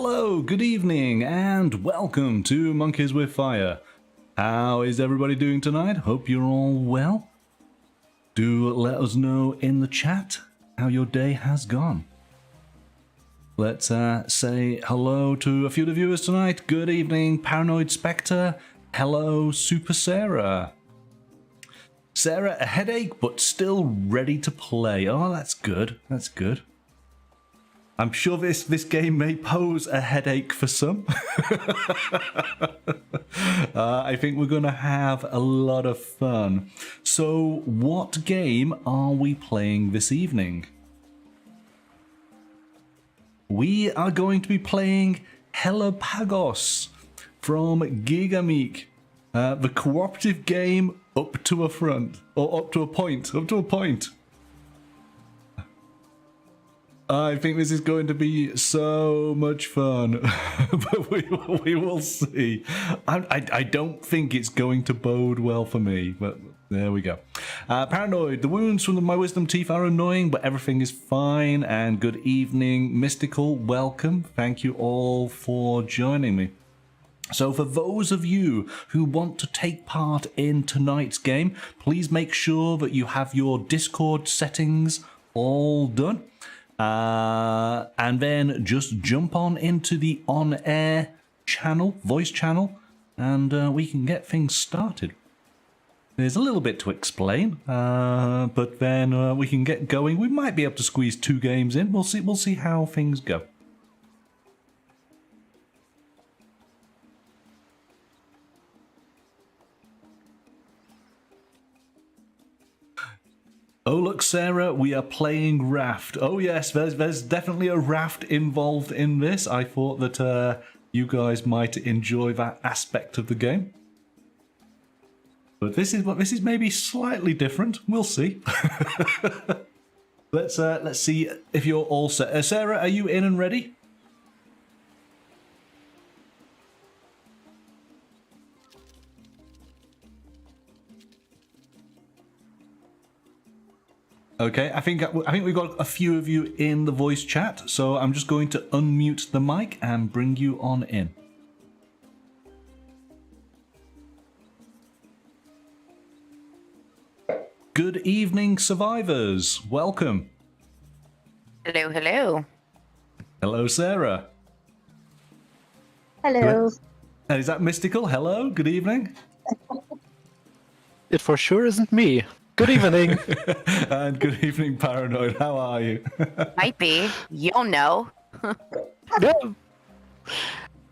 Hello, good evening, and welcome to Monkeys with Fire. How is everybody doing tonight? Hope you're all well. Do let us know in the chat how your day has gone. Let's say hello to a few of the viewers tonight. Good evening, Paranoid Spectre. Hello, Super Sarah. Sarah, a headache, but still ready to play. Oh, that's good. That's good. I'm sure this game may pose a headache for some. I think we're going to have a lot of fun. So, what game are we playing this evening? We are going to be playing Hellapagos from Gigamic. The cooperative game up to a front, or up to a point, I think this is going to be so much fun, but we will see. I don't think it's going to bode well for me, but there we go. Paranoid, the wounds from my wisdom teeth are annoying, but everything is fine, and good evening. Mystical, welcome. Thank you all for joining me. So for those of you who want to take part in tonight's game, please make sure that you have your Discord settings all done. And then just jump on into the on-air channel, voice channel, and we can get things started. There's a little bit to explain, but then we can get going. We might be able to squeeze 2 games in. We'll see how things go. Oh look, Sarah, we are playing Raft. Oh yes, there's definitely a Raft involved in this. I thought that you guys might enjoy that aspect of the game. But this is maybe slightly different. We'll see. Let's see if you're all set. Sarah, are you in and ready? Okay, I think we've got a few of you in the voice chat, so I'm just going to unmute the mic and bring you on in. Good evening, survivors. Welcome. Hello, hello. Hello, Sarah. Hello. Is that Mystical? Hello, good evening. It for sure isn't me. Good evening. And good evening, Paranoid. How are you? Might be. You'll know. Yeah.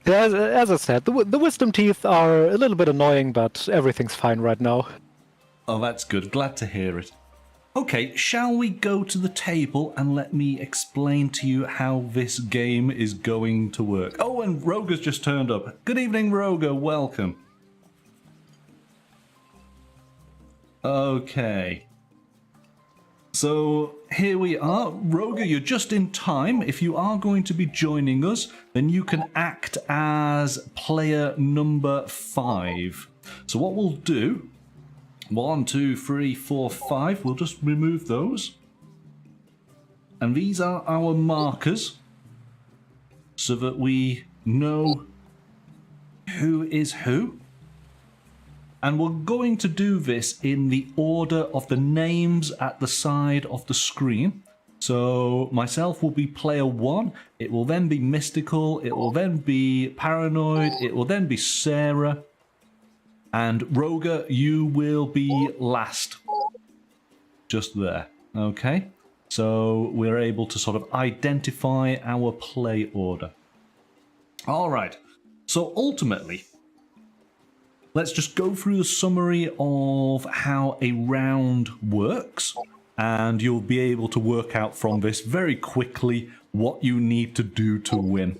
As I said, the wisdom teeth are a little bit annoying, but everything's fine right now. Oh, that's good. Glad to hear it. Okay, shall we go to the table and let me explain to you how this game is going to work? Oh, and Roga's just turned up. Good evening, Roga. Welcome. Okay. So here we are. Roga, you're just in time. If you are going to be joining us, then you can act as player number 5. So what we'll do, 1, 2, 3, 4, 5, we'll just remove those. And these are our markers so that we know who is who. And we're going to do this in the order of the names at the side of the screen. So myself will be player 1, it will then be Mystical, it will then be Paranoid, it will then be Sarah, and Roga, you will be last. Just there, okay? So we're able to sort of identify our play order. Alright, so ultimately, let's just go through the summary of how a round works, and you'll be able to work out from this very quickly what you need to do to win.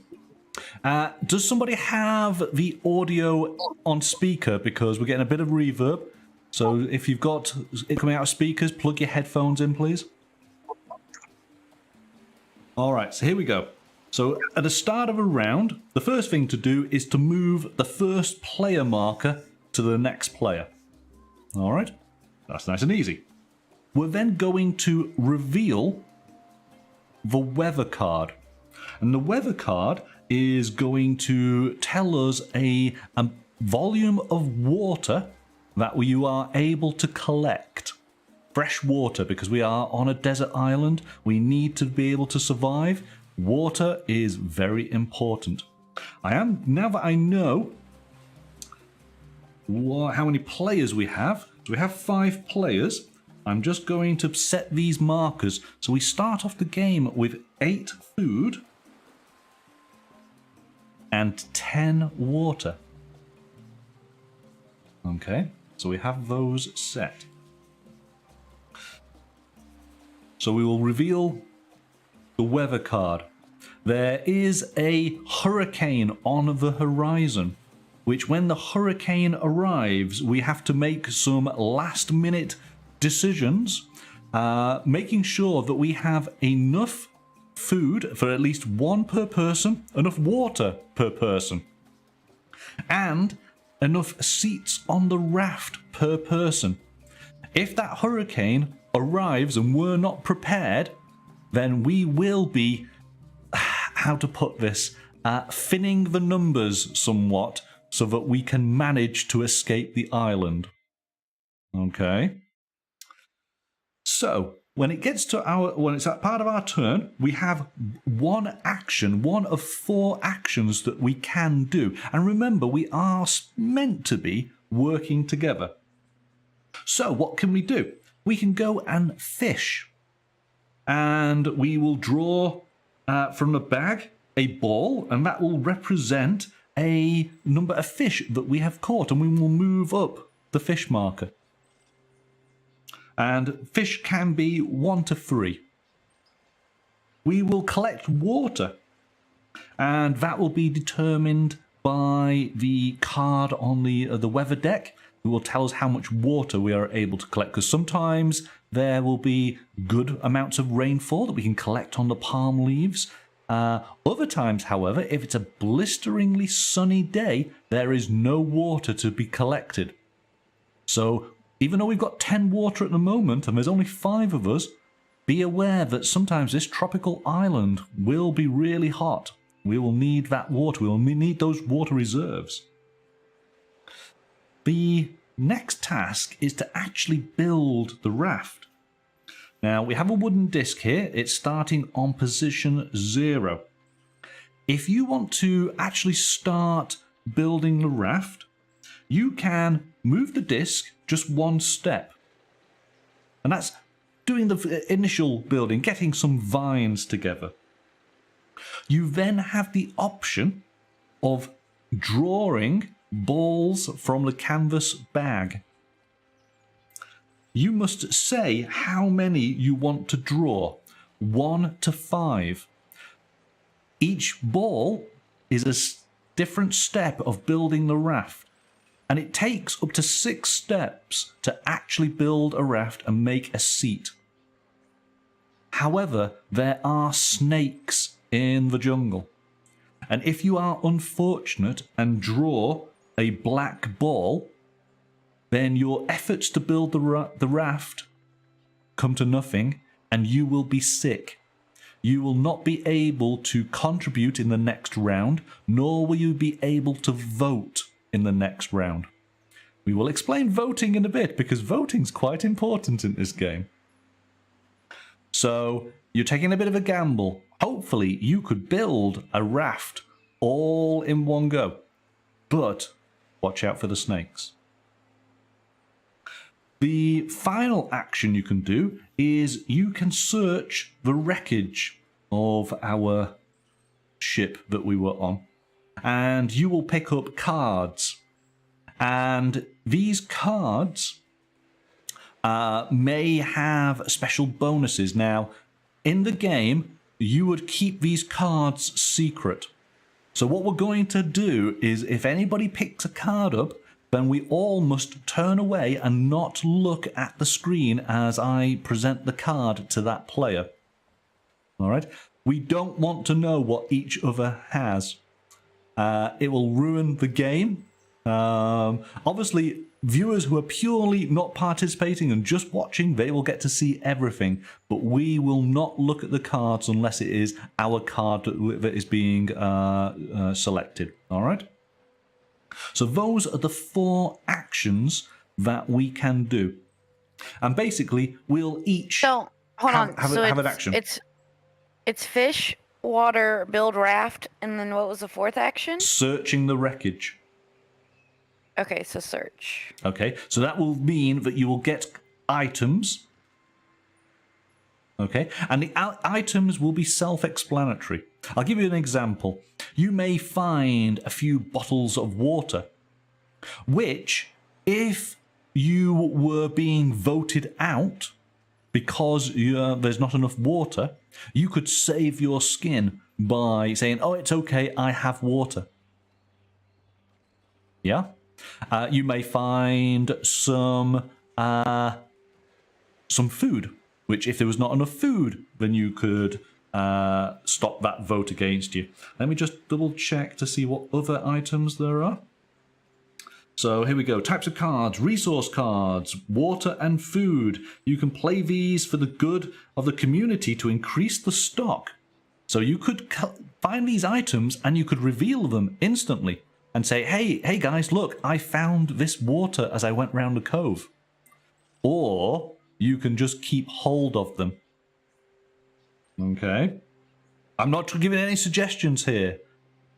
Does somebody have the audio on speaker? Because we're getting a bit of reverb. So if you've got it coming out of speakers, plug your headphones in, please. All right, so here we go. So at the start of a round, the first thing to do is to move the first player marker to the next player. All right, that's nice and easy. We're then going to reveal the weather card. And the weather card is going to tell us a volume of water that you are able to collect. Fresh water, because we are on a desert island. We need to be able to survive. Water is very important. Now that I know how many players we have, so we have 5 players, I'm just going to set these markers. So we start off the game with 8 food and 10 water. Okay, so we have those set. So we will reveal the weather card. There is a hurricane on the horizon, which when the hurricane arrives, we have to make some last minute decisions, making sure that we have enough food for at least 1 per person, enough water per person, and enough seats on the raft per person. If that hurricane arrives and we're not prepared, then we will be, how to put this, thinning the numbers somewhat so that we can manage to escape the island. Okay. So when it gets to when it's at part of our turn, we have 1 action, 1 of 4 actions that we can do. And remember, we are meant to be working together. So what can we do? We can go and fish. And we will draw from the bag a ball, and that will represent a number of fish that we have caught, and we will move up the fish marker. And fish can be 1 to 3. We will collect water, and that will be determined by the card on the weather deck. It will tell us how much water we are able to collect, because sometimes there will be good amounts of rainfall that we can collect on the palm leaves. Other times, however, if it's a blisteringly sunny day, there is no water to be collected. So even though we've got 10 water at the moment and there's only 5 of us, be aware that sometimes this tropical island will be really hot. We will need that water. We will need those water reserves. The next task is to actually build the raft. Now, we have a wooden disc here. It's starting on position 0. If you want to actually start building the raft, you can move the disc just 1 step. And that's doing the initial building, getting some vines together. You then have the option of drawing balls from the canvas bag. You must say how many you want to draw, 1 to 5. Each ball is a different step of building the raft, and it takes up to 6 steps to actually build a raft and make a seat. However, there are snakes in the jungle, and if you are unfortunate and draw a black ball, then your efforts to build the raft come to nothing, and you will be sick. You will not be able to contribute in the next round, nor will you be able to vote in the next round. We will explain voting in a bit, because voting's quite important in this game. So you're taking a bit of a gamble. Hopefully you could build a raft all in one go, but watch out for the snakes. The final action you can do is you can search the wreckage of our ship that we were on, and you will pick up cards. And these cards may have special bonuses. Now, in the game, you would keep these cards secret. So what we're going to do is, if anybody picks a card up, then we all must turn away and not look at the screen as I present the card to that player. All right? We don't want to know what each other has. It will ruin the game. Obviously, viewers who are purely not participating and just watching, they will get to see everything, but we will not look at the cards unless it is our card that is being selected. All right? So those are the 4 actions that we can do. And basically, we'll each So hold on. So have an action. It's fish, water, build raft, and then what was the 4th action? Searching the wreckage. Okay, so search. Okay, so that will mean that you will get items. Okay, and the items will be self-explanatory. I'll give you an example. You may find a few bottles of water, which, if you were being voted out because there's not enough water, you could save your skin by saying, oh, it's okay, I have water. Yeah? You may find some food, which if there was not enough food, then you could stop that vote against you. Let me just double check to see what other items there are. So here we go. Types of cards, resource cards, water and food. You can play these for the good of the community to increase the stock. So you could find these items and you could reveal them instantly and say, hey guys, look, I found this water as I went round the cove. Or you can just keep hold of them. Okay. I'm not giving any suggestions here,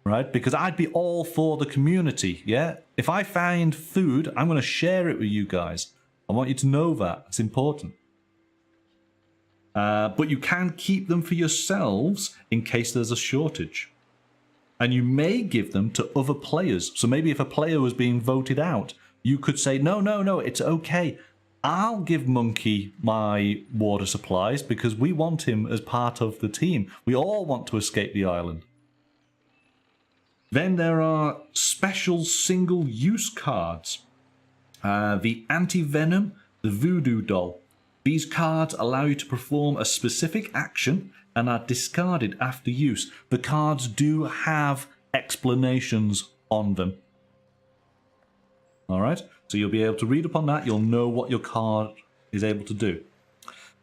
right? Because I'd be all for the community, yeah? If I find food, I'm going to share it with you guys. I want you to know that. It's important. But you can keep them for yourselves in case there's a shortage. And you may give them to other players. So maybe if a player was being voted out, you could say, no, it's okay. I'll give Monkey my water supplies because we want him as part of the team. We all want to escape the island. Then there are special single-use cards. The Anti-Venom, the Voodoo Doll. These cards allow you to perform a specific action and are discarded after use. The cards do have explanations on them. All right, so you'll be able to read upon that. You'll know what your card is able to do.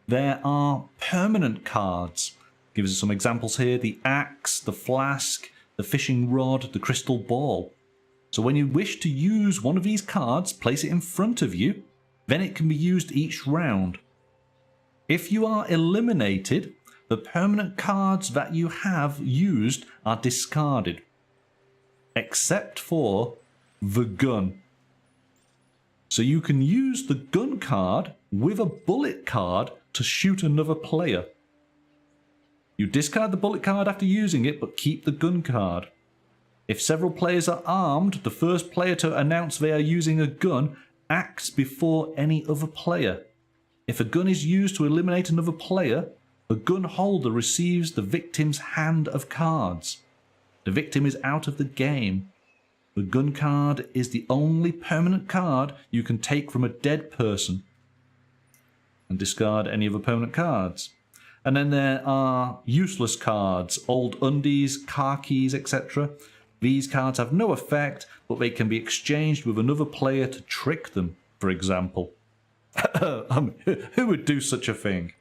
There are permanent cards. Gives us some examples here. The axe, the flask, the fishing rod, the crystal ball. So when you wish to use one of these cards, place it in front of you. Then it can be used each round. If you are eliminated, the permanent cards that you have used are discarded. Except for the gun. So you can use the gun card with a bullet card to shoot another player. You discard the bullet card after using it, but keep the gun card. If several players are armed, the first player to announce they are using a gun acts before any other player. If a gun is used to eliminate another player, the gun holder receives the victim's hand of cards. The victim is out of the game. The gun card is the only permanent card you can take from a dead person. And discard any other permanent cards. And then there are useless cards, old undies, car keys, etc. These cards have no effect, but they can be exchanged with another player to trick them, for example. Who would do such a thing?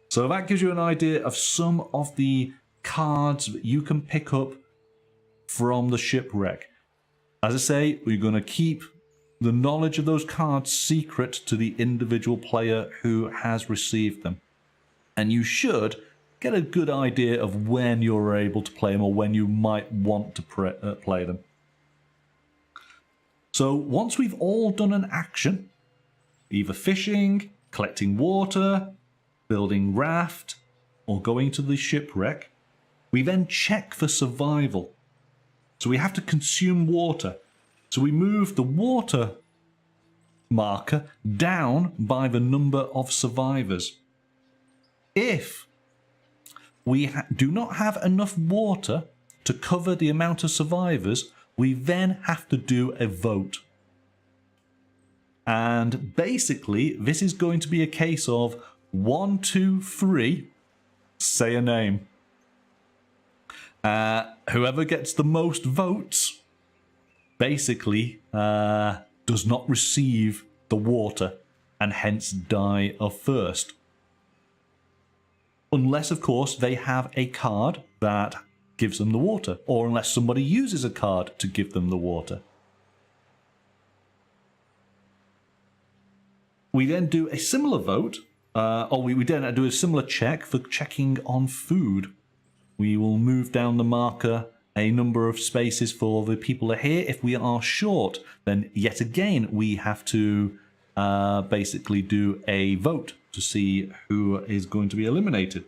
So that gives you an idea of some of the cards that you can pick up from the shipwreck. As I say, we're going to keep the knowledge of those cards secret to the individual player who has received them. And you should get a good idea of when you're able to play them or when you might want to play them. So once we've all done an action, either fishing, collecting water, building raft, or going to the shipwreck, we then check for survival. So we have to consume water. So we move the water marker down by the number of survivors. If we do not have enough water to cover the amount of survivors, we then have to do a vote. And basically, this is going to be a case of 1, 2, 3, say a name. Whoever gets the most votes basically does not receive the water and hence die of thirst. Unless, of course, they have a card that gives them the water, or unless somebody uses a card to give them the water. We then do a similar vote, or we then do a similar check for checking on food. We will move down the marker a number of spaces for the people that are here. If we are short, then yet again we have to basically do a vote to see who is going to be eliminated.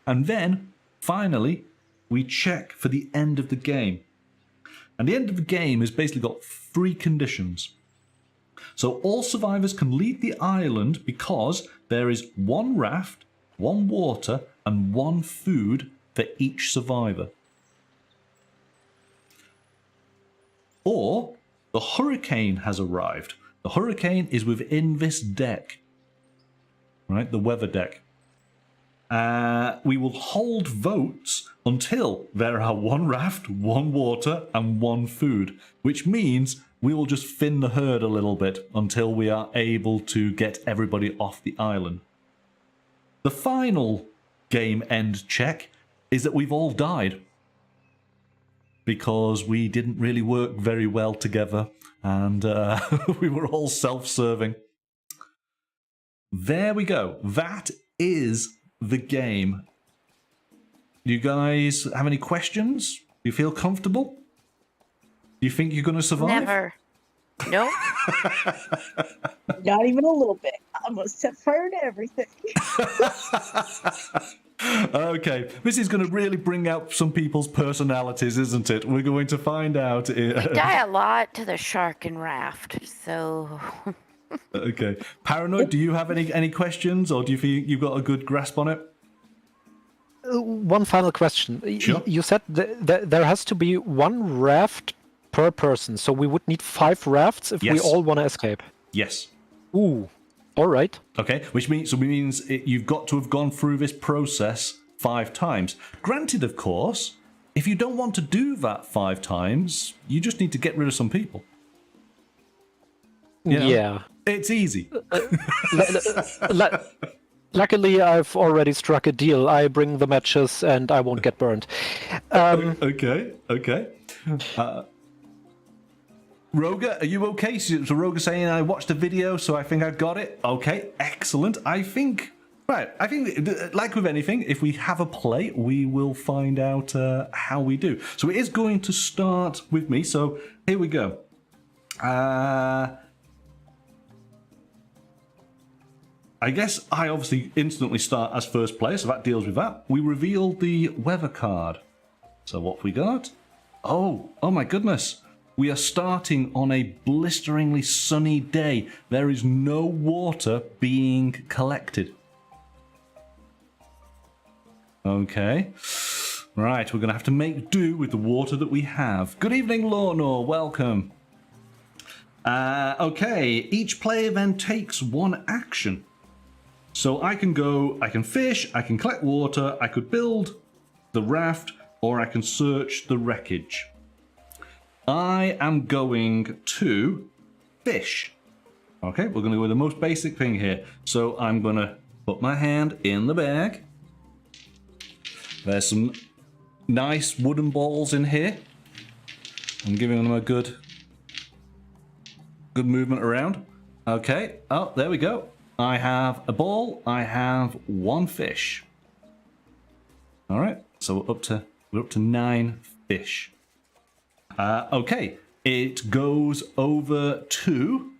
And then, finally, we check for the end of the game. And the end of the game has basically got 3 conditions. So all survivors can leave the island because there is 1 raft, 1 water, and 1 food for each survivor. Or the hurricane has arrived. The hurricane is within this deck, right? The weather deck. We will hold votes until there are 1 raft, 1 water, and 1 food, which means we will just thin the herd a little bit until we are able to get everybody off the island. The final game end check is that we've all died because we didn't really work very well together and we were all self-serving. There we go. That is the game. Do you guys have any questions? Do you feel comfortable? Do you think you're going to survive? Never. Nope. Not even a little bit. I must have heard everything. Okay, this is going to really bring out some people's personalities, isn't it? We're going to find out. We die a lot to the shark and Raft, so... Okay. Paranoid, do you have any questions, or do you feel you've got a good grasp on it? One final question. Sure. You said there has to be 1 raft per person, so we would need 5 rafts if we Yes. all want to escape. Yes. Ooh, all right. Okay, which means you've got to have gone through this process 5 times. Granted, of course, if you don't want to do that 5 times, you just need to get rid of some people. You know? Yeah. It's easy. Luckily, I've already struck a deal. I bring the matches and I won't get burned. Okay. Roga, are you okay? So Roga saying I watched the video, so I think I got it. Okay, excellent. I think, like with anything, if we have a play, we will find out how we do. So it is going to start with me. So here we go. I guess I obviously instantly start as first player, so that deals with that. We reveal the weather card. So what have we got? Oh my goodness. We are starting on a blisteringly sunny day. There is no water being collected. Okay. Right, we're going to have to make do with the water that we have. Good evening, Lornor. Welcome. Okay, each player then takes 1 action. So I can fish, I can collect water, I could build the raft, or I can search the wreckage. I am going to fish. Okay, we're going to go with the most basic thing here. So I'm going to put my hand in the bag. There's some nice wooden balls in here. I'm giving them a good movement around. Okay, oh, there we go. I have a ball, I have 1 fish. All right, so we're up to 9 fish. Okay, it goes over to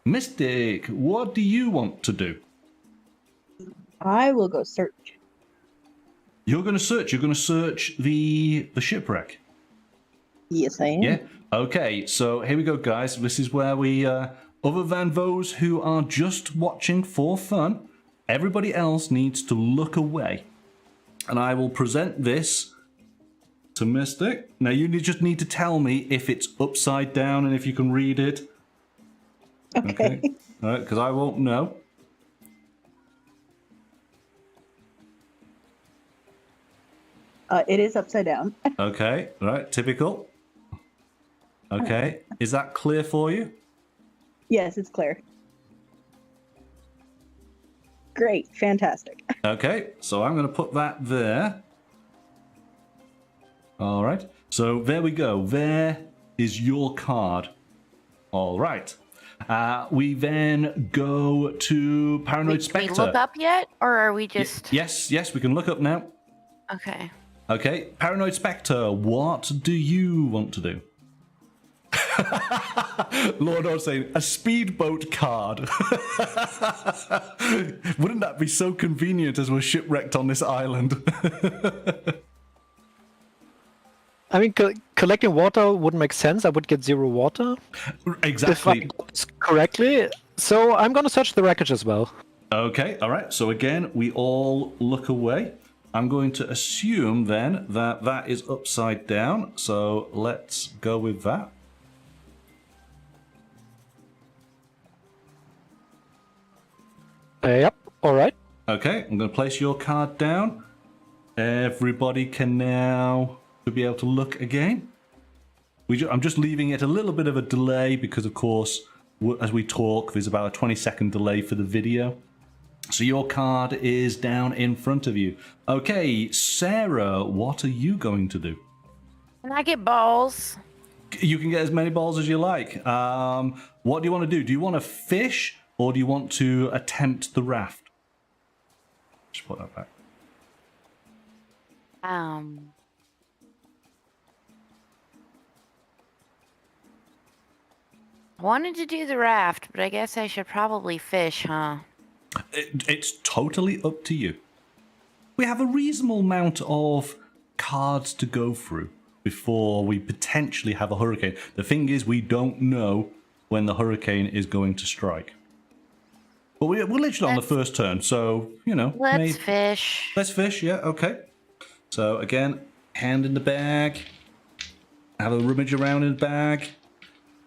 Mystic. What do you want to do? I will go search. You're going to search. You're going to search the shipwreck. Yes, I am. Yeah. Okay. So here we go, guys. This is where we, other than those who are just watching for fun, everybody else needs to look away, and I will present this to Mystic. Now you just need to tell me if it's upside down and if you can read it. Okay. All right, because I won't know. It is upside down. Okay, all right, typical. Okay, is that clear for you? Yes, it's clear. Great, fantastic. Okay, so I'm going to put that there. All right, so there we go. There is your card. All right. We then go to Paranoid Can we Spectre. look up yet, or are we just? Yes, we can look up now. Okay. Okay, Paranoid Spectre, what do you want to do? Lord O saying, a speedboat card. Wouldn't that be so convenient as we're shipwrecked on this island? I mean, collecting water would make sense. I would get 0 water if I Exactly. got this correctly. So I'm gonna search the wreckage as well. Okay, all right. So again, we all look away. I'm going to assume then that that is upside down. So let's go with that. Yep. All right. Okay, I'm going to place your card down. Everybody can now be able to look again. I'm just leaving it a little bit of a delay because, of course, as we talk, there's about a 20-second delay for the video. So your card is down in front of you. Okay, Sarah, what are you going to do? Can I get balls? You can get as many balls as you like. What do you want to do? Do you want to fish or do you want to attempt the raft? Just put that back. I wanted to do the raft, but I guess I should probably fish, huh? It's totally up to you. We have a reasonable amount of cards to go through before we potentially have a hurricane. The thing is, we don't know when the hurricane is going to strike. But we're literally on the first turn, so, you know. Let's fish. Let's fish, yeah, okay. So, again, hand in the bag. Have a rummage around in the bag.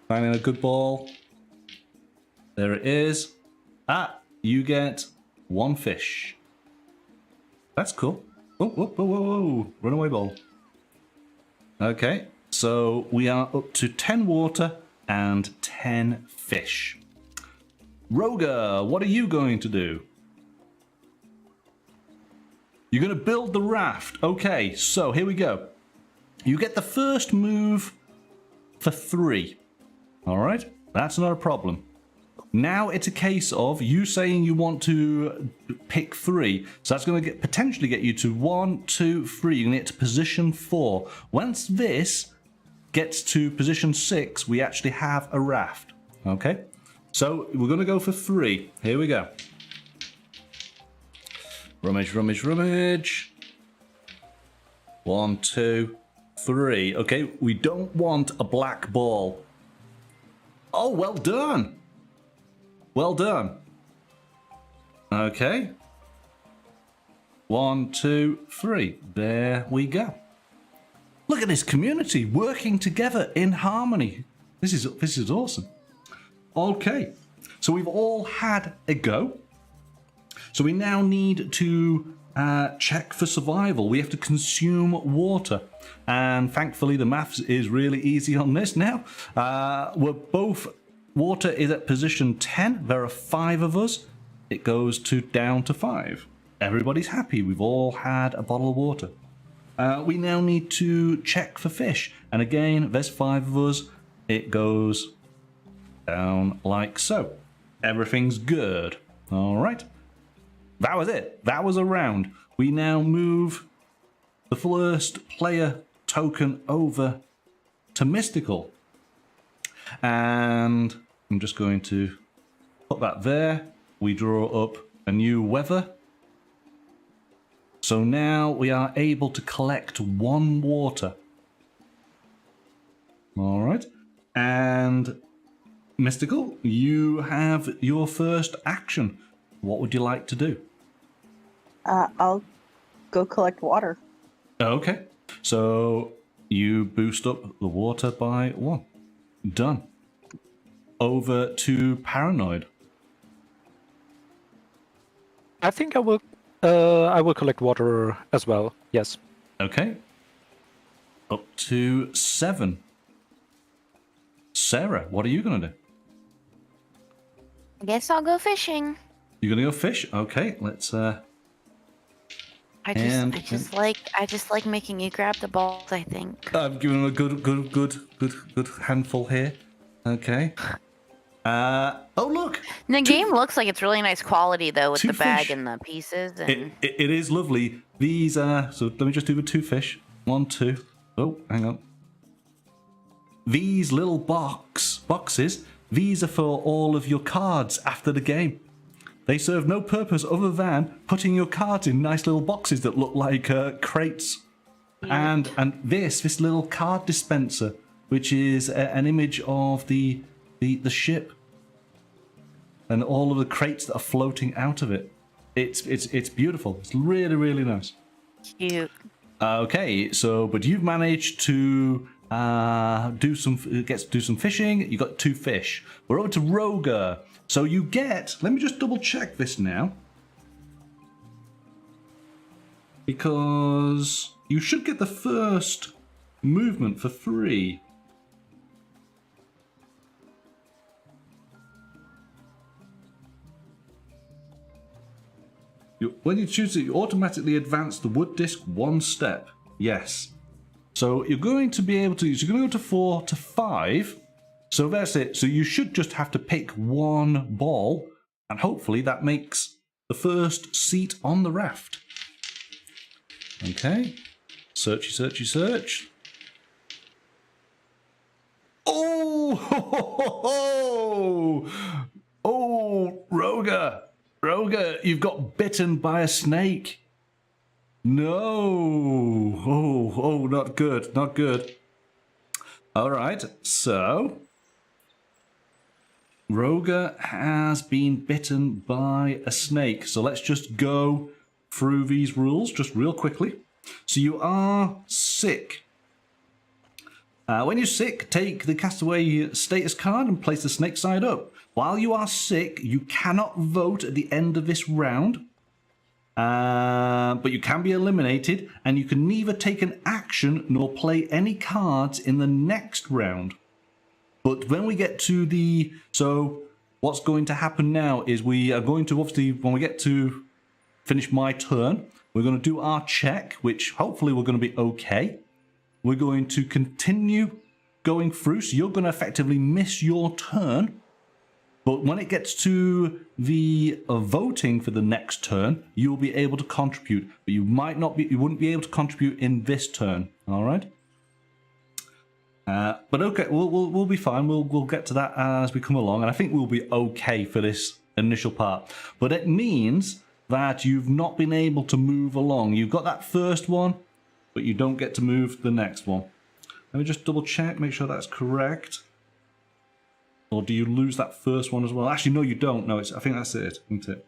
Finding a good ball. There it is. You get 1 fish. That's cool. Oh, whoa, whoa, whoa, whoa. Runaway ball. Okay, so we are up to 10 water and 10 fish. Roga, what are you going to do? You're going to build the raft. Okay, so here we go. You get the first move for 3. All right, that's not a problem. Now it's a case of you saying you want to pick 3. So that's going to potentially get you to 1, 2, 3. You're going to get to position 4. Once this gets to position 6, we actually have a raft. Okay, so we're going to go for 3. Here we go. Rummage, rummage, rummage. 1, 2, 3. Okay, we don't want a black ball. Oh, well done. Well done. Okay. 1, 2, 3. There we go. Look at this community working together in harmony. This is awesome. Okay. So we've all had a go. So we now need to check for survival. We have to consume water. And thankfully the maths is really easy on this now. Water is at position 10. There are 5 of us. It goes down to 5. Everybody's happy. We've all had a bottle of water. We now need to check for fish. And again, there's 5 of us. It goes down like so. Everything's good. All right. That was it. That was a round. We now move the first player token over to Mystical. And I'm just going to put that there. We draw up a new weather. So now we are able to collect 1 water. All right. And Mystical, you have your first action. What would you like to do? I'll go collect water. Okay. So you boost up the water by 1. Done. Over to Paranoid. I think I will collect water as well. Yes. Okay. Up to 7. Sarah, what are you going to do? I guess I'll go fishing. You're going to go fish? Okay, let's... I just like making you grab the balls, I think. I've given him a good handful here. Okay. Oh, look! The game looks like it's really nice quality, though, with two the bag fish. and the pieces. And It is lovely. These are... So let me just do the 2 fish. 1, 2. Oh, hang on. These little boxes, these are for all of your cards after the game. They serve no purpose other than putting your cards in nice little boxes that look like crates. And this little card dispenser, which is an image of the ship and all of the crates that are floating out of it. It's beautiful. It's really, really nice. cute. Okay, so but you've managed to do some fishing. You got 2 fish. We're over to Roger. So you get. Let me just double check this now, because you should get the first movement for free. When you choose it, you automatically advance the wood disc 1 step. Yes. So you're going to be able to. So you're going to go to 4 to 5. So that's it. So you should just have to pick 1 ball, and hopefully that makes the first seat on the raft. Okay. Search. Oh, Roger, you've got bitten by a snake. No. Oh, not good. All right, so Roger has been bitten by a snake. So let's just go through these rules just real quickly. So you are sick. When you're sick, take the castaway status card and place the snake side up. While you are sick, you cannot vote at the end of this round. But you can be eliminated, and you can neither take an action nor play any cards in the next round. But when we get to the... So what's going to happen now is we are going to, obviously, when we get to finish my turn, we're going to do our check, which hopefully we're going to be okay. We're going to continue going through, so you're going to effectively miss your turn. But when it gets to the voting for the next turn, you'll be able to contribute. But you wouldn't be able to contribute in this turn. All right. But okay, we'll be fine. We'll get to that as we come along, and I think we'll be okay for this initial part. But it means that you've not been able to move along. You've got that first one, but you don't get to move the next one. Let me just double check, make sure that's correct. Or do you lose that first one as well? Actually, no, you don't. No, I think that's it, isn't it?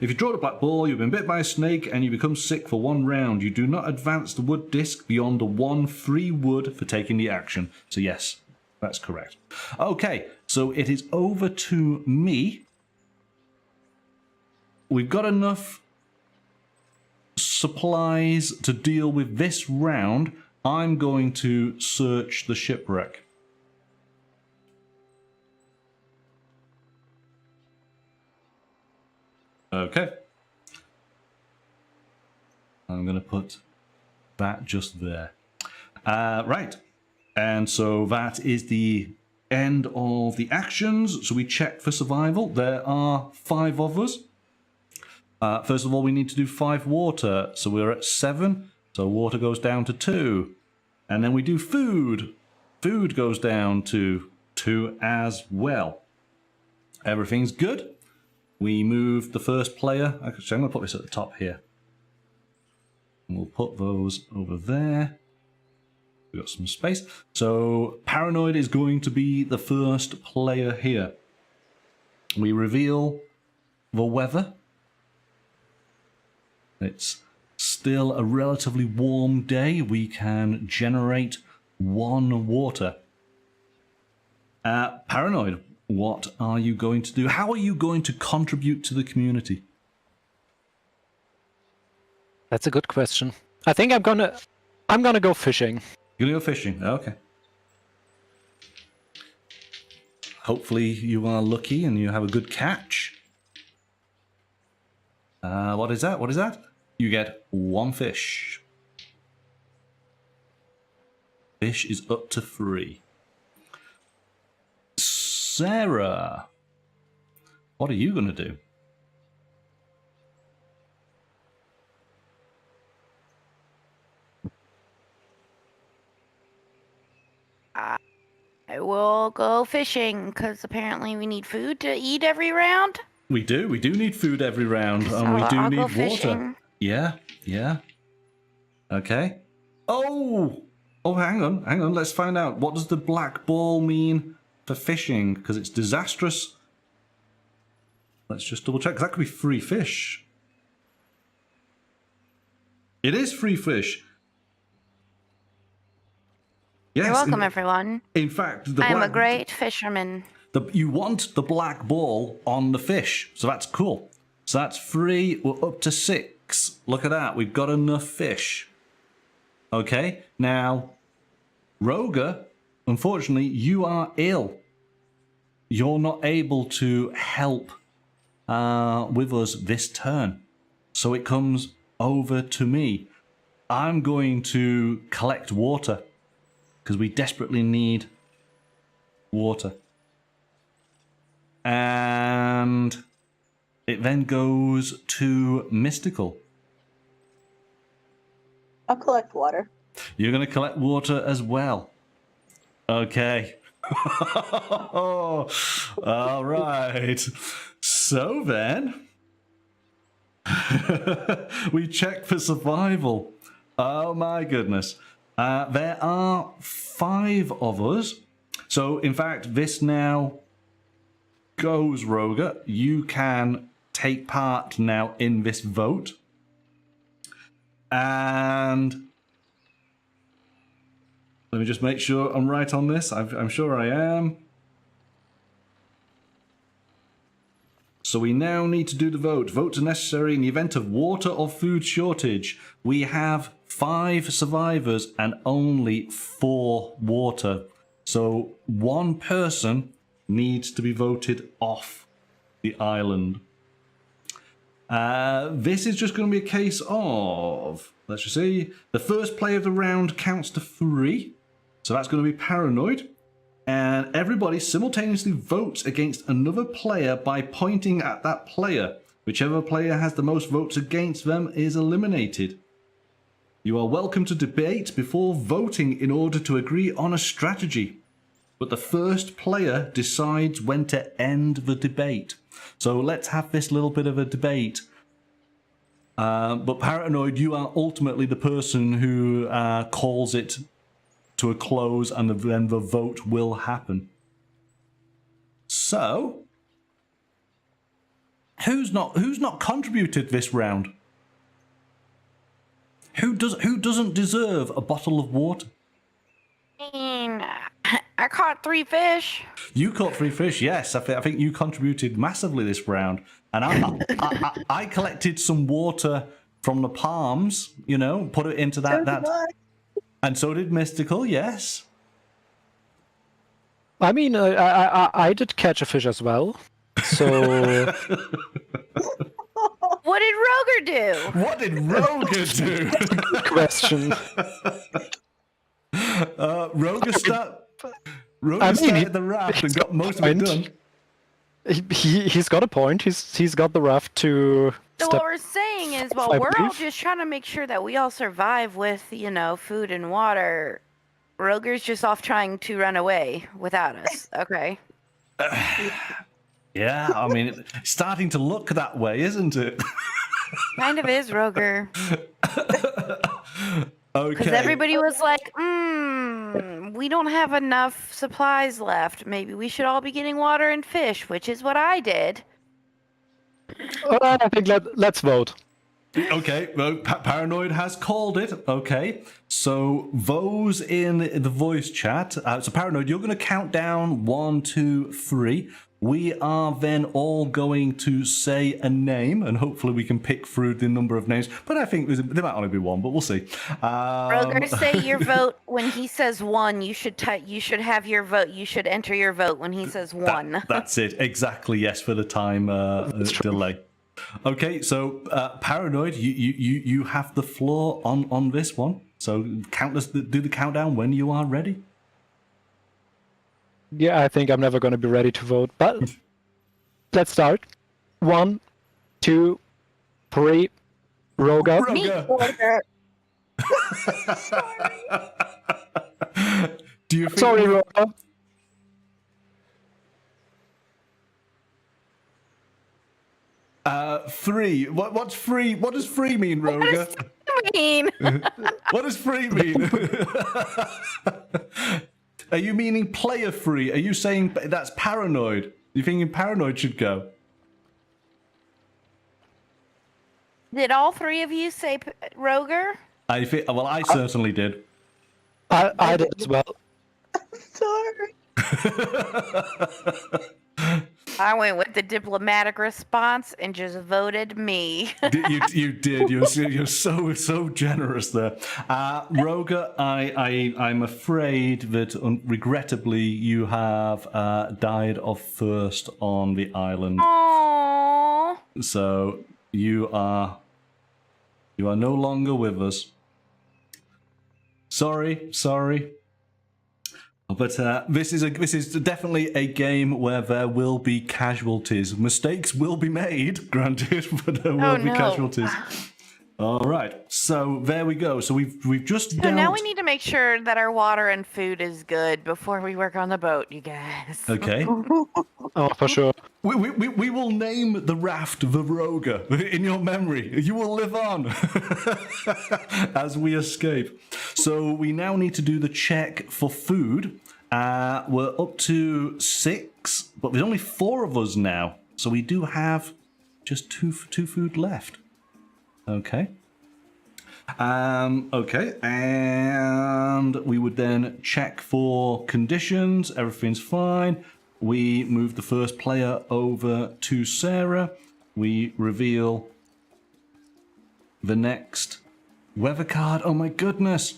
If you draw the black ball, you've been bit by a snake, and you become sick for 1 round. You do not advance the wood disc beyond the 1 free wood for taking the action. So yes, that's correct. Okay, so it is over to me. We've got enough supplies to deal with this round. I'm going to search the shipwreck. Okay. I'm going to put that just there. Right. And so that is the end of the actions. So we check for survival. There are 5 of us. First of all, we need to do 5 water. So we're at 7. So water goes down to 2. And then we do food. Food goes down to 2 as well. Everything's good. We move the first player. Actually, I'm going to put this at the top here. And we'll put those over there. We've got some space. So Paranoid is going to be the first player here. We reveal the weather. It's still a relatively warm day. We can generate 1 water. Paranoid, what are you going to do? How are you going to contribute to the community? That's a good question. I think I'm gonna go fishing. You're gonna go fishing. Okay. Hopefully you are lucky and you have a good catch. What is that? What is that? You get 1 fish. Fish is up to 3. Sarah, what are you gonna do? I will go fishing because apparently we need food to eat every round. We do need food every round, and So we do I'll need go water. fishing. Yeah. Okay. Oh, hang on. Let's find out. What does the black ball mean for fishing? Because it's disastrous. Let's just double check. 'Cause that could be free fish. It is free fish. Yes. You're welcome, everyone. In fact, I'm a great fisherman. You want the black ball on the fish, so that's cool. So that's 3. We're up to 6. Look at that. We've got enough fish. Okay. Now, Roger, unfortunately, you are ill. You're not able to help with us this turn. So it comes over to me. I'm going to collect water because we desperately need water. And it then goes to Mystical. I'll collect water. You're going to collect water as well. Okay. All right. So then, we check for survival. Oh my goodness. There are 5 of us. So in fact, this now goes, Roger. You can take part now in this vote. And let me just make sure I'm right on this. I'm sure I am. So we now need to do the vote. Votes are necessary in the event of water or food shortage. We have 5 survivors and only 4 water. So 1 person needs to be voted off the island. This is just going to be a case of, let's just see, the first play of the round counts to 3. So that's going to be Paranoid. And everybody simultaneously votes against another player by pointing at that player. Whichever player has the most votes against them is eliminated. You are welcome to debate before voting in order to agree on a strategy. But the first player decides when to end the debate. So let's have this little bit of a debate. But Paranoid, you are ultimately the person who calls it to a close, and then the vote will happen. So, who's not contributed this round? Who doesn't deserve a bottle of water? I mean, I caught 3 fish. You caught 3 fish, yes. I think you contributed massively this round, and I collected some water from the palms. You know, put it into that. And so did Mystical, yes. I mean, I did catch a fish as well. So What did Roger do? What did Roger do? good question. Roger started the raft and got most of it done. He's got a point. He's got the raft to. So what we're saying is, well, I we're all believe. just trying to make sure that we all survive with, food and water. Roger's just off trying to run away without us. Okay. Yeah, I mean, it's starting to look that way, isn't it? Kind of is, Roger. Okay. Because everybody was like, we don't have enough supplies left. Maybe we should all be getting water and fish, which is what I did. I think let's vote. Okay, well, Paranoid has called it. Okay, so those in the voice chat. So Paranoid, you're going to count down 1, 2, 3. we are then all going to say a name, and hopefully we can pick through the number of names. But I think there might only be one, but we'll see. Roger, say your vote when he says one. You should have your vote. You should enter your vote when he says one. That's it. Exactly. Yes, for the time delay. Okay, so Paranoid, you have the floor on this one. So do the countdown when you are ready. Yeah, I think I'm never going to be ready to vote, but let's start. 1, 2, 3. Roga. Roga. Do you think Sorry, Roga. Free. What's free? What does free mean, Roga? What does free mean? Are you meaning player free? Are you saying that's Paranoid? You thinking Paranoid should go? Did all three of you say Roger? Well, I certainly did. I did as well. Sorry. I went with the diplomatic response and just voted me. You did. You're so generous there, Roga. I'm afraid that regrettably you have died of thirst on the island. Aww. So you are no longer with us. Sorry. But this is definitely a game where there will be casualties. Mistakes will be made, granted, but there will be casualties. All right, so there we go. So we've just. So now we need to make sure that our water and food is good before we work on the boat, you guys. Okay. Oh, for sure. We will name the raft the Roga in your memory. You will live on as we escape. So we now need to do the check for food. We're up to 6, but there's only 4 of us now. So we do have just two food left. Okay. Okay, and we would then check for conditions. Everything's fine. We move the first player over to Sarah. We reveal the next weather card. Oh my goodness.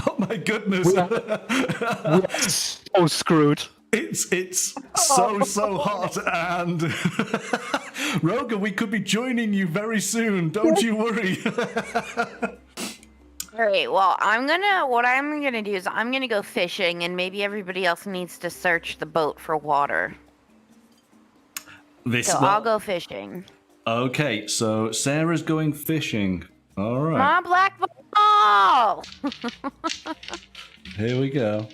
Oh my goodness. We are so screwed. It's so hot, and Roga, we could be joining you very soon. Don't you worry. All right. Well, what I'm gonna do is I'm gonna go fishing, and maybe everybody else needs to search the boat for water. I'll go fishing. Okay, so Sarah's going fishing. All right. My black ball. Here we go.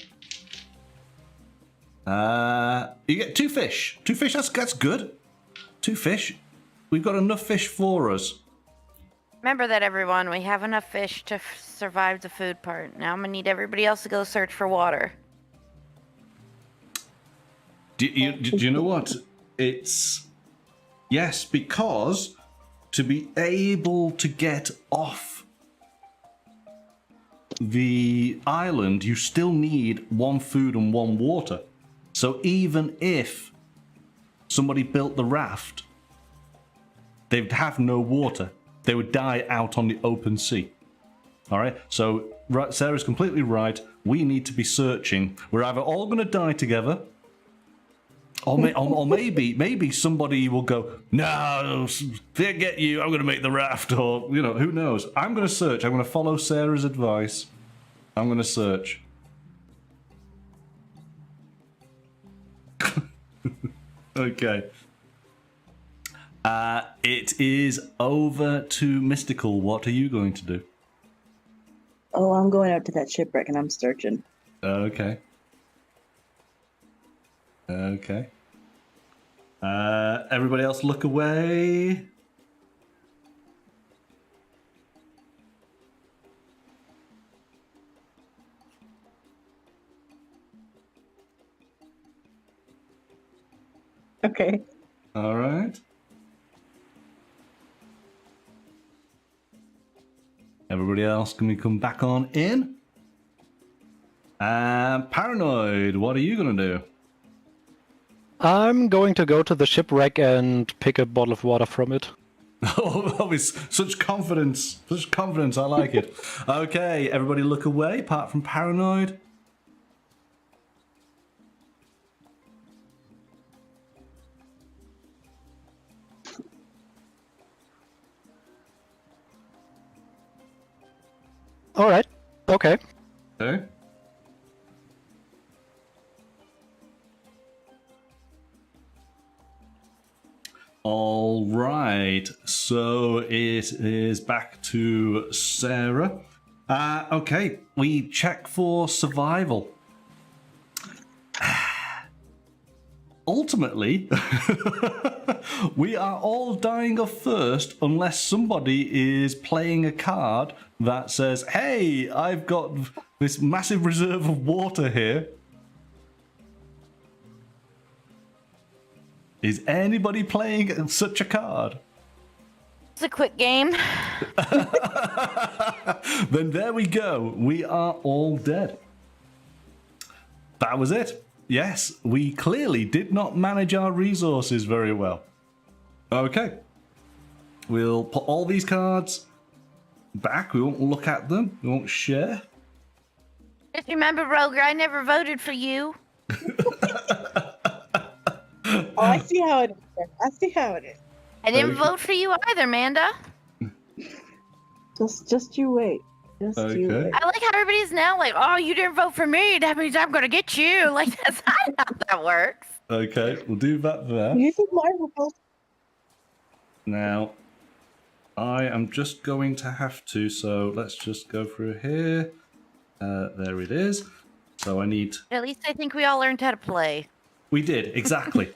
You get 2 fish. 2 fish. That's good. 2 fish. We've got enough fish for us. Remember that, everyone. We have enough fish to survive the food part. Now I'm gonna need everybody else to go search for water. Do you know what? Yes, because to be able to get off the island, you still need 1 food and 1 water. So even if somebody built the raft, they'd have no water. They would die out on the open sea. All right, so Sarah's completely right. We need to be searching. We're either all going to die together, or maybe somebody will go, no, forget you, I'm going to make the raft, or, who knows. I'm going to search. I'm going to follow Sarah's advice. I'm going to search. Okay. It is over to Mystical. What are you going to do? Oh, I'm going out to that shipwreck and I'm searching. Okay. Everybody else look away. Okay. All right. Everybody else, can we come back on in? Paranoid, what are you going to do? I'm going to go to the shipwreck and pick a bottle of water from it. Oh, it's such confidence. Such confidence. I like it. Okay, everybody look away, apart from Paranoid. All right. Okay. Okay. All right, so it is back to Sarah. Okay, we check for survival. Ultimately, we are all dying off first unless somebody is playing a card that says, hey, I've got this massive reserve of water here. Is anybody playing such a card? It's a quick game. Then there we go. We are all dead. That was it. Yes, we clearly did not manage our resources very well. Okay. We'll put all these cards back. We won't look at them. We won't share. Just remember, Roger, I never voted for you. Oh, I see how it is. I see how it is. I didn't Okay. vote for you either, Amanda. Just you wait. Just you Okay. wait. I like how everybody's now like, oh, you didn't vote for me. That means I'm going to get you. Like, that's not how that works. Okay, we'll do that there. You think mine will go? Now, I am just going to have to, so let's just go through here. There it is. So I need... At least I think we all learned how to play. We did, exactly.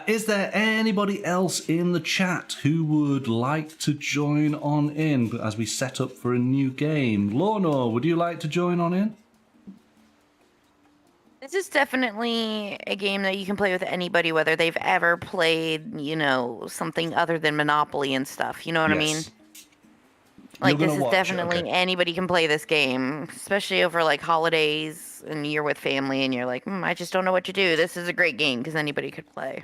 Is there anybody else in the chat who would like to join on in as we set up for a new game? Lorna, would you like to join on in? This is definitely a game that you can play with anybody, whether they've ever played, you know, something other than Monopoly and stuff. You know what I mean? Yes. Like, You're this gonna is watch it, definitely okay. anybody can play this game, especially over like holidays and you're with family and you're like, I just don't know what to do. This is a great game because anybody could play.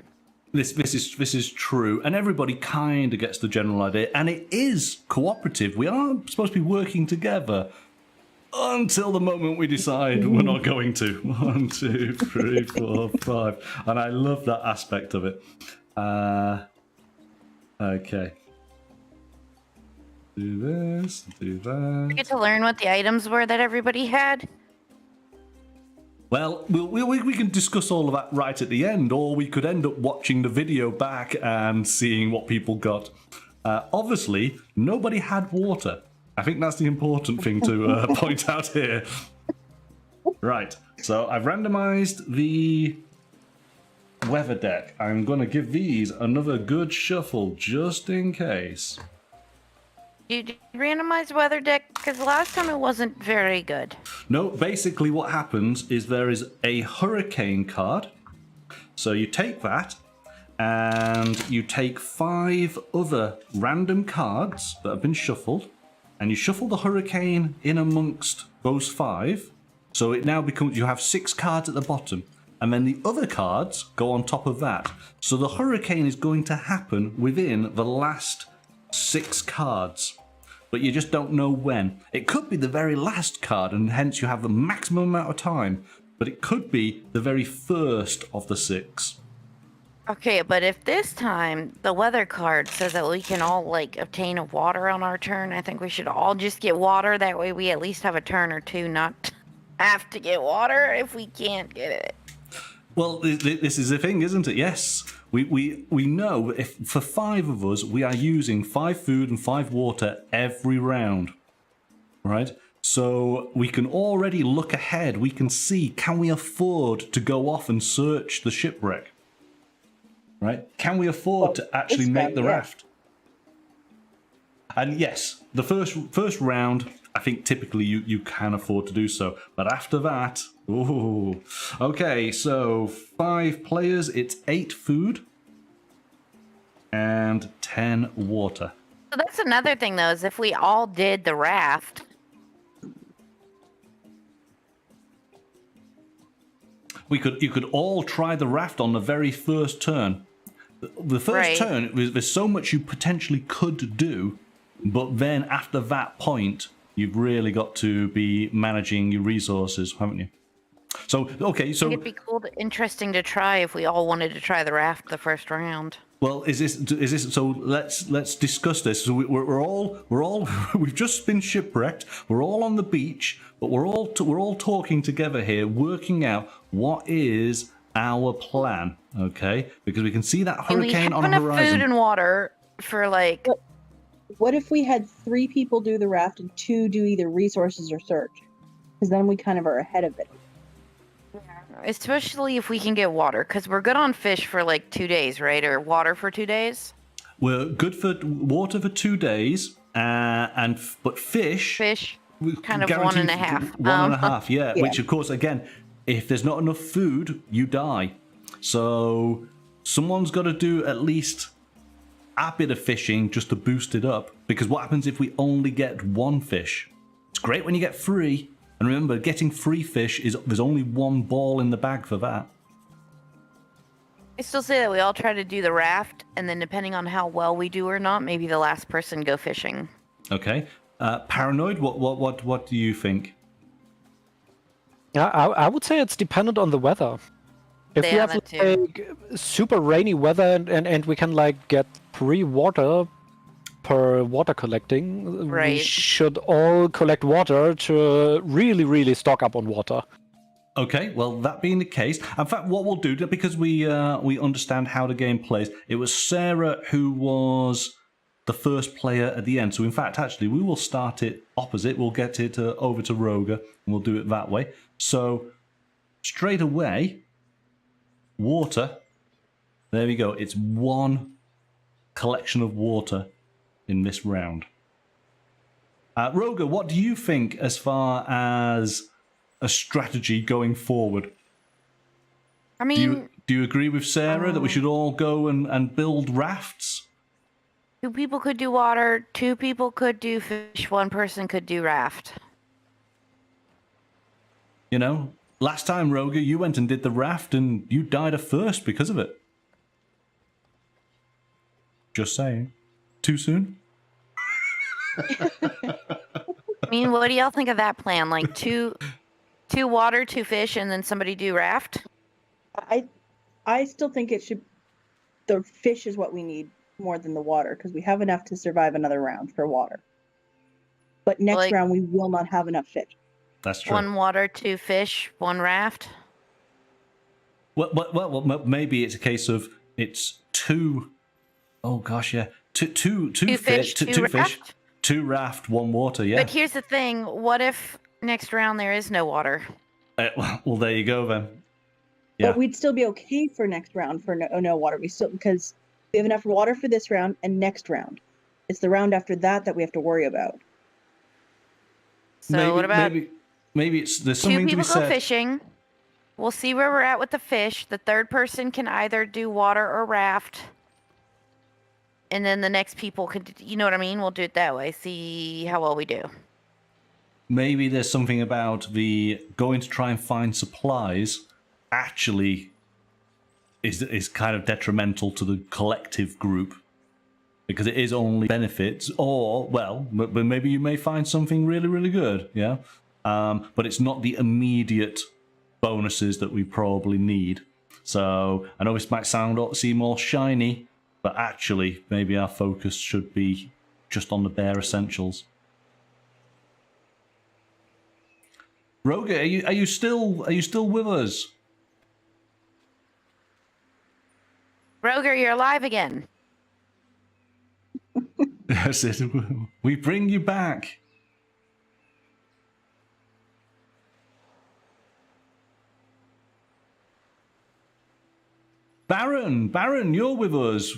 This is true, and everybody kind of gets the general idea, and it is cooperative. We are supposed to be working together until the moment we decide we're not going to. 1, 2, 3, 4, 5, and I love that aspect of it. Okay. Do this, do that. Get to learn what the items were that everybody had. Well, we can discuss all of that right at the end, or we could end up watching the video back and seeing what people got. Obviously, nobody had water. I think that's the important thing to point out here. Right, so I've randomized the weather deck. I'm going to give these another good shuffle just in case. Did you randomize weather deck? Because last time it wasn't very good. No, basically what happens is there is a hurricane card. So you take that, and you take 5 other random cards that have been shuffled, and you shuffle the hurricane in amongst those 5. So it now becomes, you have 6 cards at the bottom, and then the other cards go on top of that. So the hurricane is going to happen within the last 6 cards. But you just don't know when. It could be the very last card, and hence you have the maximum amount of time. But it could be the very first of the 6. Okay, but if this time the weather card says that we can all like obtain a water on our turn, I think we should all just get water. That way we at least have a turn or two, not have to get water if we can't get it. Well, this is the thing, isn't it? Yes. We know if for 5 of us, we are using 5 food and 5 water every round. Right? So we can already look ahead. We can see, can we afford to go off and search the shipwreck? Right? Can we afford to actually it's make fine, the yeah. raft? And yes, the first round, I think typically you can afford to do so. But after that, ooh. Okay, so 5 players, it's 8 food and 10 water. So that's another thing though, is if we all did the raft. You could all try the raft on the very first turn. The first Right. turn, there's so much you potentially could do, but then after that point, you've really got to be managing your resources, haven't you? So, okay, I so... think it'd be cool, interesting to try if we all wanted to try the raft the first round. Well, is this? So let's discuss this. So we're all we've just been shipwrecked. We're all on the beach, but we're all talking together here, working out what is our plan. Okay, because we can see that And we hurricane have on the enough horizon. food and water for like. What if we had 3 people do the raft and 2 do either resources or search? Because then we kind of are ahead of it. Especially if we can get water, because we're good on fish for like 2 days, right? Or water for 2 days. We're good for water for 2 days, but fish. Fish, we kind of guarantee 1.5. 1.5, yeah. Yeah. Which of course, again, if there's not enough food, you die. So someone's got to do at least a bit of fishing just to boost it up. Because what happens if we only get 1 fish? It's great when you get 3. And remember, getting 3 fish there's only 1 ball in the bag for that. I still say that we all try to do the raft, and then depending on how well we do or not, maybe the last person go fishing. Okay. Paranoid, what do you think? I would say it's dependent on the weather. If we Yeah, have that too. like super rainy weather and we can like get 3 water per water collecting, we Right. should all collect water to really stock up on water. Okay, well, that being the case, in fact, what we'll do, because we understand how the game plays, it was Sarah who was the first player at the end. So, in fact, actually, we will start it opposite. We'll get it over to Roger, and we'll do it that way. So, straight away, water. There we go. It's 1 collection of water in this round. Roger, what do you think as far as a strategy going forward? I mean, Do you agree with Sarah that we should all go and build rafts? 2 people could do water, 2 people could do fish, 1 person could do raft. You know, last time, Roger, you went and did the raft and you died at first because of it. Just saying. Too soon? I mean, what do y'all think of that plan? Like two water, 2 fish, and then somebody do raft? I still think it should. The fish is what we need more than the water because we have enough to survive another round for water. But next Like- round we will not have enough fish. That's true. 1 water, 2 fish, 1 raft. Well, maybe it's a case of it's 2. Oh gosh, yeah, two fish, 2 two fish, raft? 2 raft, 1 water. Yeah. But here's the thing: what if next round there is no water? Well, there you go then. Yeah. But we'd still be okay for next round for no water. We still because we have enough water for this round and next round. It's the round after that we have to worry about. So what about maybe there's 2 something to people be go said. fishing? We'll see where we're at with the fish. The 3rd person can either do water or raft. And then the next people could, you know what I mean? We'll do it that way. See how well we do. Maybe there's something about the going to try and find supplies actually is kind of detrimental to the collective group because it is only benefits, or well, but maybe you may find something really good, yeah. But it's not the immediate bonuses that we probably need. So I know this might seem all shiny, but actually maybe our focus should be just on the bare essentials. Roger, are you still with us? Roger, you're alive again. Yes, we bring you back. Baron, you're with us.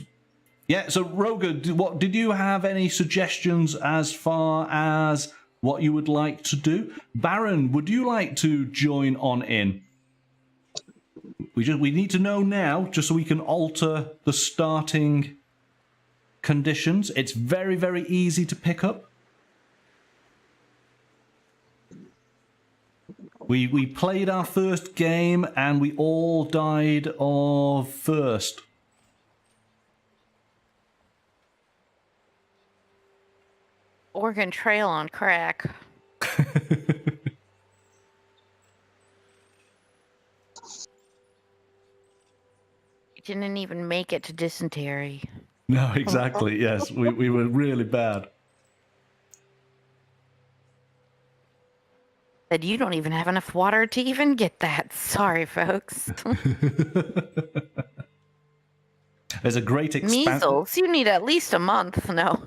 Yeah, so Roger, did you have any suggestions as far as what you would like to do? Baron, would you like to join on in? We need to know now, just so we can alter the starting conditions. It's very easy to pick up. We played our first game and we all died of thirst. Oregon Trail on crack. Didn't even make it to dysentery. No, exactly. Yes, we were really bad. Said you don't even have enough water to even get that. Sorry, folks. There's a great Measles. You need at least a month. No.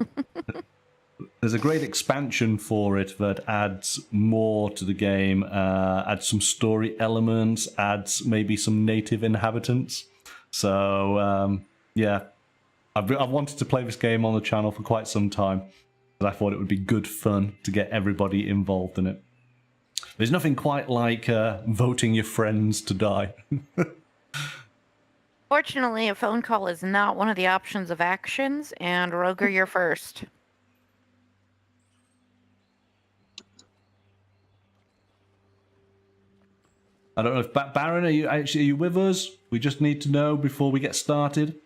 There's a great expansion for it that adds more to the game, adds some story elements, adds maybe some native inhabitants. So, yeah, I've wanted to play this game on the channel for quite some time, but I thought it would be good fun to get everybody involved in it. There's nothing quite like voting your friends to die. Fortunately, a phone call is not one of the options of actions, and Roger, you're first. I don't know if Baron, are you with us? We just need to know before we get started.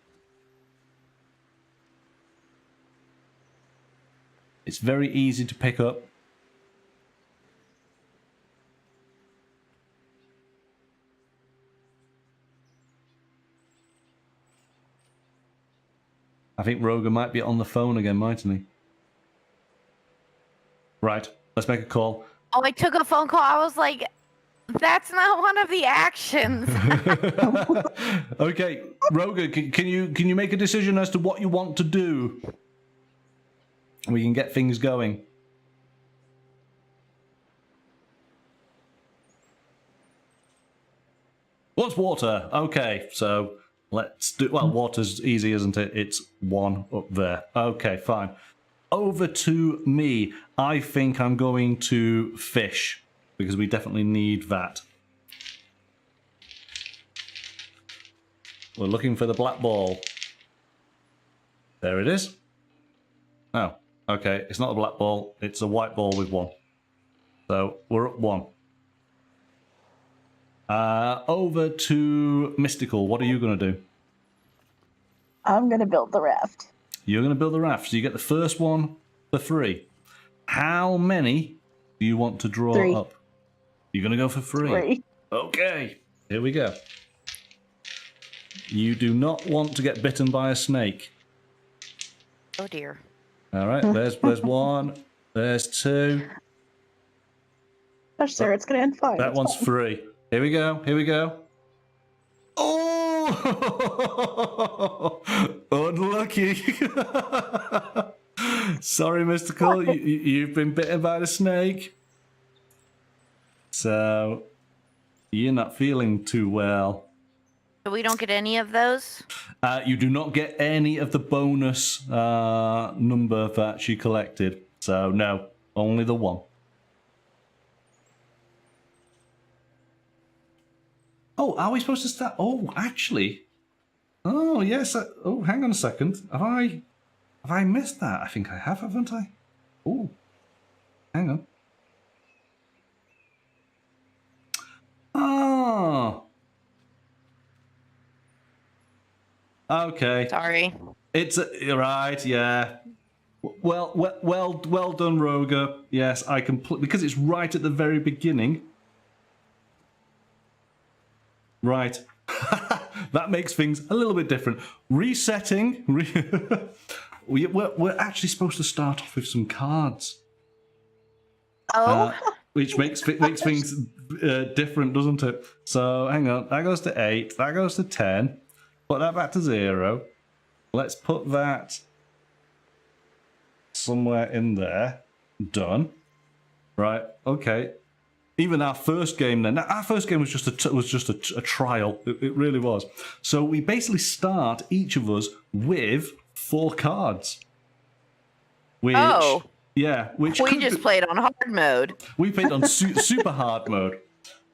It's very easy to pick up. I think Roger might be on the phone again, mightn't he? Right, let's make a call. Oh, I took a phone call. I was like, that's not one of the actions. Okay, Roger, can you make a decision as to what you want to do? We can get things going. What's water? Okay, so let's do... Well, water's easy, isn't it? It's one up there. Okay, fine. Over to me. I think I'm going to fish, because we definitely need that. We're looking for the black ball. There it is. Oh, okay. It's not a black ball. It's a white ball with one. So we're up one. Over to Mystical. What are you going to do? I'm going to build the raft. You're going to build the raft. So you get the first one for free. How many do you want to draw 3. up? You're going to go for 3. 3. Okay. Here we go. You do not want to get bitten by a snake. Oh, dear. All right. There's 1. There's 2. Gosh, sir, it's going to end fine. That It's one's fine. free. Here we go. Here we go. Oh! Unlucky. Sorry, Mystical. You've been bitten by the snake. So, you're not feeling too well. So we don't get any of those? You do not get any of the bonus number that she collected. So, no. Only the 1. Oh, are we supposed to start? Oh, actually. Oh, yes. Oh, hang on a second. Have I missed that? I think I have, haven't I? Oh, hang on. Oh. Okay. Sorry. It's right, yeah. Well done, Roger. Yes, I because it's right at the very beginning. Right. That makes things a little bit different. Resetting. We're actually supposed to start off with some cards. Oh. Which makes things different, doesn't it? So, hang on. That goes to 8. That goes to 10. Put that back to 0. Let's put that somewhere in there. Done. Right. Okay. Even our first game then. Our first game was just a trial. It really was. So we basically start, each of us, with 4 cards. Which, Oh. Yeah. Which We just played on hard mode. We played on super hard mode.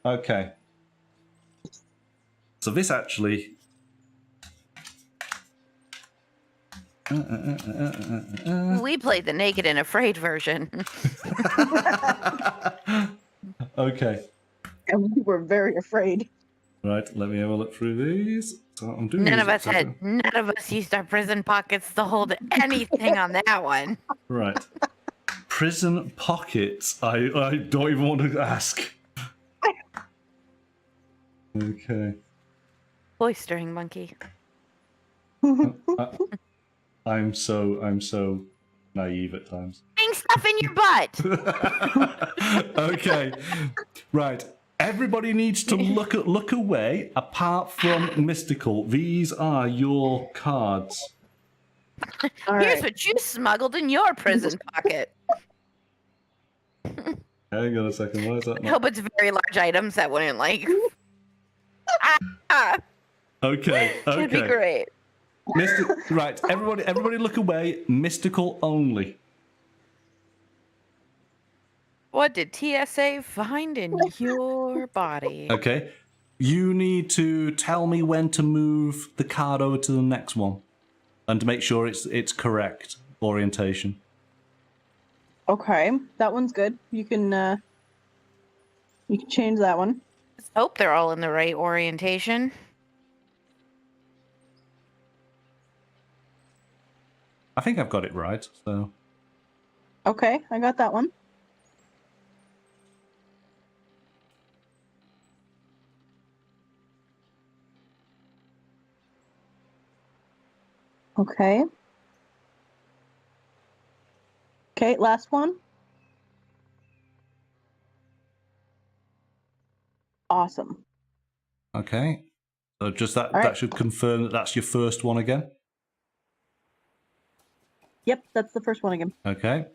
Okay. So this actually... We played the naked and afraid version. Okay. and we were very afraid. Right, let me have a look through these. So I'm doing these None of us used our prison pockets to hold anything on that one. Right. Prison pockets. I don't even want to ask. Okay. Boistering monkey. I'm so naive at times. Putting stuff in your butt. Okay. Right. Everybody needs to look away apart from Mystical. These are your cards. All Here's right. what you smuggled in your prison pocket. Hang on a second. Why is that I not? hope it's very large items that wouldn't like. Okay. It'd be Okay. great. Right. Everybody look away. Mystical only. What did TSA find in your body? Okay. You need to tell me when to move the card over to the next one, and to make sure it's correct orientation. Okay, that one's good. You can change that one. Let's hope they're all in the right orientation. I think I've got it right. So Okay, I got that one. Okay. Okay, last one. Awesome. okay. So just that All right. that should confirm that that's your first one again. Yep, that's the first one again. Okay.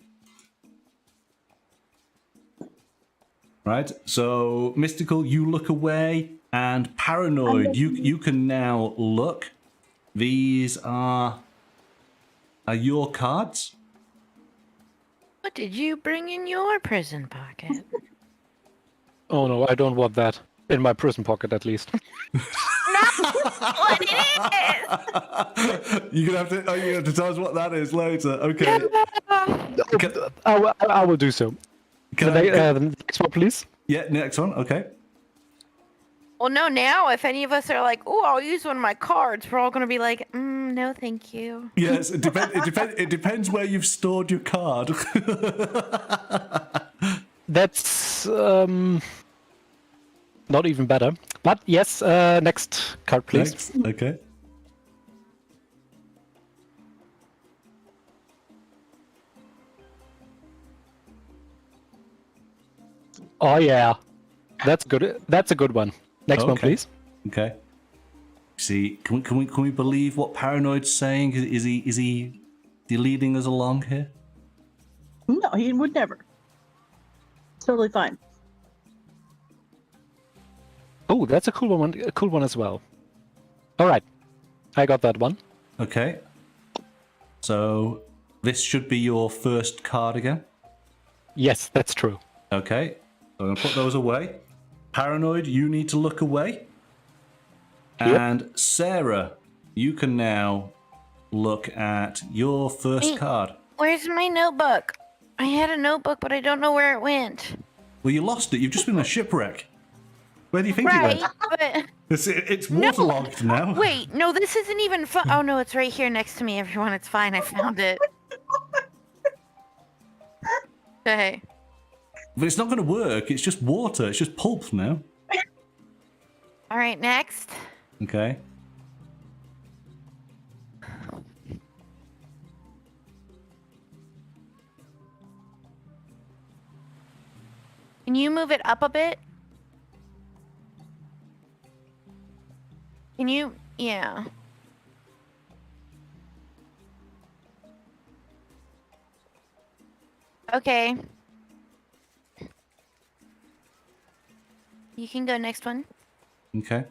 Right. So Mystical, you look away, and Paranoid, you can now look. These are your cards. What did you bring in your prison pocket? Oh no, I don't want that. In my prison pocket, at least. What it is? You're gonna have to tell us what that is later. Okay. I will do so. Can The next one, please. yeah, next one. Okay. Well, no, now if any of us are like, oh, I'll use one of my cards, we're all going to be like, no, thank you. Yes, it depends where you've stored your card. That's not even better. But yes, next card, please. Next. Okay. Oh yeah, that's good. That's a good one. Next one, Okay. please. Okay. See, can we believe what Paranoid's saying? Is he leading us along here? No, he would never. Totally fine. Oh, that's a cool one. A cool one as well. All right, I got that one. Okay. So this should be your first card again. Yes, that's true. Okay. So I'm gonna put those away. Paranoid, you need to look away. Yep. And Sarah, you can now look at your first Wait. card. Where's my notebook? I had a notebook, but I don't know where it went. Well, you lost it. You've just been in a shipwreck. Where do you think Right, it went? but It's waterlogged now. wait, no, this isn't even fun. Oh no, it's right here next to me, everyone. It's fine. I found it. Okay. But it's not going to work. It's just water. It's just pulp now. All right, next. Okay. Can you move it up a bit? Can you? Yeah. Okay. You can go next one. Okay.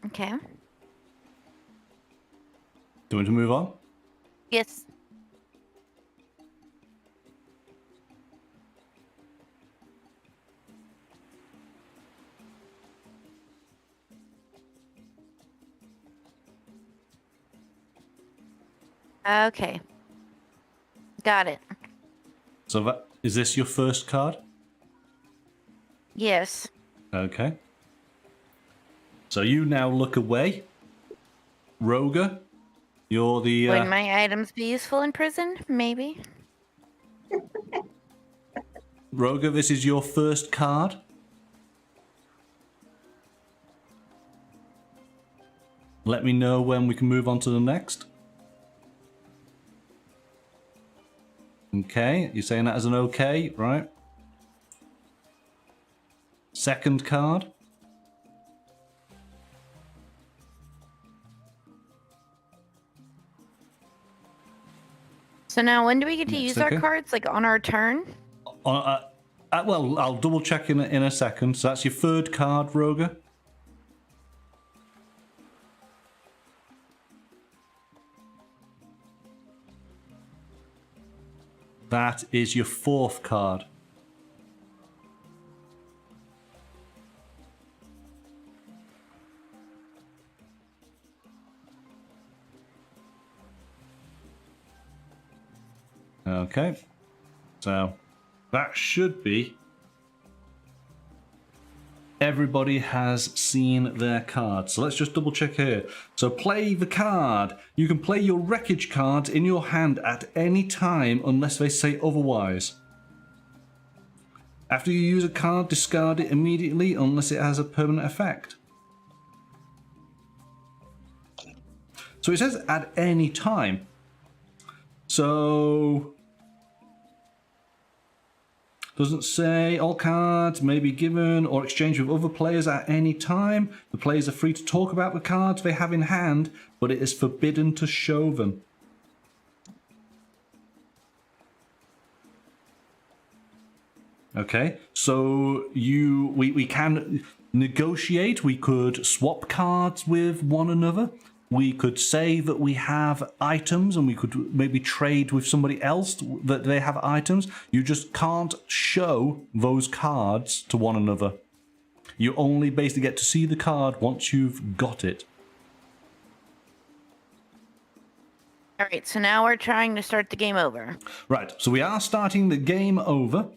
Okay. Do you want to move on? Yes. Okay. Got it. So is this your first card? Yes. Okay. So you now look away. Roga, you're the... Would my items be useful in prison? Maybe. Roga, this is your first card. Let me know when we can move on to the next. Okay, you're saying that as an okay, right? Second card. So now, when do we get to Next, use okay. our cards? Like on our turn? Well, I'll double check in a second. So that's your third card, Roga. That is your fourth card. Okay. So that should be... Everybody has seen their card. So let's just double check here. So play the card. You can play your wreckage cards in your hand at any time unless they say otherwise. After you use a card, discard it immediately unless it has a permanent effect. So it says at any time. So... Doesn't say all cards may be given or exchanged with other players at any time. The players are free to talk about the cards they have in hand, but it is forbidden to show them. Okay, so we can negotiate. We could swap cards with one another. We could say that we have items and we could maybe trade with somebody else that they have items. You just can't show those cards to one another. You only basically get to see the card once you've got it. All right, so now we're trying to start the game over. Right, so we are starting the game over.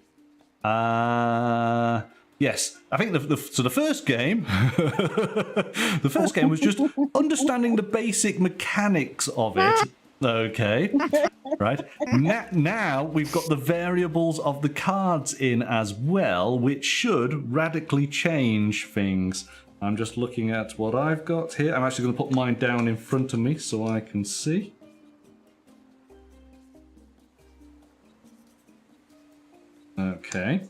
Yes, I think the first game, the first game was just understanding the basic mechanics of it. Okay, right. Now we've got the variables of the cards in as well, which should radically change things. I'm just looking at what I've got here. I'm actually going to put mine down in front of me so I can see. Okay.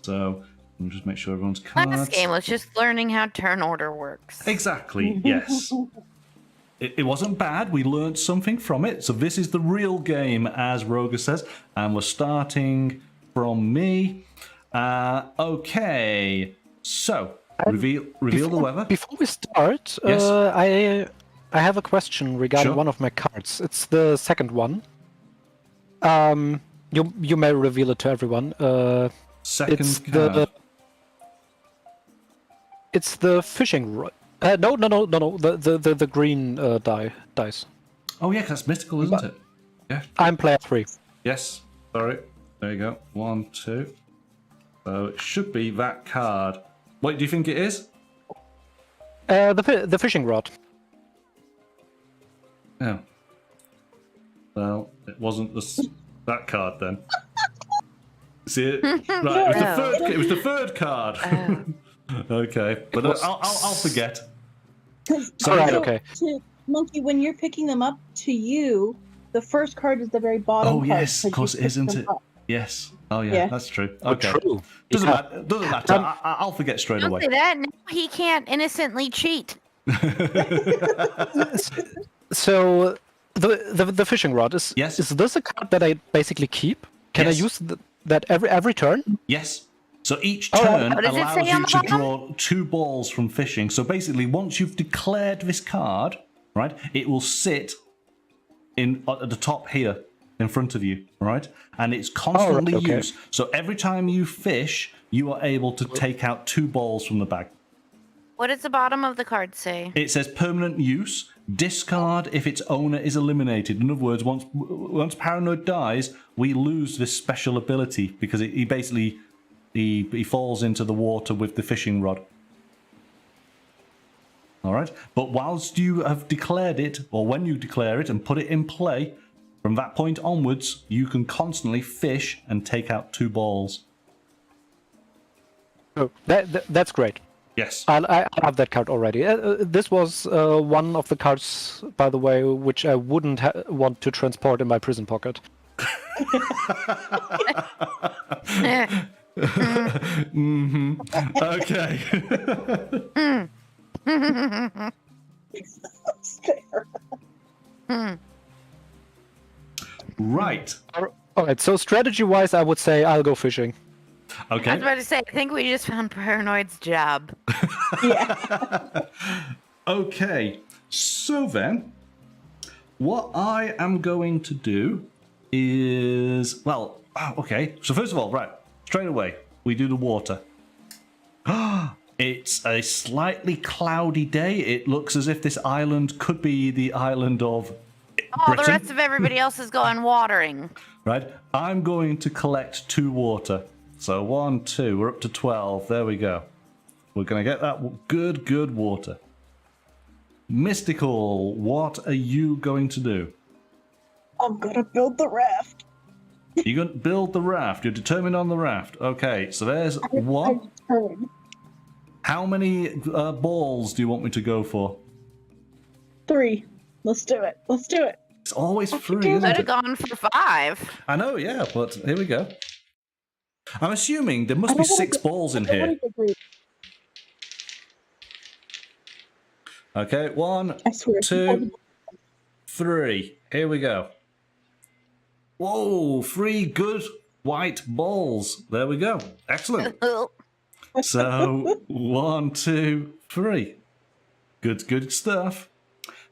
So, we'll just make sure everyone's cards... Last game was just learning how turn order works. Exactly, yes. It wasn't bad. We learned something from it. So this is the real game, as Roga says. And we're starting from me. Okay. So, reveal the weather. Before we start, Yes. I have a question regarding Sure. one of my cards. It's the second one. You may reveal it to everyone. Second card. It's the fishing rod. No. The green dice. Oh, yeah, 'cause that's mystical, isn't it? Yeah. I'm player 3. Yes. Sorry. There you go. 1, 2. So it should be that card. What do you think it is? The fishing rod. Oh. Well, it wasn't that card then. See it? Right. It was the third card. Okay, but I'll forget. Alright, okay. Monkey, when you're picking them up to you, the first card is the very bottom Oh card. yes, of course it is, isn't it? Up. Yes. Oh yeah, Yeah. that's true. Okay. True. Doesn't matter. Doesn't matter. Um, I'll forget straight Don't away. say that. Now he can't innocently cheat. So the fishing rod is Yes. Is this a card that I basically keep? Can Yes. I use that every turn? Yes. So each Oh, turn what does it allows say on you the to bottom? draw 2 balls from fishing. So basically, once you've declared this card, right, it will sit at the top here in front of you, right? And it's constantly okay. used. So every time you fish, you are able to take out 2 balls from the bag. What does the bottom of the card say? It says permanent use. Discard if its owner is eliminated. In other words, once Paranoid dies, we lose this special ability because he basically he falls into the water with the fishing rod. All right, but whilst you have declared it, or when you declare it and put it in play, from that point onwards, you can constantly fish and take out 2 balls. Oh, that's great. Yes. I have that card already. This was one of the cards, by the way, which I wouldn't want to transport in my prison pocket. Okay. Right. All right. So strategy-wise, I would say I'll go fishing. Okay. I was about to say, I think we just found Paranoid's job. Yeah. Okay. So then, what I am going to do is, well, okay. So first of all, right, straight away, we do the water. It's a slightly cloudy day. It looks as if this island could be the island of Britain. The rest of everybody else is going watering. Right. I'm going to collect 2 water. So 1, 2, we're up to 12. There we go. We're going to get that good water. Mystical, what are you going to do? I'm gonna build the raft. You're going to build the raft. You're determined on the raft. Okay, so there's 1. How many balls do you want me to go for? 3. Let's do it. Let's do it. It's always 3, Could isn't have it? gone for 5. I know, yeah, but here we go. I'm assuming there must be 6 balls in here. Okay, 1, I swear. 2, 3. Here we go. Whoa, 3 good white balls. There we go. Excellent. So 1, 2, 3. Good stuff.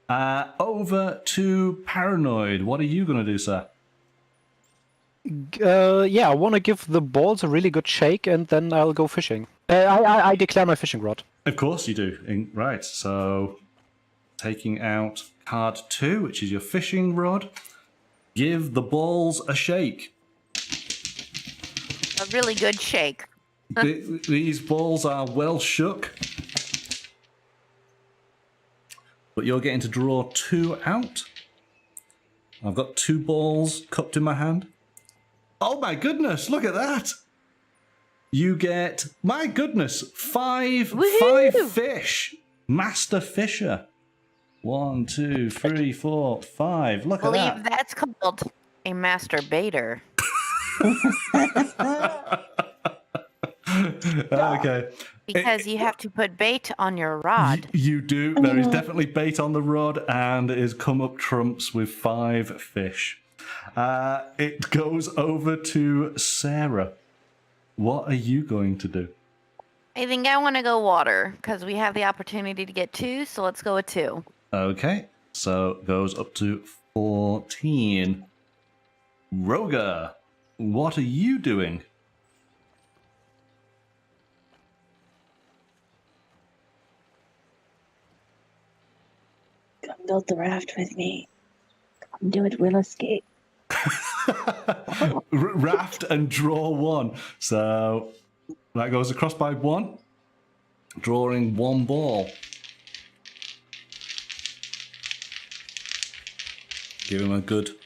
Over to Paranoid. What are you going to do, sir? Yeah, I want to give the balls a really good shake, and then I'll go fishing. I declare my fishing rod. Of course you do. Right, so taking out card 2, which is your fishing rod. Give the balls a shake. A really good shake. These balls are well shook. But you're getting to draw 2 out. I've got 2 balls cupped in my hand. Oh my goodness, look at that! You get, my goodness, 5 fish. Master Fisher. 1, 2, 3, 4, 5. Look I at believe that. that's called a masturbator. Okay. Because you have to put bait on your rod. You do. There is definitely bait on the rod, and it has come up trumps with 5 fish. It goes over to Sarah. What are you going to do? I think I want to go water because we have the opportunity to get 2, so let's go with 2. Okay, so it goes up to 14. Roga, what are you doing? Come build the raft with me. Come do it. We'll escape. Raft and draw 1. So that goes across by 1, drawing 1 ball. Give him a good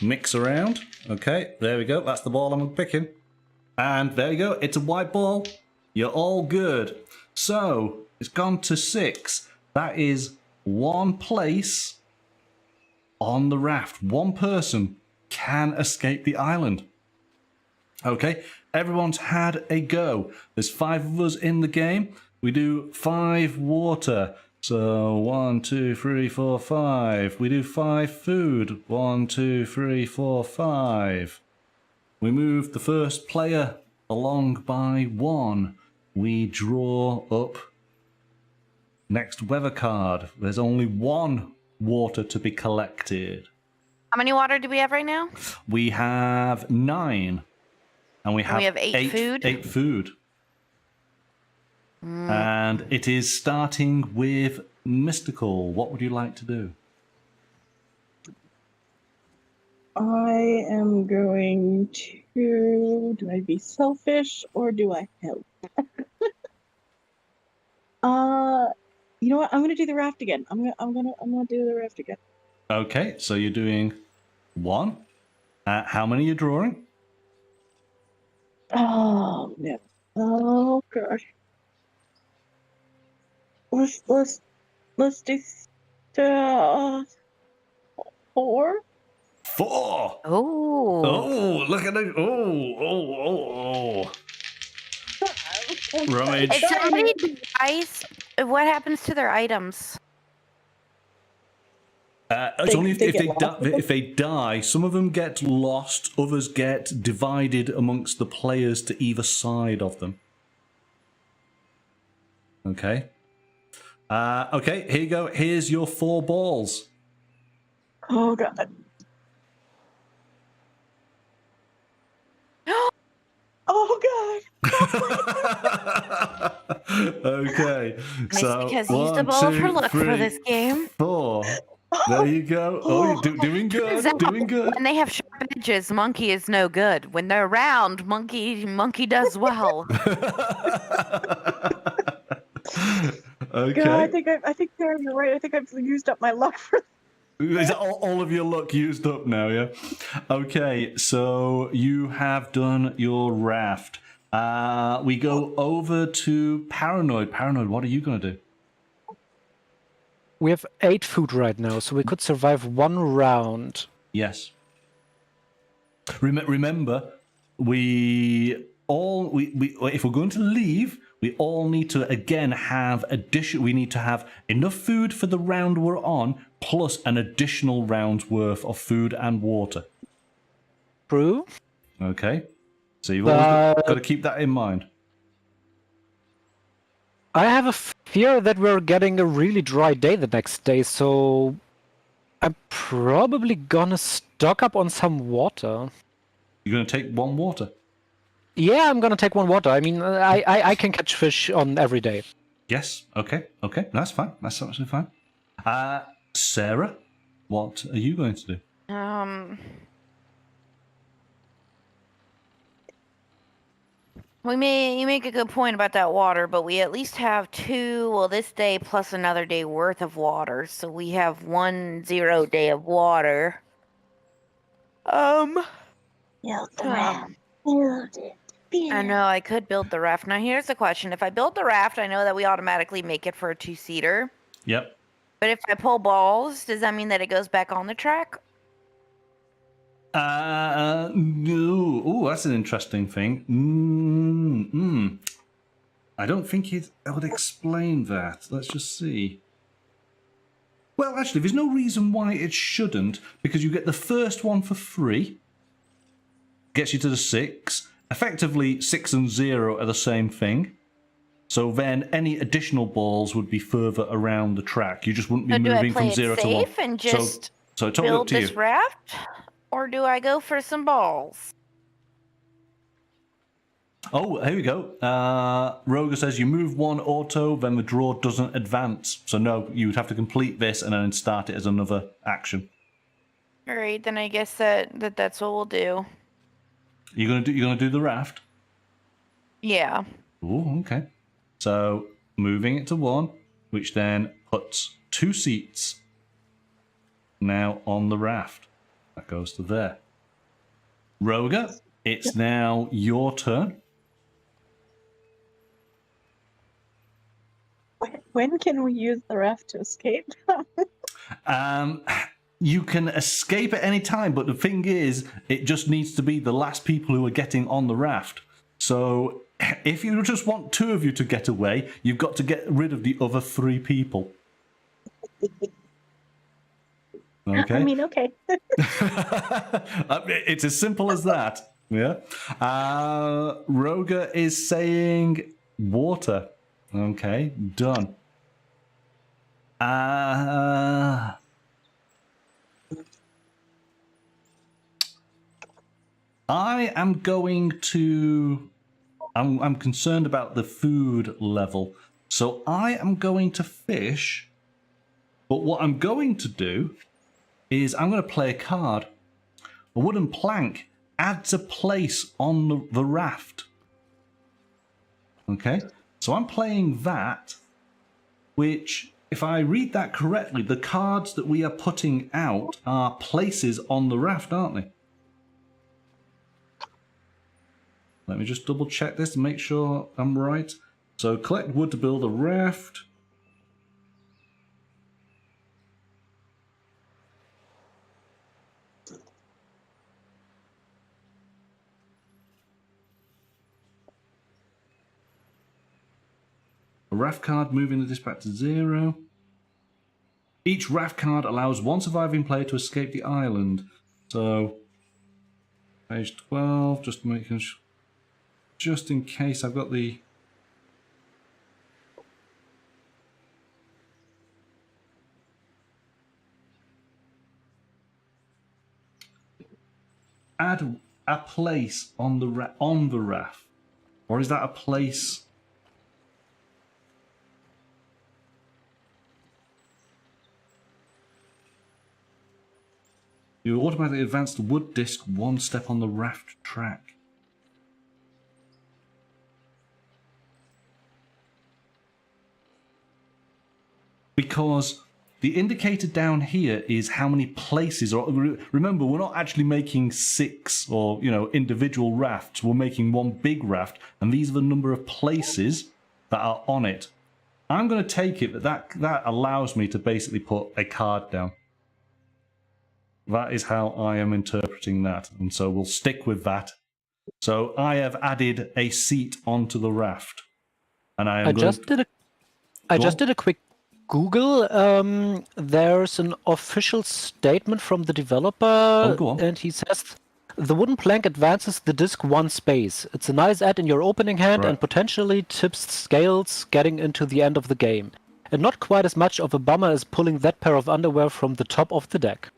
mix around. Okay, there we go. That's the ball I'm picking. And there you go. It's a white ball. You're all good. So it's gone to 6. That is 1 place on the raft. 1 person can escape the island. Okay, everyone's had a go. There's 5 of us in the game. We do 5 water. So 1, 2, 3, 4, 5. We do 5 food. 1, 2, 3, 4, 5. We move the first player along by 1. We draw up next weather card. There's only 1 water to be collected. How many water do we have right now? We have 9. And we have, we have 8 food? 8 food. And it is starting with Mystical. What would you like to do? I am going to. Do I be selfish or do I help? You know what? I'm gonna do the raft again. I'm gonna do the raft again. Okay, so you're doing 1. How many are you drawing? Oh no. Oh gosh. Let's do 4. 4. Oh. Oh, look at it. Oh. Rummage. If somebody dies, what happens to their items? It's They- only they if get if they die. Some of them get lost. Others get divided amongst the players to either side of them. Okay. Okay. Here you go. Here's your 4 balls. Oh god. Oh god. Okay. Miss So because used 1, up all of 2, her luck for 3, this game. 4. There you go. Oh, you're doing Turns good. out Doing good. When they have sharp edges, monkey is no good. When they're round, monkey does well. Okay. God, I think Sarah, you're right. I think I've used up my luck for. Is that all of your luck used up now, yeah? Okay, so you have done your raft. We go over to Paranoid. Paranoid, what are you going to do? We have 8 food right now, so we could survive 1 round. Yes. Remember, if we're going to leave, we all need to again have we need to have enough food for the round we're on, plus an additional round's worth of food and water. True. Okay, so you've always got to keep that in mind. I have a fear that we're getting a really dry day the next day, so I'm probably gonna stock up on some water. You're going to take 1 water. Yeah, I'm gonna take 1 water. I mean, I can catch fish on every day. Yes. Okay. That's fine. That's absolutely fine. Sarah, what are you going to do? You make a good point about that water, but we at least have 2, well, this day plus another day worth of water, so we have 1 day of water. Build the raft. Build it. I know I could build the raft. Now here's the question: if I build the raft, I know that we automatically make it for a 2-seater. Yep. But if I pull balls, does that mean that it goes back on the track? No. Oh, that's an interesting thing. I don't think it would explain that. Let's just see. Well, actually, there's no reason why it shouldn't, because you get the first one for free. Gets you to the 6. Effectively, 6 and 0 are the same thing. So then any additional balls would be further around the track. You just wouldn't be moving from 0 to 1. Safe and just so totally build up to this you. raft? Or do I go for some balls? Oh, here we go. Roger says you move 1 auto, then the draw doesn't advance. So no, you would have to complete this and then start it as another action. All right, then I guess that's what we'll do. You're gonna do the raft? Yeah. Oh, okay. So moving it to 1, which then puts 2 seats now on the raft. That goes to there. Roger, it's now your turn. When can we use the raft to escape? You can escape at any time, but the thing is, it just needs to be the last people who are getting on the raft. So if you just want 2 of you to get away, you've got to get rid of the other 3 people. Okay. I mean, okay. It's as simple as that. Yeah. Roger is saying water. Okay, done. I am going to I'm concerned about the food level. So I am going to fish, but what I'm going to do is I'm going to play a card. A wooden plank adds a place on the raft. Okay, so I'm playing that, which, if I read that correctly, the cards that we are putting out are places on the raft, aren't they? Let me just double check this and make sure I'm right. So collect wood to build a raft. A raft card, moving the dispatch to 0. Each raft card allows one surviving player to escape the island. So, page 12, just making sure, just in case I've got the... Add a place on the raft, or is that a place? You automatically advance the wood disc one step on the raft track. Because the indicator down here is how many places, or remember, we're not actually making 6 or, individual rafts. We're making one big raft, and these are the number of places that are on it. I'm going to take it that allows me to basically put a card down. That is how I am interpreting that, and so we'll stick with that. So I have added a seat onto the raft, and I just did a quick Google. There's an official statement from the developer, and he says the wooden plank advances the disc 1 space. It's a nice add in your opening hand and potentially tips scales getting into the end of the game. And not quite as much of a bummer as pulling that pair of underwear from the top of the deck.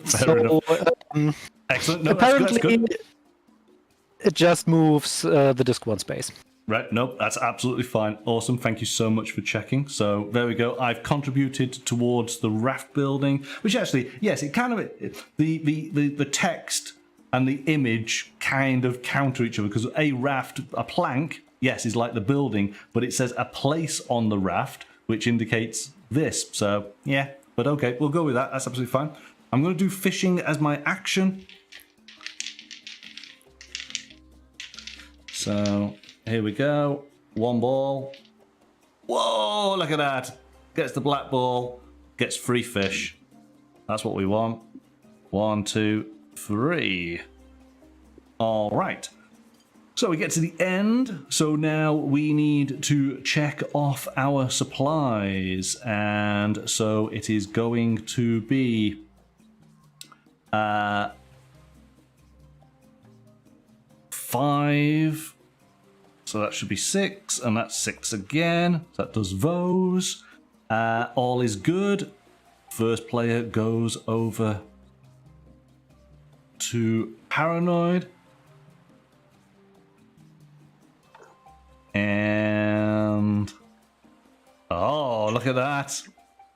Fair enough. Excellent. No, apparently, that's good. It just moves the disc 1 space. Right, nope, that's absolutely fine. Awesome, thank you so much for checking. So there we go. I've contributed towards the raft building, which actually, yes, it kind of the text and the image kind of counter each other, because a raft, a plank, yes, is like the building, but it says a place on the raft, which indicates this. So yeah, but okay, we'll go with that. That's absolutely fine. I'm going to do fishing as my action. So here we go. 1 ball. Whoa, look at that. Gets the black ball. Gets free fish. That's what we want. 1, 2, 3. All right. So we get to the end. So now we need to check off our supplies. And so it is going to be... 5. So that should be 6, and that's 6 again. So that does those. All is good. First player goes over to Paranoid. And... oh, look at that.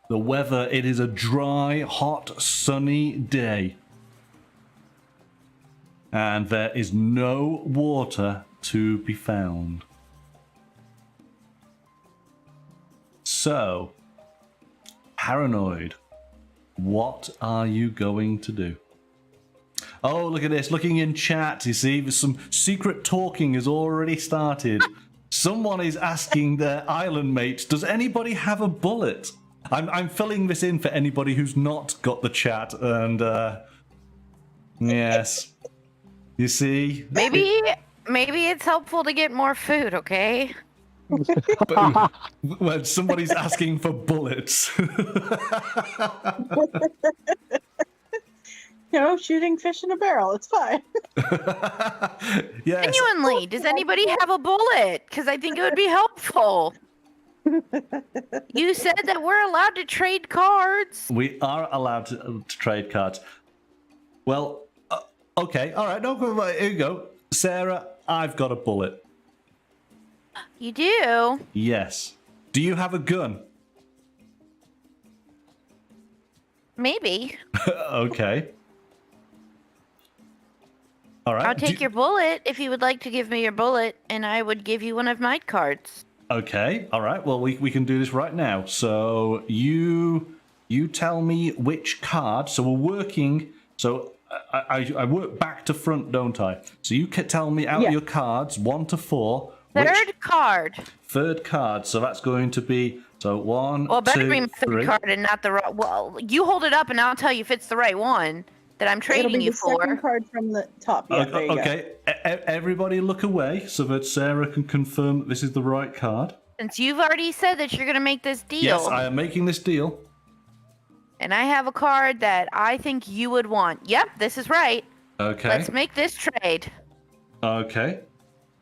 The weather, it is a dry, hot, sunny day. And there is no water to be found. So, Paranoid, what are you going to do? Oh, look at this, looking in chat, you see, there's some secret talking has already started. Someone is asking their island mates, does anybody have a bullet? I'm filling this in for anybody who's not got the chat, and yes. You see? Maybe it's helpful to get more food, okay? But when somebody's asking for bullets. Shooting fish in a barrel, it's fine. Yes. Genuinely, does anybody have a bullet? Because I think it would be helpful. You said that we're allowed to trade cards. We are allowed to trade cards. Well, okay, all right, no, here you go. Sarah, I've got a bullet. You do? Yes. Do you have a gun? Maybe. Okay. All right. I'll take your bullet if you would like to give me your bullet, and I would give you one of my cards. Okay. All right. Well, we can do this right now. So you tell me which card. So we're working. So I work back to front, don't I? So you can tell me out your cards, 1 to 4. Third card. Third card. So that's going to be 1, Well, it better 2, be my third 3. card and not the right. Well, you hold it up, and I'll tell you if it's the right one that I'm It'll trading be you the for. second card from the top. Yeah, there you Okay. Everybody look away so that Sarah can confirm that this is the right card. Since you've already said that you're going to make this deal. Yes, I am making this deal. And I have a card that I think you would want. Yep, this is right. Okay. Let's make this trade. Okay.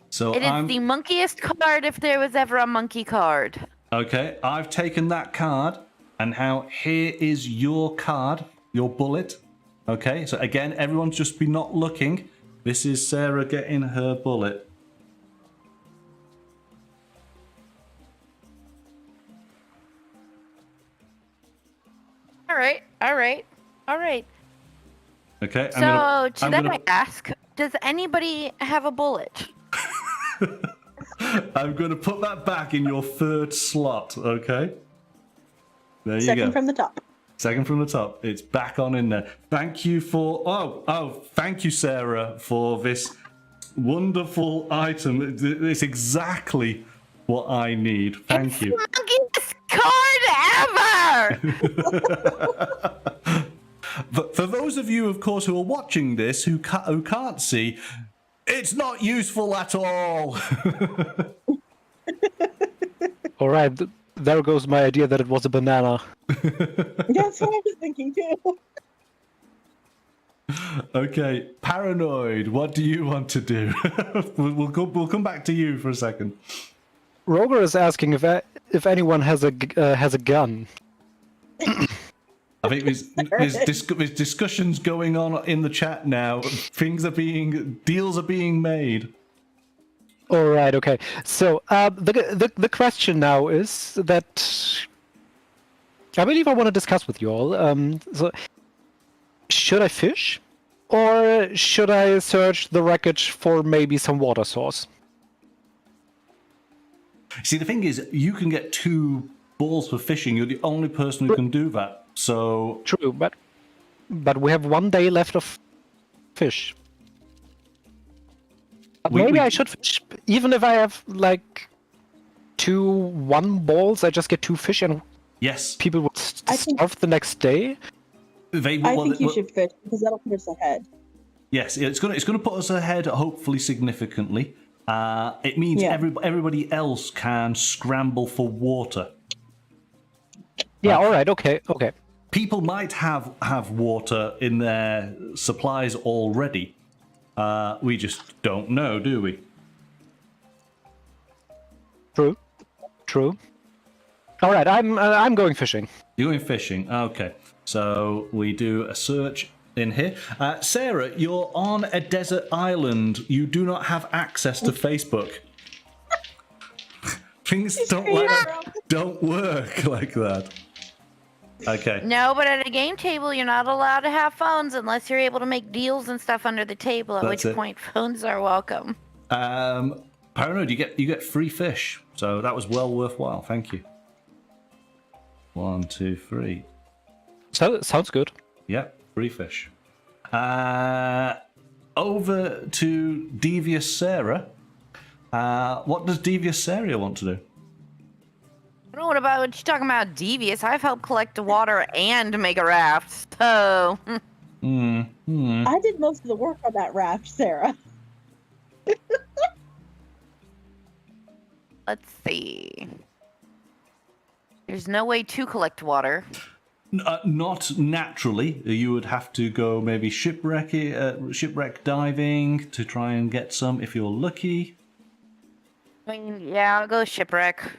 So It is the monkiest card if there was ever a monkey card. Okay, I've taken that card, and now here is your card, your bullet. Okay, so again, everyone's just be not looking. This is Sarah getting her bullet. All right. Okay. So I ask, does anybody have a bullet? I'm going to put that back in your third slot. Okay. There you go. Second from the top. Second from the top. It's back on in there. Thank you for. Thank you, Sarah, for this wonderful item. It's exactly what I need. Thank you. It's the monkiest card ever. But for those of you, of course, who are watching this who can't see, it's not useful at all. All right, there goes my idea that it was a banana. That's what I was thinking too. Okay, Paranoid, what do you want to do? we'll come back to you for a second. Roger is asking if anyone has a gun. I think there's discussions going on in the chat now. Deals are being made. All right, okay. So the question now is that I believe I want to discuss with you all. So should I fish, or should I search the wreckage for maybe some water source? See, the thing is, you can get 2 balls for fishing. You're the only person who can do that. So True, but we have 1 day left of fish. Maybe I should fish, even if I have like 1 balls. I just get 2 fish, and yes, people will starve the next day. I think you should fish because that'll put us ahead. Yes, it's gonna put us ahead, hopefully significantly. It means everybody else can scramble for water. Yeah. All right. Okay. People might have water in their supplies already. We just don't know, do we? True. All right. I'm going fishing. You're going fishing. Okay. So we do a search in here. Sarah, you're on a desert island. You do not have access to Facebook. Things don't work like that. Okay. No, but at a game table, you're not allowed to have phones unless you're able to make deals and stuff under the table. At which point, phones are welcome. Paranoid, you get free fish, so that was well worthwhile. Thank you. 1, 2, 3. So sounds good. Yep, free fish. Over to Devious Sarah. What does Devious Sarah want to do? I don't know what you're talking about, devious. I've helped collect the water and make a raft, so. I did most of the work on that raft, Sarah. Let's see. There's no way to collect water. Not naturally. You would have to go maybe shipwreck diving to try and get some if you're lucky. I mean, yeah, I'll go shipwreck.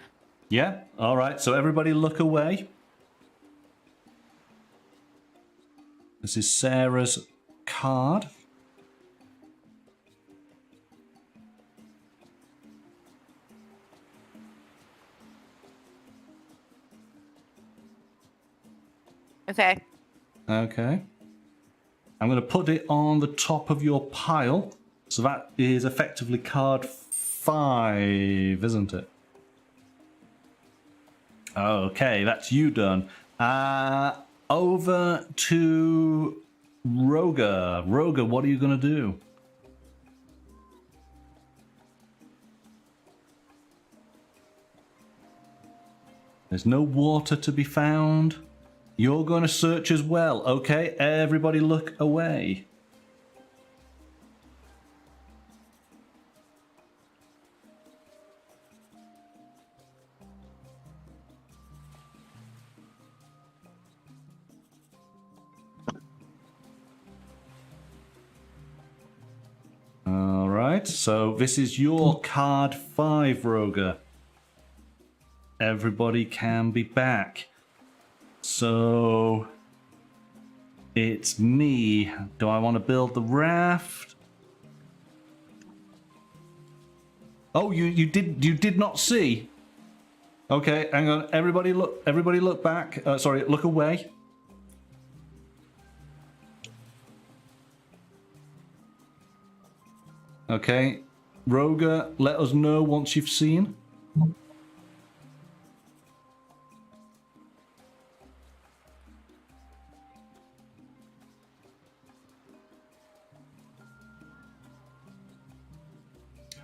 Yeah? Alright, so everybody look away. This is Sarah's card. Okay. Okay. I'm going to put it on the top of your pile. So that is effectively card 5, isn't it? Okay, that's you done. Over to Roga. Roga, what are you going to do? There's no water to be found. You're going to search as well. Okay, everybody look away. All right, so this is your card 5, Roga. Everybody can be back. So it's me. Do I want to build the raft? Oh, you did not see. Okay, hang on. Everybody look back. Sorry, look away. Okay, Roga, let us know once you've seen.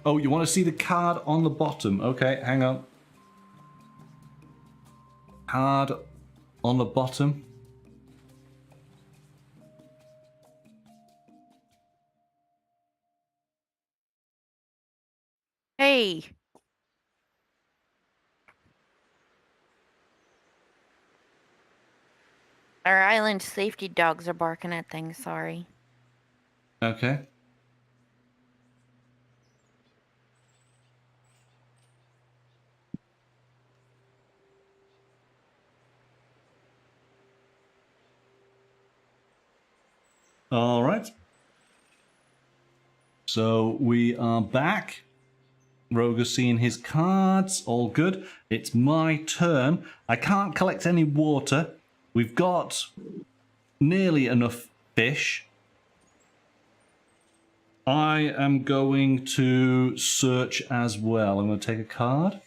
Oh, you want to see the card on the bottom? Okay, hang on. Card on the bottom. Hey. Our island safety dogs are barking at things, sorry. Okay. All right. So we are back. Roga's seeing his cards. All good. It's my turn. I can't collect any water. We've got nearly enough fish. I am going to search as well. I'm going to take a card.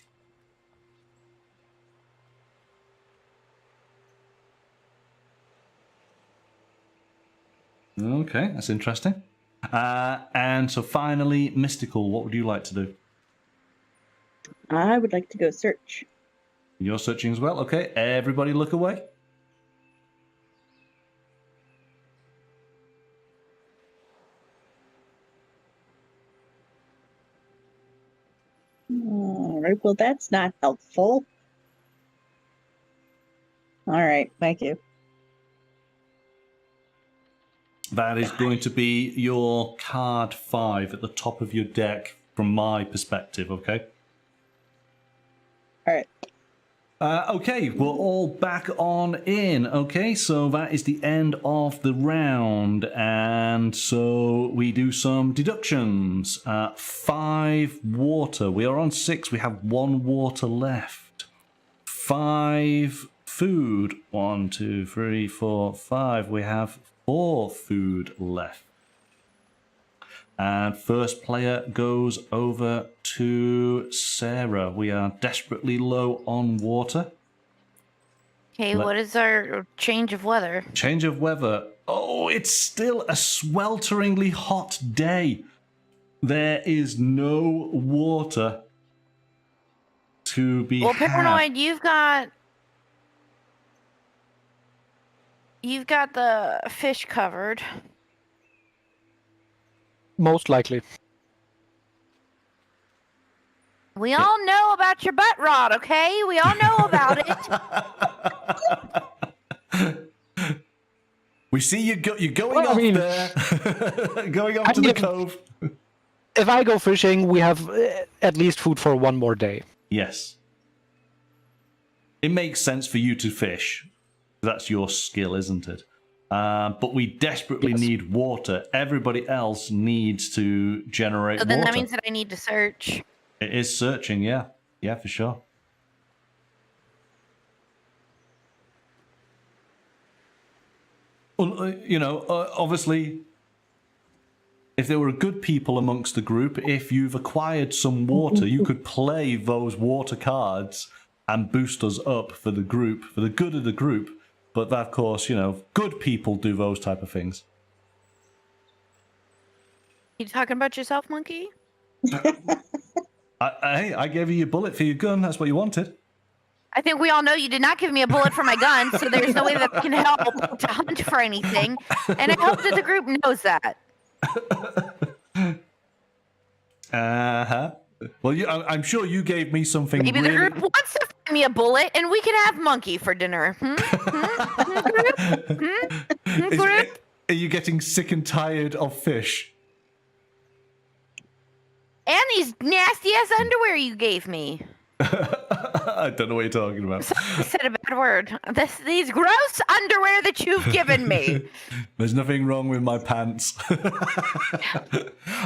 Okay, that's interesting. And so finally, Mystical, what would you like to do? I would like to go search. You're searching as well? Okay, everybody look away. All right, well, that's not helpful. All right, thank you. That is going to be your card 5 at the top of your deck from my perspective, okay? All right. Okay, we're all back on in. Okay, so that is the end of the round. And so we do some deductions. 5 water. We are on 6. We have 1 water left. 5 food. 1, 2, 3, 4, 5. We have 4 food left. And first player goes over to Sarah. We are desperately low on water. Okay, what is our change of weather? Change of weather. Oh, it's still a swelteringly hot day. There is no water to be Well, had. Paranoid, you've got the fish covered. Most likely. We all know about your butt rod, okay? We all know about it. We see you're going off there. Going off to the cove. If I go fishing, we have at least food for 1 more day. Yes. It makes sense for you to fish. That's your skill, isn't it? But we desperately need water. Everybody else needs to generate So then water. that means that I need to search. It is searching, yeah. Yeah, for sure. Obviously, if there were good people amongst the group, if you've acquired some water, you could play those water cards and boost us up for the group, for the good of the group. But of course, good people do those type of things. You talking about yourself, monkey? I gave you your bullet for your gun. That's what you wanted. I think we all know you did not give me a bullet for my gun, so there's no way that I can help to hunt for anything. And I hope that the group knows that. Uh-huh. Well, I'm sure you gave me something. Maybe the group wants to find me a bullet, and we can have monkey for dinner. Group? Are you getting sick and tired of fish? And these nasty ass underwear you gave me. I don't know what you're talking about. I said a bad word. These gross underwear that you've given me. There's nothing wrong with my pants.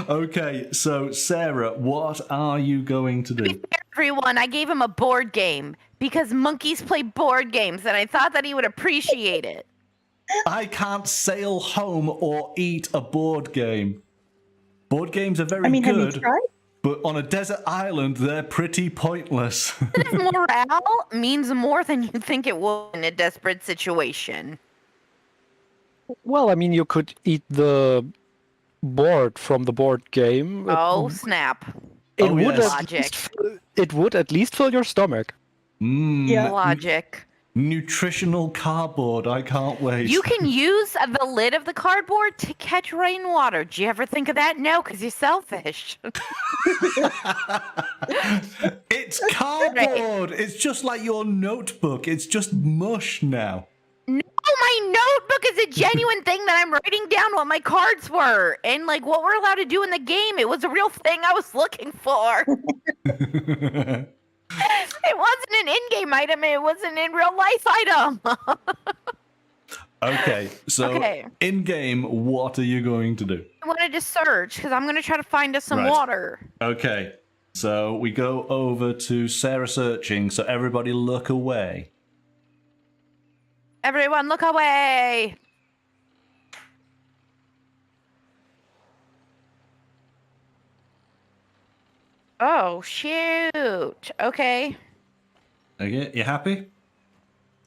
Okay, so Sarah, what are you going to do? Everyone, I gave him a board game because monkeys play board games, and I thought that he would appreciate it. I can't sail home or eat a board game. Board games are very good. Have you tried? But on a desert island, they're pretty pointless. Morale means more than you think it would in a desperate situation. Well, I mean, you could eat the board from the board game. Oh, snap. It Oh, would yes. Logic. It would at least fill your stomach. Yeah. Logic. Nutritional cardboard. I can't wait. You can use the lid of the cardboard to catch rainwater. Do you ever think of that? No, because you're selfish. It's cardboard. It's just like your notebook. It's just mush now. No, my notebook is a genuine thing that I'm writing down what my cards were and like what we're allowed to do in the game. It was a real thing I was looking for. It wasn't an in-game item. It was an in-real-life item. Okay, so in-game, what are you going to do? I wanted to search because I'm going to try to find us some Right. water. Okay, so we go over to Sarah searching, so everybody look away. Everyone, look away. Oh, shoot. Okay. Okay, you happy?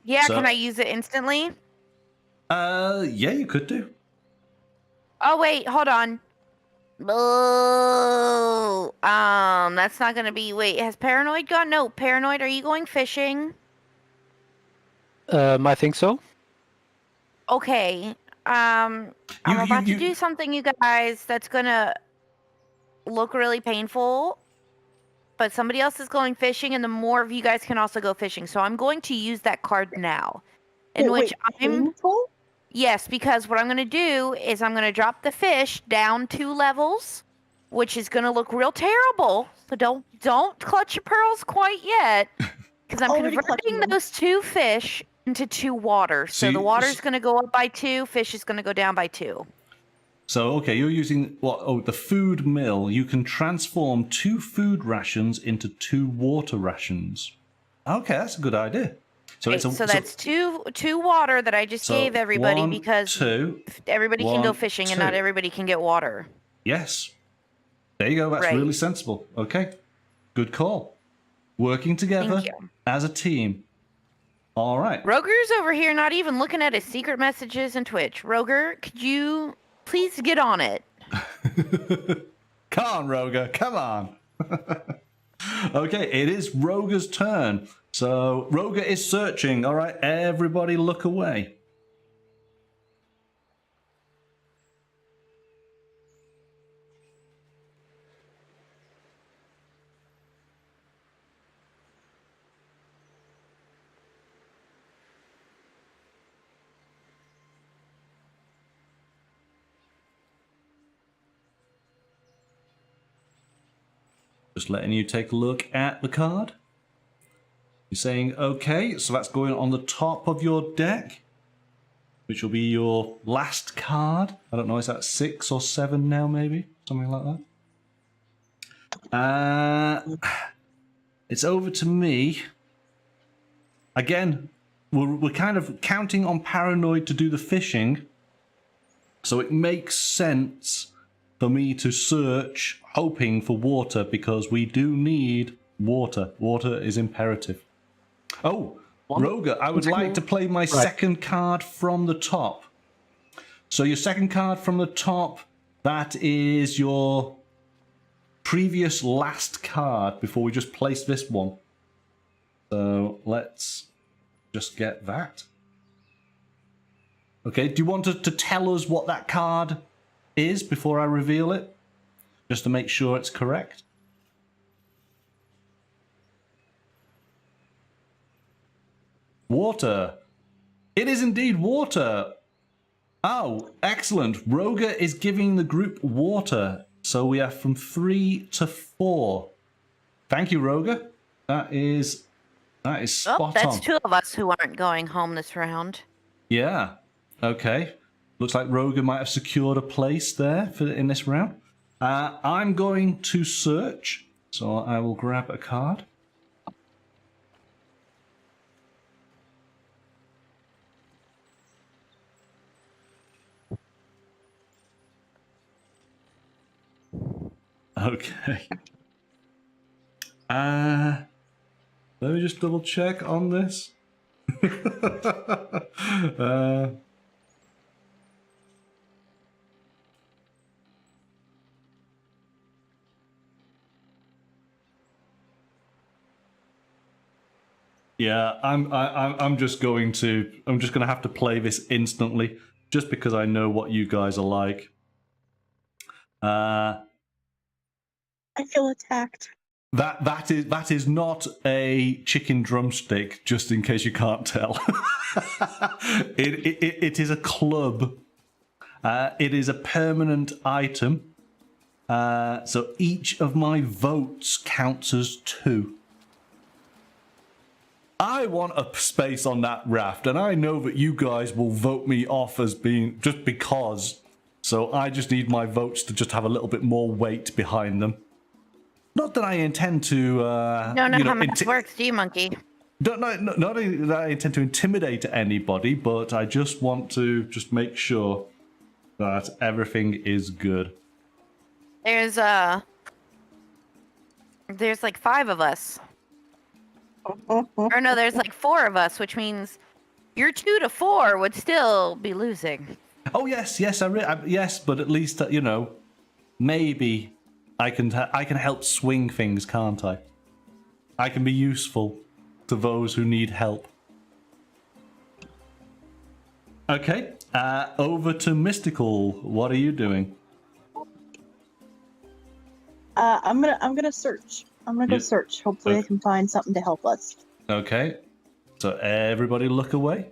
Yeah, So- can I use it instantly? Yeah, you could do. Oh, wait, hold on. Oh, that's not gonna be. Wait, has Paranoid gone? No, Paranoid, are you going fishing? I think so. Okay. I'm about to do something, you guys, that's gonna look really painful. But somebody else is going fishing, and the more of you guys can also go fishing. So I'm going to use that card now. In which I'm. Painful? Yes, because what I'm going to do is I'm going to drop the fish down 2 levels, which is going to look real terrible. So don't clutch your pearls quite yet, because I'm Already converting clutching them. those 2 fish into 2 water. So So the you- water's going to go up by 2, fish is going to go down by 2. So, okay, you're using what? Oh, the food mill. You can transform 2 food rations into 2 water rations. Okay, that's a good idea. So Okay, so that's two water that I just so gave everybody 1, because 2. everybody can go 1, fishing and not 2. everybody can get water. Yes. There you go. That's Right. really sensible. Okay. Good call. Working together Thank you. as a team. All right. Roger's over here not even looking at his secret messages and Twitch. Roger, could you please get on it? Come on, Roger. Come on. Okay, it is Roger's turn. So Roger is searching. All right, everybody look away. Just letting you take a look at the card. You're saying, okay, so that's going on the top of your deck, which will be your last card. I don't know, is that 6 or 7 now, maybe? Something like that. It's over to me. Again, we're kind of counting on Paranoid to do the fishing, So it makes sense for me to search hoping for water because we do need water. Water is imperative. Oh, Roga, I would like to play my second card from the top. So your second card from the top, that is your previous last card before we just place this one. So let's just get that. Okay, do you want to tell us what that card is before I reveal it? Just to make sure it's correct. Water. It is indeed water. Oh, excellent. Roga is giving the group water. So we are from 3 to 4. Thank you, Roga. That is spot on. That's 2 of us who aren't going home this round. Yeah. Okay. Looks like Roga might have secured a place there in this round. I'm going to search. So I will grab a card. Okay. Let me just double check on this. Yeah, I'm just going to have to play this instantly, just because I know what you guys are like. I feel attacked. That is not a chicken drumstick, just in case you can't tell. It is a club. It is a permanent item. So each of my votes counts as 2. I want a space on that raft, and I know that you guys will vote me off as being just because. So I just need my votes to just have a little bit more weight behind them. Not that I intend to. No, how math works, do you, monkey? Not that I intend to intimidate anybody, but I just want to just make sure that everything is good. There's like 5 of us. Or no, there's like 4 of us, which means your 2 to 4 would still be losing. Oh yes, yes, but at least maybe I can help swing things, can't I? I can be useful to those who need help. Okay, over to Mystical. What are you doing? I'm gonna search. I'm gonna go search. Hopefully, I can find something to help us. Okay, so everybody look away.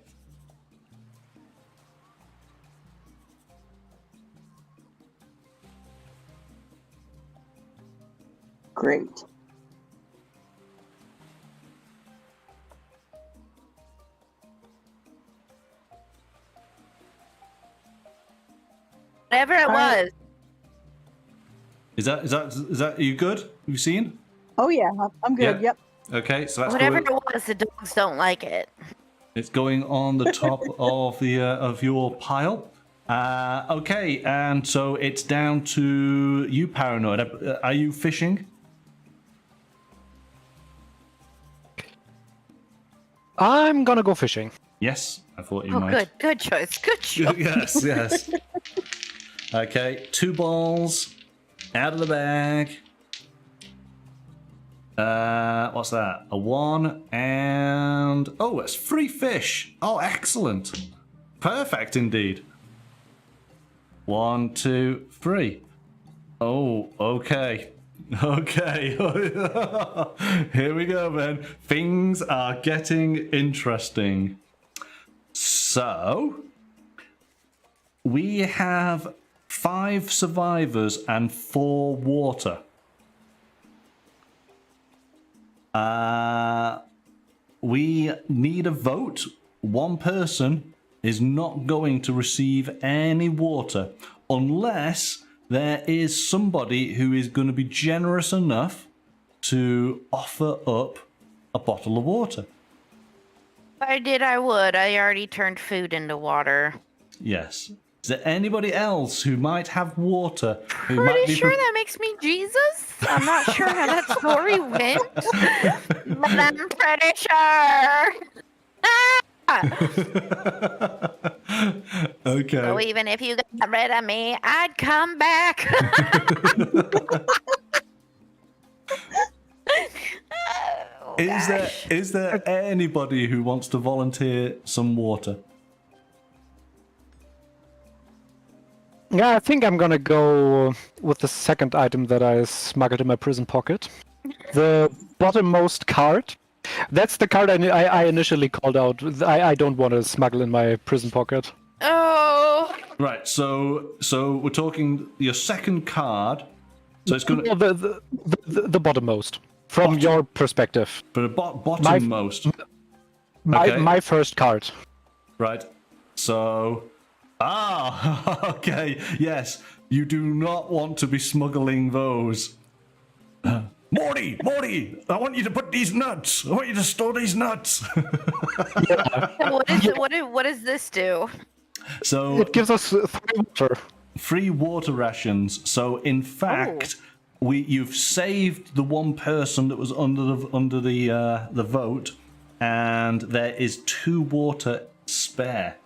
Great. Whatever it was. Is that you good? You seen? Oh yeah, I'm good. Yeah. Yep. Okay, so that's Whatever going, it was, the dogs don't like it. it's going on the top of the of your pile. Okay, and so it's down to you, Paranoid. Are you fishing? I'm gonna go fishing. Yes, I thought you Oh, might. good choice. Good choice. Yes. Okay, 2 balls out of the bag. What's that? A 1 and it's 3 fish. Oh, excellent. Perfect indeed. 1, 2, 3. Oh, okay. Okay. Here we go, then. Things are getting interesting. So, we have 5 survivors and 4 water. We need a vote. 1 person is not going to receive any water unless there is somebody who is going to be generous enough to offer up a bottle of water. If I did, I would. I already turned food into water. Yes. Is there anybody else who might have water? Who Pretty might be sure that makes me Jesus. I'm not sure how that story went, but I'm pretty sure. Okay. So even if you got rid of me, I'd come back. Oh, Is there anybody who wants to volunteer some water? Yeah, I think I'm gonna go with the second item that I smuggled in my prison pocket. The bottommost card. That's the card I initially called out. I don't want to smuggle in my prison pocket. Oh. Right. So we're talking your second card. So it's gonna No, the bottommost from your perspective. but a bottommost. Okay. My first card. Right. So okay. Yes. You do not want to be smuggling those. Morty, I want you to put these nuts. I want you to store these nuts. What does this do? So it gives us 3 water. Free water rations. So in fact, you've saved the one person that was under the vote, and there is 2 water spare.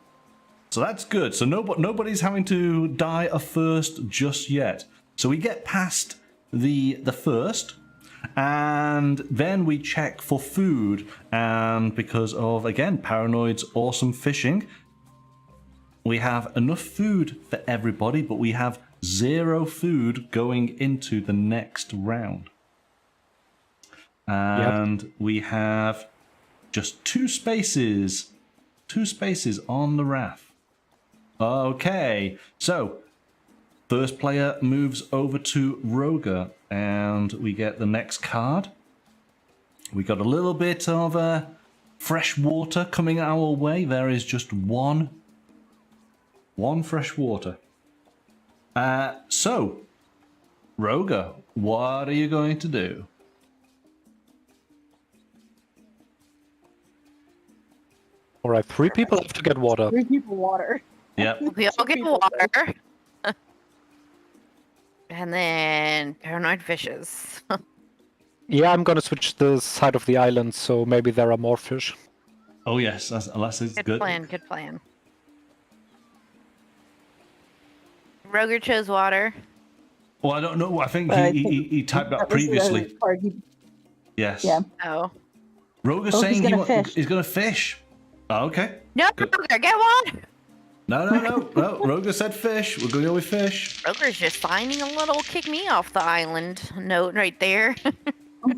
So that's good. So nobody's having to die a first just yet. So we get past the first. And then we check for food, and because of, again, Paranoid's awesome fishing, we have enough food for everybody, but we have 0 food going into the next round. And we have just 2 spaces on the raft. Okay, so first player moves over to Roger, and we get the next card. We got a little bit of fresh water coming our way. There is just one fresh water. So, Roger, what are you going to do? All right, 3 people have to get water. 3 people water. Yep. We all get water. And then paranoid fishes. Yeah, I'm gonna switch the side of the island, so maybe there are more fish. Oh yes, unless it's good. Good plan. Roger chose water. Well, I don't know. I think he typed that previously. Yes. Yeah. Oh. Roger's Oh, saying he's gonna fish. he's going to fish. Oh, okay. No, Good. Roger, get one. No. Roger said fish. We're going to go with fish. Roger's just finding a little kick me off the island note right there.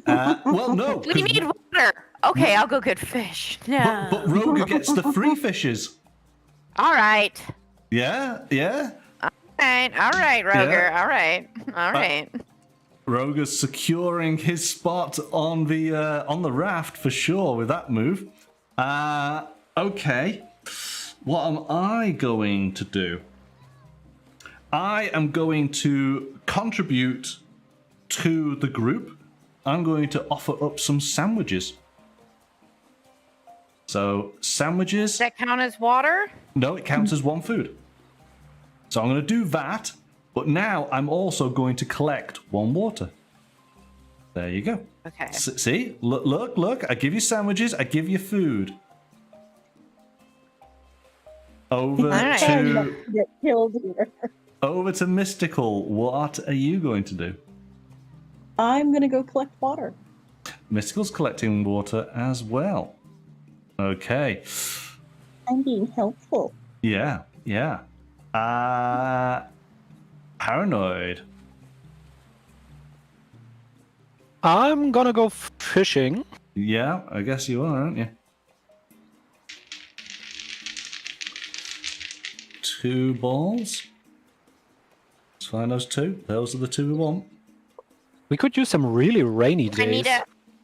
Well, no. We need water. Okay, I'll go get fish. No. But Roger gets the free fishes. All right. Yeah. All right, Roger. Yeah. All right. Roger's securing his spot on the raft for sure with that move. Okay. What am I going to do? I am going to contribute to the group. I'm going to offer up some sandwiches. So, sandwiches... Does that count as water? No, it counts as 1 food. So I'm going to do that, but now I'm also going to collect 1 water. There you go. Okay. See? Look. I give you sandwiches, I give you food. Over to... Get killed here. Over to Mystical. What are you going to do? I'm going to go collect water. Mystical's collecting water as well. Okay. I'm being helpful. Yeah. Paranoid. I'm gonna go fishing. Yeah, I guess you are, aren't you? 2 balls. Let's find those 2. Those are the 2 we want. We could use some really rainy days.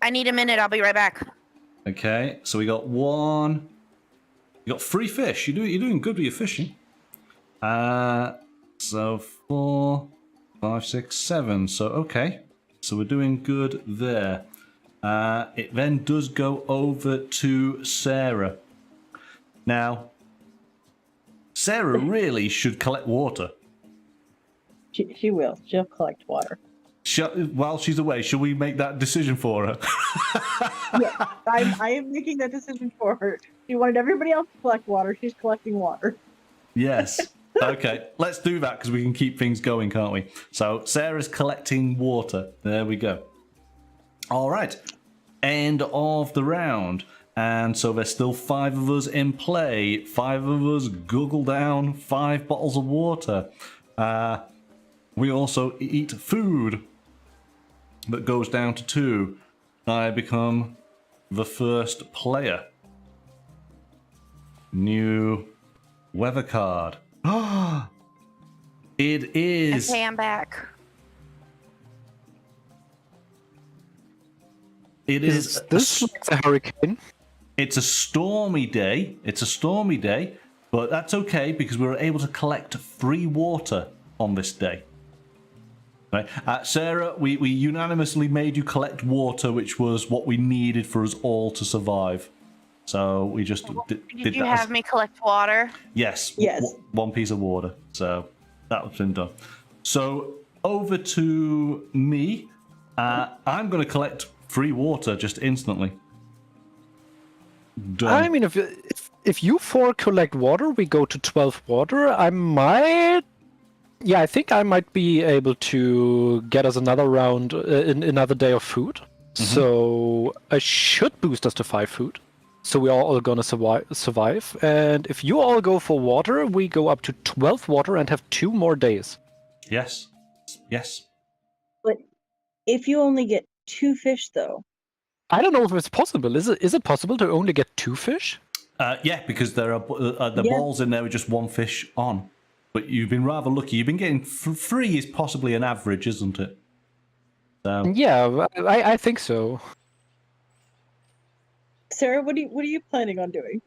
I need a minute. I'll be right back. Okay, so we got 1. You got 3 fish. You're doing good with your fishing. So 4, 5, 6, 7. So okay. So we're doing good there. It then does go over to Sarah. Now, Sarah really should collect water. She will. She'll collect water. While she's away, shall we make that decision for her? Yeah, I am making that decision for her. She wanted everybody else to collect water. She's collecting water. Yes. Okay, let's do that because we can keep things going, can't we? So Sarah's collecting water. There we go. All right. End of the round. And so there's still 5 of us in play. 5 of us guggle down 5 bottles of water. We also eat food. That goes down to 2. I become the first player. New weather card. It is. Okay, I'm back. It is. This looks a hurricane. It's a stormy day. It's a stormy day, but that's okay because we were able to collect free water on this day. Right. Sarah, we unanimously made you collect water, which was what we needed for us all to survive. So we just did Did you that. have me collect water? Yes. Yes. One piece of water. So that's been done. So over to me. I'm going to collect free water just instantly. Done. I mean, if you 4 collect water, we go to 12 water. I might. Yeah, I think I might be able to get us another round, another day of food. Mm-hmm. So I should boost us to 5 food. So we are all gonna survive. And if you all go for water, we go up to 12 water and have 2 more days. Yes. Yes. But if you only get 2 fish, though. I don't know if it's possible. Is it possible to only get 2 fish? Yeah, because there are balls in there with just 1 fish on. But you've been rather lucky. You've been getting 3 is possibly an average, isn't it? So. Yeah, I think so. Sarah, what are you planning on doing?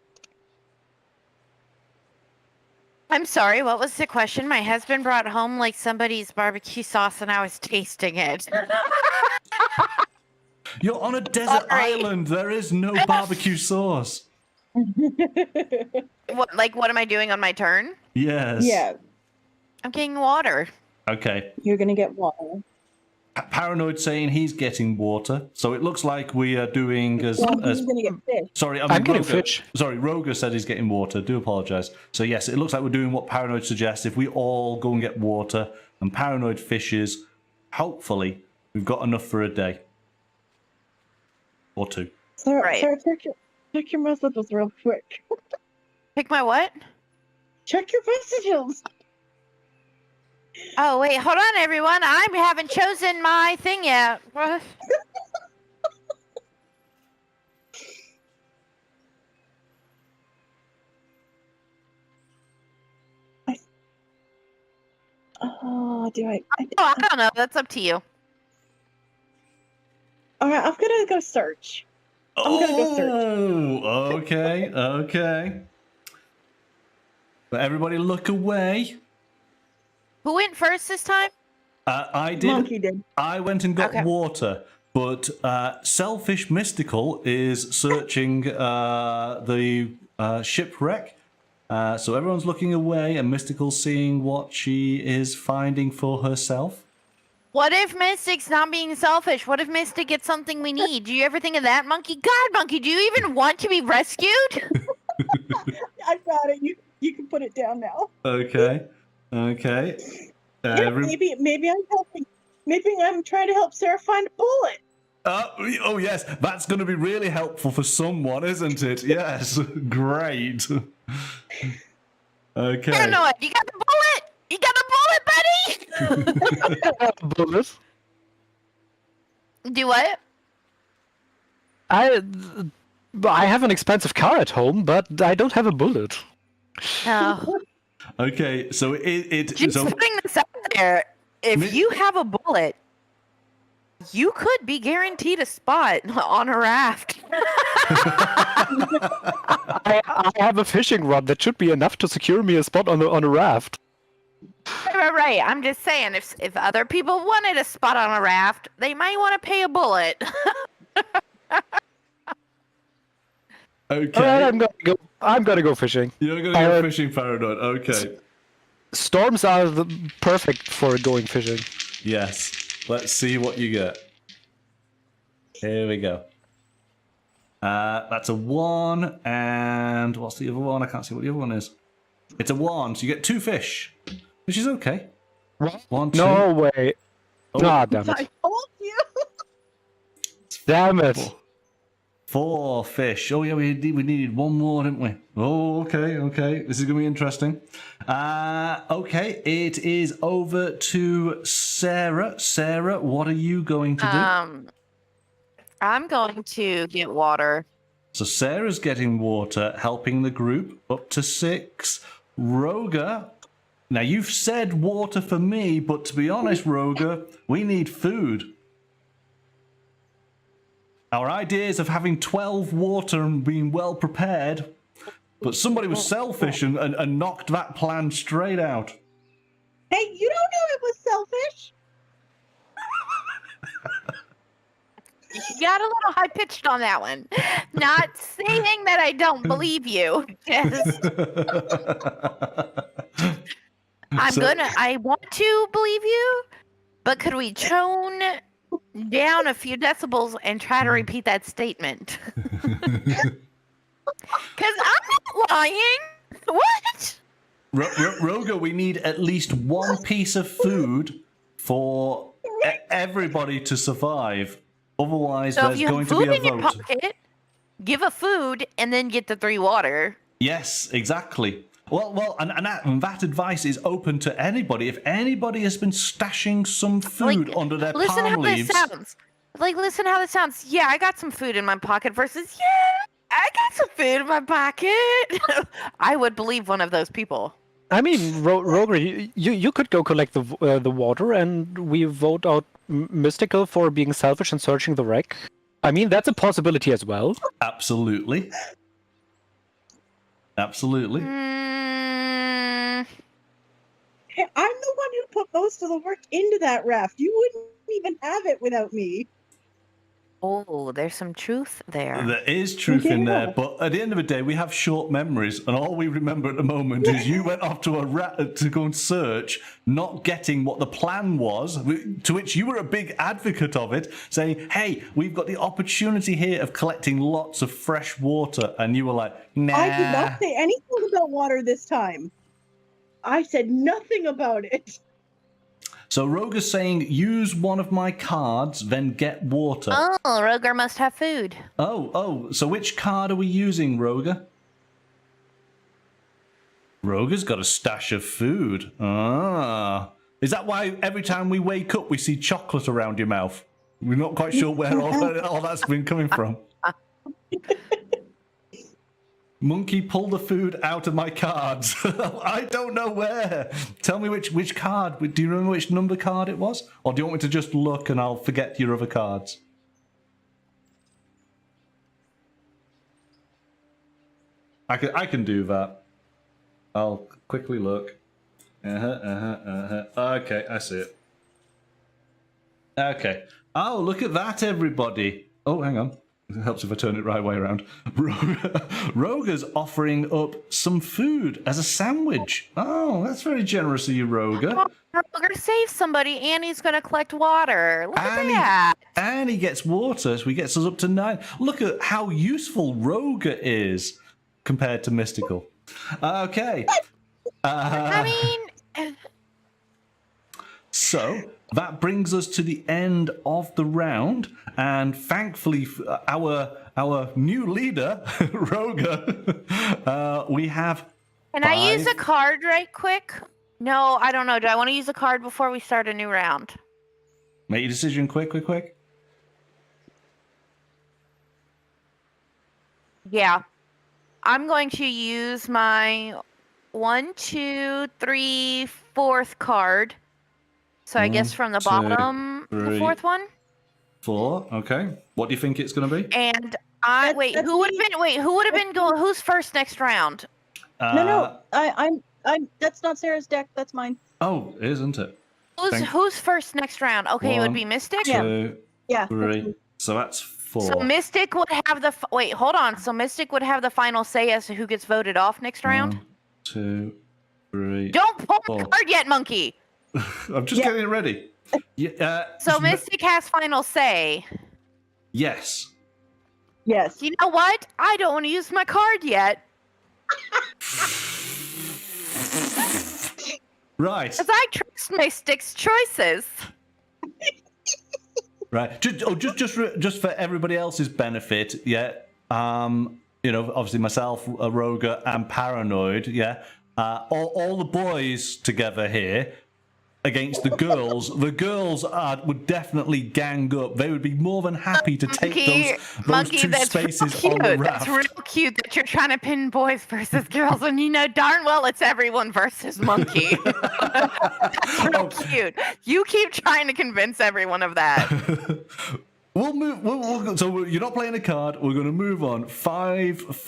I'm sorry, what was the question? My husband brought home like somebody's barbecue sauce and I was tasting it. You're on a desert island. There is no barbecue sauce. What am I doing on my turn? Yes. Yeah. I'm getting water. Okay. You're gonna get water. Paranoid saying he's getting water, so it looks like we are doing as. He's gonna get fish. Sorry, I'm getting Roger. fish. Sorry, Roger said he's getting water. Do apologise. So yes, it looks like we're doing what Paranoid suggests. If we all go and get water and Paranoid fishes, hopefully we've got enough for a day or 2. Sarah, Right. Sarah, check your messages real quick. Pick my what? Check your messages. Oh, wait, hold on, everyone. I haven't chosen my thing yet. What? Oh, do I? Oh, I don't know. That's up to you. All right, I'm gonna go search. I'm gonna go search. Oh, okay, okay. But everybody look away. Who went first this time? I did. Monkey did. I went and got Okay. water, but Selfish Mystical is searching the shipwreck. So everyone's looking away, and Mystical's seeing what she is finding for herself. What if Mystic's not being selfish? What if Mystic gets something we need? Do you ever think of that, Monkey? God, Monkey, do you even want to be rescued? I got it. You can put it down now. Okay. Okay. Yeah, maybe I'm helping. Maybe I'm trying to help Sarah find a bullet. Oh yes, that's going to be really helpful for someone, isn't it? Yes, great. Okay. Paranoid, you got the bullet? You got the bullet, buddy? Bullet. Do what? I have an expensive car at home, but I don't have a bullet. Oh. Okay, so Just putting this out there, if you have a bullet, you could be guaranteed a spot on a raft. I have a fishing rod that should be enough to secure me a spot on a raft. Right. I'm just saying, if other people wanted a spot on a raft, they might want to pay a bullet. Okay. All right, I'm gonna go fishing. You're going to go fishing, Paranoid. Okay. Storms are perfect for going fishing. Yes. Let's see what you get. Here we go. That's a 1, and what's the other one? I can't see what the other one is. It's a 1, so you get 2 fish, which is okay. 1, 2. No way. Oh. Ah, damn I it. told you. Damn it. 4 fish. Oh yeah, we needed 1 more, didn't we? Oh, okay. This is gonna be interesting. Okay, it is over to Sarah. Sarah, what are you going to do? I'm going to get water. So Sarah's getting water, helping the group up to 6. Roga. Now you've said water for me, but to be honest, Roga, we need food. Our ideas of having 12 water and being well prepared, but somebody was selfish and knocked that plan straight out. Hey, you don't know it was selfish. You got a little high pitched on that one. Not saying that I don't believe you. Just I want to believe you, but could we tone down a few decibels and try to repeat that statement? Because I'm not lying. What? Roga, we need at least 1 piece of food for everybody to survive. Otherwise, So if there's you going have to be food a in your vote. pocket, give a food and then get the 3 water. Yes, exactly. Well, and that advice is open to anybody. If anybody has been stashing some food under their Listen palm how leaves, this sounds. Listen how this sounds. Yeah, I got some food in my pocket versus, yeah, I got some food in my pocket. I would believe one of those people. I mean, Roger, you could go collect the water, and we vote out Mystical for being selfish and searching the wreck. I mean, that's a possibility as well. absolutely. Absolutely. Hey, I'm the one who put most of the work into that raft. You wouldn't even have it without me. Oh, there's some truth there. There is truth in there, Yeah. but at the end of the day, we have short memories, and all we remember at the moment is you went off to to go and search, not getting what the plan was, to which you were a big advocate of it, saying, hey, we've got the opportunity here of collecting lots of fresh water, and you were like, nah. I did not say anything about water this time. I said nothing about it. So Roger's saying, use one of my cards, then get water. Oh, Roger must have food. Oh, so which card are we using, Roger? Roger's got a stash of food. Ah. Is that why every time we wake up we see chocolate around your mouth? We're not quite sure where all that's been coming from. Monkey, pull the food out of my cards. I don't know where. Tell me which card. Do you remember which number card it was? Or do you want me to just look and I'll forget your other cards? I can do that. I'll quickly look. Okay, I see it. Okay. Oh, look at that, everybody. Oh, hang on. It helps if I turn it right way around. Roger's offering up some food as a sandwich. Oh, that's very generous of you, Roger. Oh, Roger saved somebody and he's going to collect water. Look at that. And he gets water, so he gets us up to 9. Look at how useful Roger is compared to Mystical. Okay. I mean... So that brings us to the end of the round, and thankfully, our new leader, Roger, we have. Can I use a card right quick? No, I don't know. Do I want to use a card before we start a new round? Make your decision quick. Yeah. I'm going to use my 1, 2, 3, 4th card. So I guess from the bottom, the 4th one. 4. Okay. What do you think it's going to be? And who would have been going? Who's first next round? No. I'm. That's not Sarah's deck. That's mine. Oh, isn't it? Who's first next round? Okay, it would be Mystic. 2, Yeah. 3. So that's 4. So Mystic would have the wait. Hold on. So Mystic would have the final say as to who gets voted off next round. 1, 2, 3. Don't pull the 4. card yet, monkey. I'm just getting it ready. Yeah. So Mystic has final say. Yes. Yes. You know what? I don't want to use my card yet. Right. Because I trust Mystic's choices. Right. Just for everybody else's benefit, yeah. Obviously myself, Roga, and Paranoid, yeah. All the boys together here against the girls. The girls would definitely gang up. They would be more than happy to take those 2 spaces on the raft. That's real cute that you're trying to pin boys versus girls, and you know darn well it's everyone versus Monkey. That's real cute. You keep trying to convince everyone of that. We'll move. So you're not playing a card. We're going to move on. 5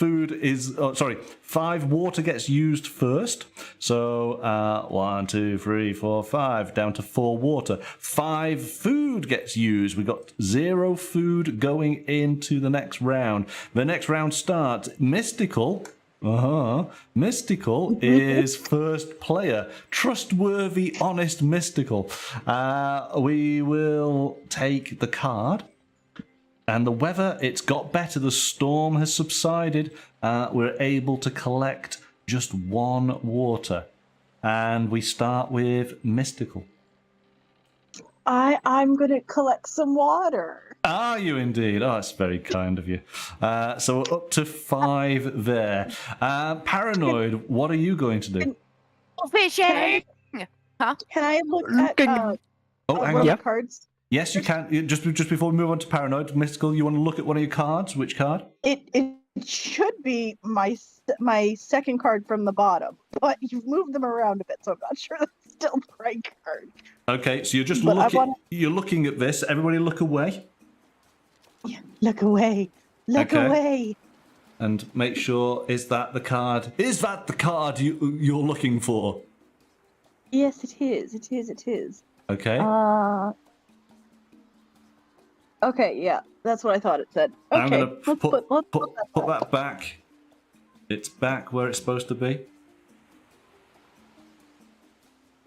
water gets used first. So 1, 2, 3, 4, 5 down to 4 water. 5 food gets used. We got 0 food going into the next round. The next round starts. Mystical is first player. Trustworthy, honest Mystical. We will take the card. And the weather, it's got better. The storm has subsided. We're able to collect just 1 water. And we start with Mystical. I'm going to collect some water. Are you indeed? Oh, that's very kind of you. So we're up to 5 there. Paranoid, what are you going to do? Fishing! Huh? Can I look at hang on. the cards? Yes, you can. Just before we move on to Paranoid, Mystical, you want to look at one of your cards? Which card? It should be my second card from the bottom, but you've moved them around a bit, so I'm not sure that's still the right card. Okay, so you're just looking. You're looking at this. Everybody, look away. Yeah, look away. Look away. And make sure is that the card? Is that the card you're looking for? Yes, it is. It is. It is. Okay. Okay, yeah, that's what I thought it said. Okay, I'm gonna put that that back. It's back where it's supposed to be.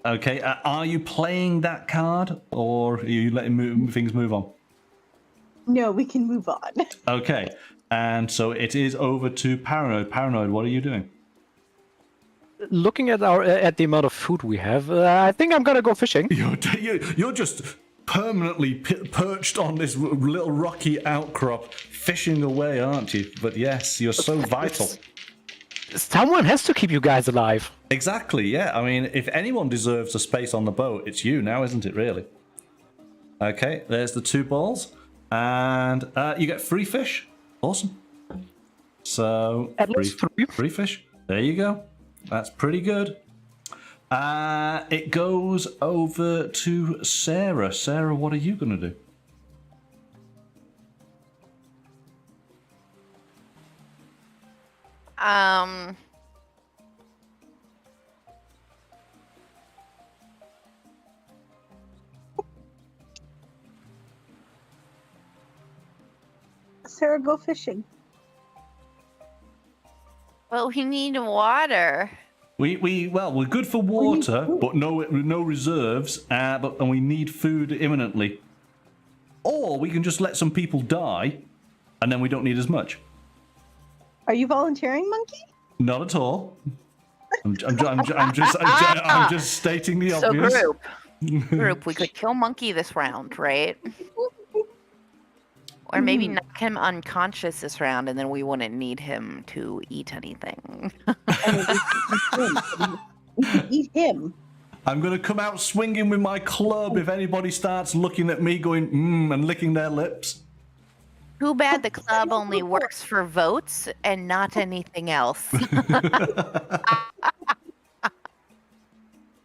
Okay, are you playing that card, or are you letting things move on? No, we can move on. Okay, and so it is over to Paranoid. Paranoid, what are you doing? Looking at the amount of food we have, I think I'm gonna go fishing. You're just permanently perched on this little rocky outcrop, fishing away, aren't you? But yes, you're so vital. Someone has to keep you guys alive. Exactly, yeah. I mean, if anyone deserves a space on the boat, it's you now, isn't it, really? Okay, there's the 2 balls. And you get free fish. Awesome. So, At least 3. Free fish. There you go. That's pretty good. It goes over to Sarah. Sarah, what are you going to do? Sarah, go fishing. Well, we need water. We're good for water, but no reserves, and we need food imminently. Or we can just let some people die, and then we don't need as much. Are you volunteering, Monkey? Not at all. I'm just stating the obvious. So group, we could kill Monkey this round, right? Or maybe knock him unconscious this round, and then we wouldn't need him to eat anything. We can eat him. I'm going to come out swinging with my club if anybody starts looking at me going, and licking their lips. Too bad the club only works for votes and not anything else. Okay,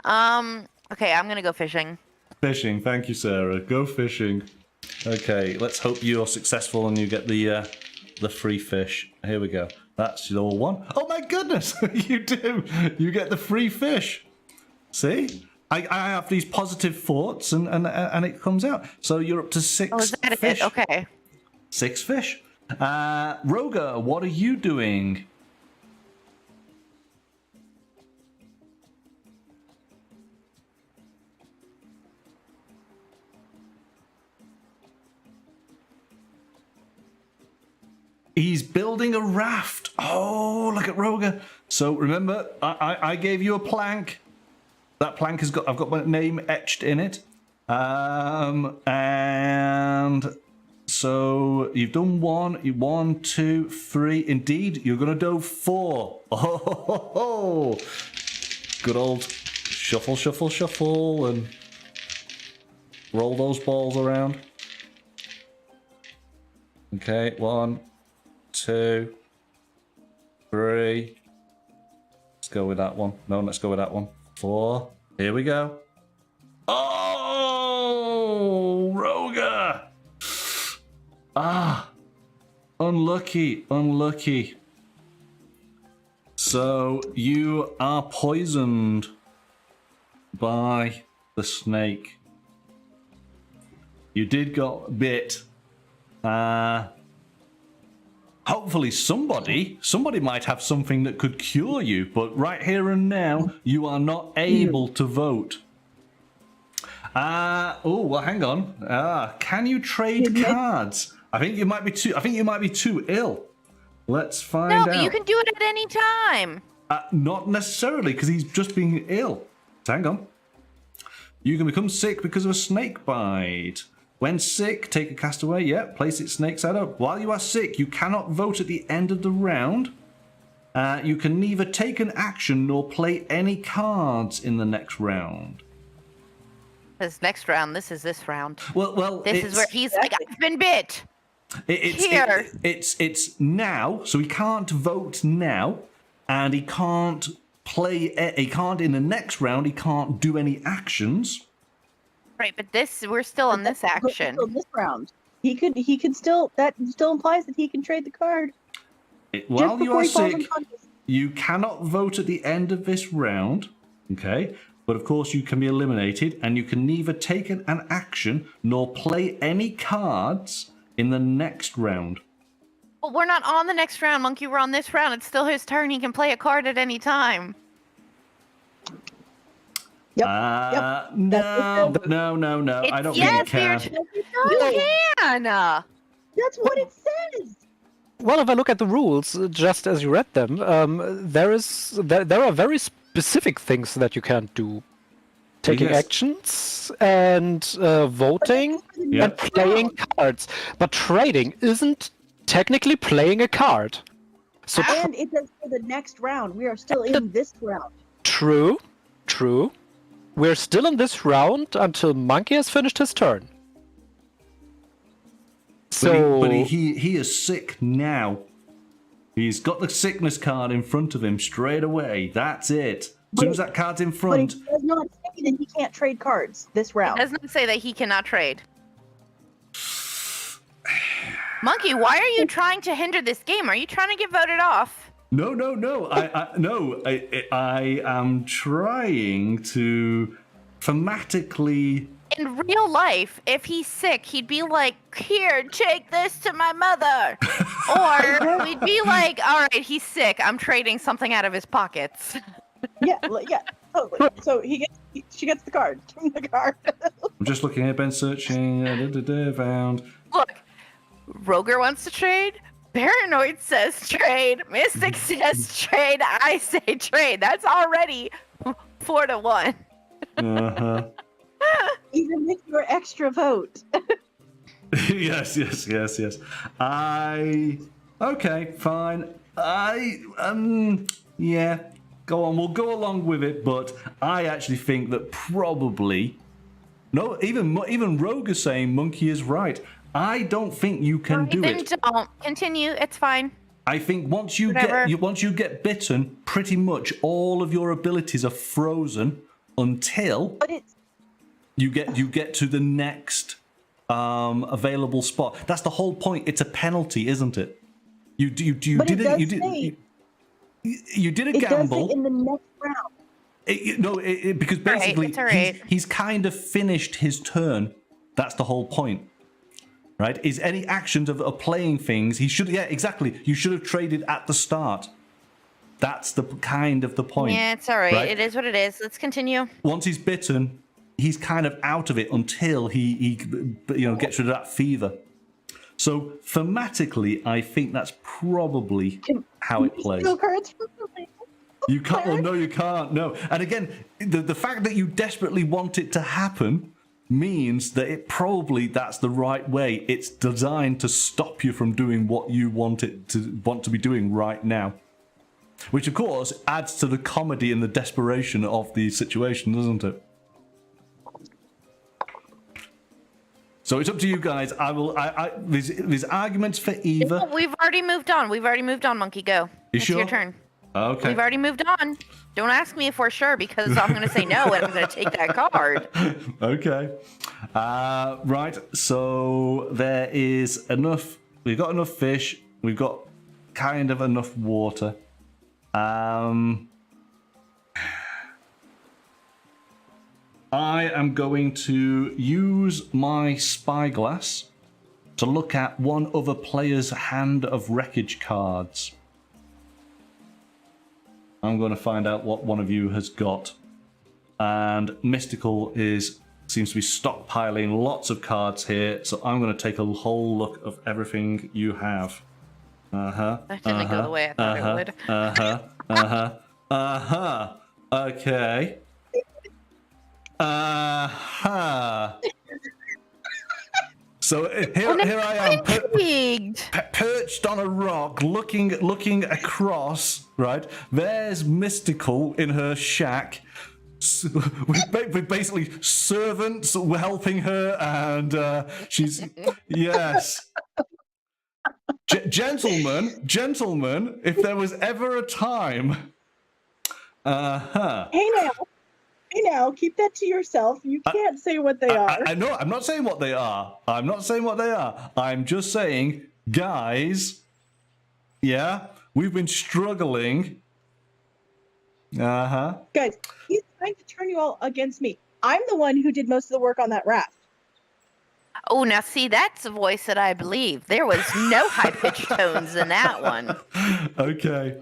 I'm going to go fishing. Fishing, thank you, Sarah. Go fishing. Okay, let's hope you're successful and you get the free fish. Here we go. That's your one. Oh my goodness, you do. You get the free fish. See? I have these positive thoughts and it comes out. So you're up to 6 Oh, is that fish. it? Okay. 6 fish. Roga, what are you doing? He's building a raft. Oh, look at Roga. So remember, I gave you a plank. That plank has got, I've got my name etched in it. And so you've done 1, 2, 3. Indeed, you're going to do 4. Oh, good old shuffle, shuffle, shuffle, and roll those balls around. Okay, 1, 2, 3. Let's go with that one. No, let's go with that one. 4. Here we go. Oh, Roga! Ah, unlucky, unlucky. So you are poisoned by the snake. You did got bit. Hopefully somebody might have something that could cure you, but right here and now, you are not able to vote. Oh, well, hang on. Can you trade cards? I think you might be too ill. Let's find out. No, but you can do it at any time. Not necessarily, because he's just being ill. So hang on. You can become sick because of a snake bite. When sick, take a castaway. Yeah, place its snake side up. While you are sick, you cannot vote at the end of the round. You can neither take an action nor play any cards in the next round. This next round, this is this round. Well, this is where he's like, I've been bit. It's now, so he can't vote now, and he can't play. He can't in the next round. He can't do any actions. Right, but we're still in this action. Still this round, he could still. That still implies that he can trade the card. While you are sick, you cannot vote at the end of this round. Okay. But of course, you can be eliminated, and you can neither take an action nor play any cards in the next round. Well, we're not on the next round, Monkey. We're on this round. It's still his turn. He can play a card at any time. No. I don't think you can. You can. That's what it says. Well, if I look at the rules, just as you read them, there are very specific things that you can't do. Taking actions and voting and playing cards. But trading isn't technically playing a card. So and it says for the next round. We are still in this round. True. We're still in this round until Monkey has finished his turn. But he is sick now. He's got the sickness card in front of him straight away. That's it. As soon as that card's in front. But it does not say that he can't trade cards this round. It does not say that he cannot trade. Monkey, why are you trying to hinder this game? Are you trying to get voted off? No. I am trying to thematically. In real life, if he's sick, he'd be like, "Here, take this to my mother," or we'd be like, "All right, he's sick. I'm trading something out of his pockets." Yeah, totally. So she gets the card. Give him the card. I'm just looking here, Ben searching. Found. Look, Roger wants to trade. Paranoid says trade. Mystic says trade. I say trade. That's already 4-1. Uh-huh. Even with your extra vote. Yes. Okay, fine. Yeah. Go on, we'll go along with it, but I actually think that probably... No, even Rogue is saying Monkey is right. I don't think you can do it. Then don't. Continue, it's fine. I think once you get bitten, pretty much all of your abilities are frozen until you get to the next available spot. That's the whole point. It's a penalty, isn't it? You did a gamble. In the next round. Because basically he's kind of finished his turn. That's the whole point. right? Is any actions of playing things. He should, yeah, exactly. You should have traded at the start. That's the kind of the point. Yeah, it's all right. It is what it is. Let's continue. Once he's bitten, he's kind of out of it until he gets rid of that fever. So thematically, I think that's probably how it plays. You can't. Well, no, you can't. No. And again, the fact that you desperately want it to happen means that that's the right way. It's designed to stop you from doing what you want to be doing right now. Which, of course, adds to the comedy and the desperation of the situation, doesn't it? So it's up to you guys. There's arguments for either. We've already moved on. Monkey. Go. It's sure? your turn. Okay. We've already moved on. Don't ask me if we're sure, because I'm going to say no, and I'm going to take that card. Okay. Right. So there is enough. We've got enough fish. We've got kind of enough water. I am going to use my spyglass to look at one other player's hand of wreckage cards. I'm going to find out what one of you has got. And Mystical seems to be stockpiling lots of cards here, so I'm going to take a whole look of everything you have. That didn't go the way I thought it would. Okay. So here I am, perched on a rock, looking across. Right, there's Mystical in her shack. With basically servants helping her, and she's yes. Gentlemen, if there was ever a time. Hey now, keep that to yourself. You can't say what they are. I know, I'm not saying what they are. I'm just saying, guys, yeah, we've been struggling. Guys, he's trying to turn you all against me. I'm the one who did most of the work on that raft. Oh, now see, that's a voice that I believe. There was no high-pitched tones in that one. Okay.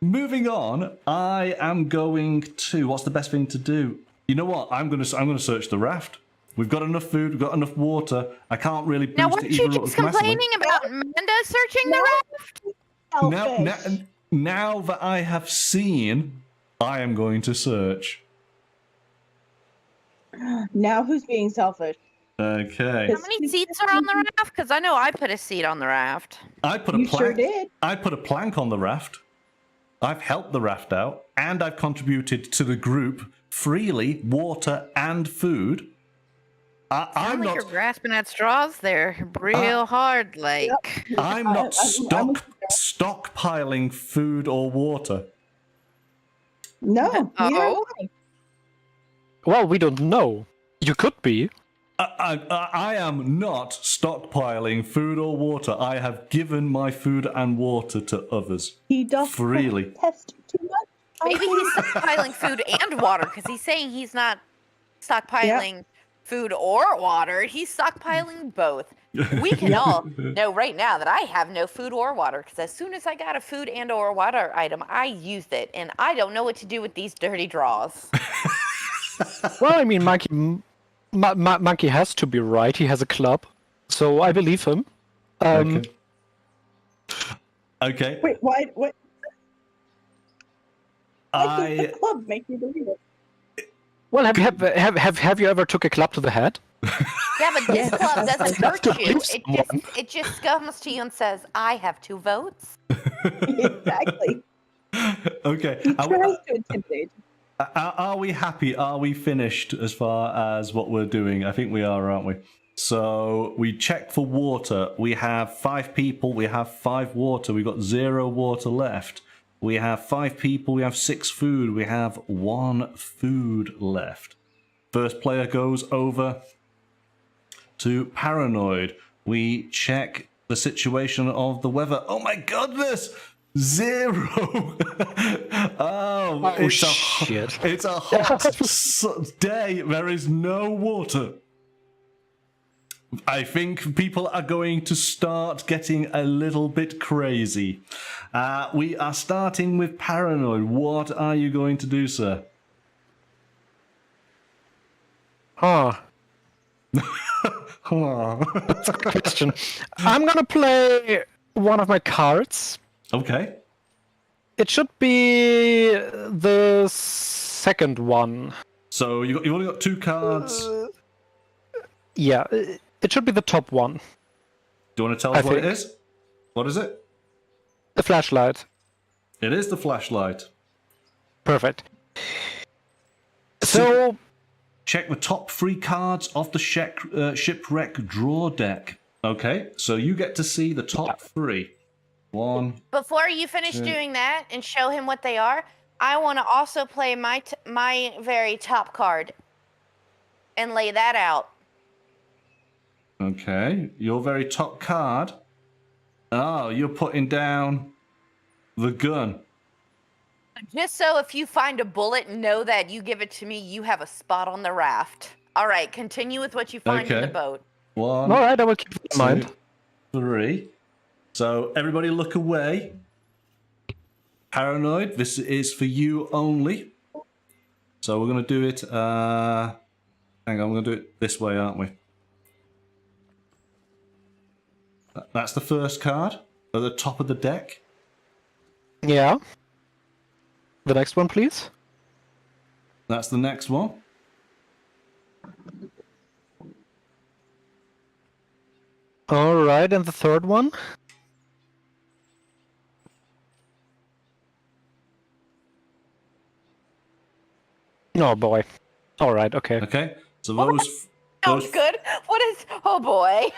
Moving on, I am going to. What's the best thing to do? You know what? I'm going to search the raft. We've got enough food. We've got enough water. I can't really boost now, weren't it you even just complaining about Amanda searching the raft? Now that I have seen, I am going to search. Now who's being selfish? Okay. How many seats are on the raft? Because I know I put a seat on the raft. I put a plank. Sure did. I put a plank on the raft. I've helped the raft out, and I've contributed to the group freely water and food. I'm not. You're grasping at straws there, real hard, like. Yep. I'm not stockpiling food or water. No. Well, we don't know. You could be. I am not stockpiling food or water. I have given my food and water to others. He does freely. Test too much. Maybe he's stockpiling food and water, because he's saying he's not stockpiling food or water. He's stockpiling both. We can all know right now that I have no food or water, because as soon as I got a food and or water item, I used it, and I don't know what to do with these dirty draws. Well, I mean, Monkey has to be right. He has a club, so I believe him. Okay. Wait, why? What? Why does the club make you believe it? Well, have you ever took a club to the head? Yeah, but this club doesn't hurt you. It just comes to you and says, "I have 2 votes." Exactly. Okay. He tries to intimidate. Are we happy? Are we finished as far as what we're doing? I think we are, aren't we? So we check for water. We have 5 people. We have 5 water. We've got 0 water left. We have 5 people. We have 6 food. We have 1 food left. First player goes over to Paranoid. We check the situation of the weather. Oh my goodness! 0. Shit. It's a hot day. There is no water. I think people are going to start getting a little bit crazy. We are starting with Paranoid. What are you going to do, sir? That's a good question. I'm gonna play one of my cards. Okay. It should be the second one. So you've only got 2 cards. Yeah, it should be the top one. Do you want to tell us what it is? What is it? The flashlight. It is the flashlight. Perfect. So check the top 3 cards of the shipwreck draw deck. Okay, so you get to see the top 3. 1. Before you finish doing that and show him what they are, I want to also play my very top card and lay that out. Okay, your very top card. Oh, you're putting down the gun. Just so if you find a bullet and know that you give it to me, you have a spot on the raft. All right, continue with what you find in the boat. 1. all right, I will keep it in mind. 3. So everybody look away. Paranoid, this is for you only. So we're going to do it... hang on, we're going to do it this way, aren't we? That's the first card at the top of the deck. Yeah. The next one, please. That's the next one. All right, and the third one? Oh boy. All right, okay. Okay, so those... Sounds good. What is... Oh, boy.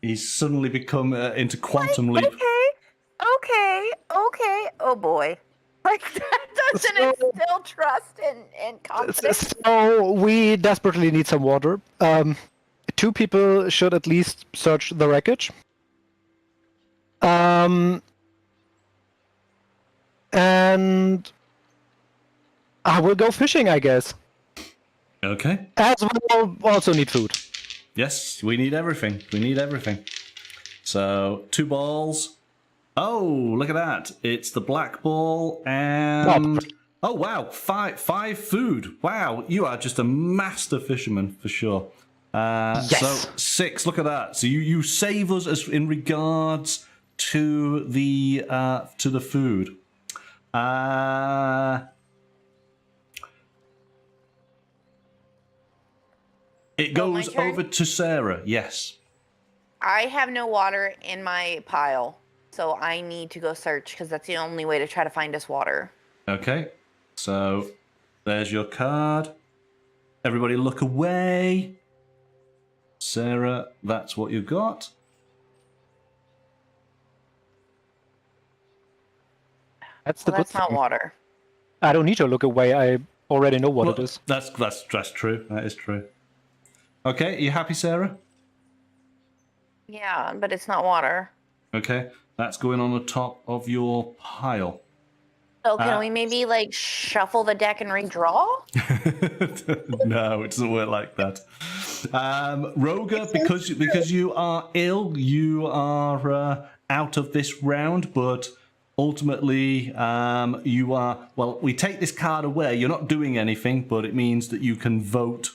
He's suddenly become into quantum leap. Okay. Oh, boy. Like, that doesn't instill trust and confidence. So we desperately need some water. 2 people should at least search the wreckage. And I will go fishing, I guess. Okay. As well, also need food. Yes, we need everything. We need everything. So 2 balls. Oh, look at that! It's the black ball and oh wow, 5 food. Wow, you are just a master fisherman for sure. Yes. So 6. Look at that. So you save us as in regards to the food. It goes over to Sarah. Yes. I have no water in my pile, so I need to go search because that's the only way to try to find us water. Okay. So there's your card. Everybody look away. Sarah, that's what you got. That's the good thing. Not water. I don't need to look away. I already know what it is. That's true. That is true. Okay, you happy, Sarah? Yeah, but it's not water. Okay, that's going on the top of your pile. So can we maybe like shuffle the deck and redraw? No, it doesn't work like that. Roga, because you are ill, you are out of this round, but ultimately you are... Well, we take this card away. You're not doing anything, but it means that you can vote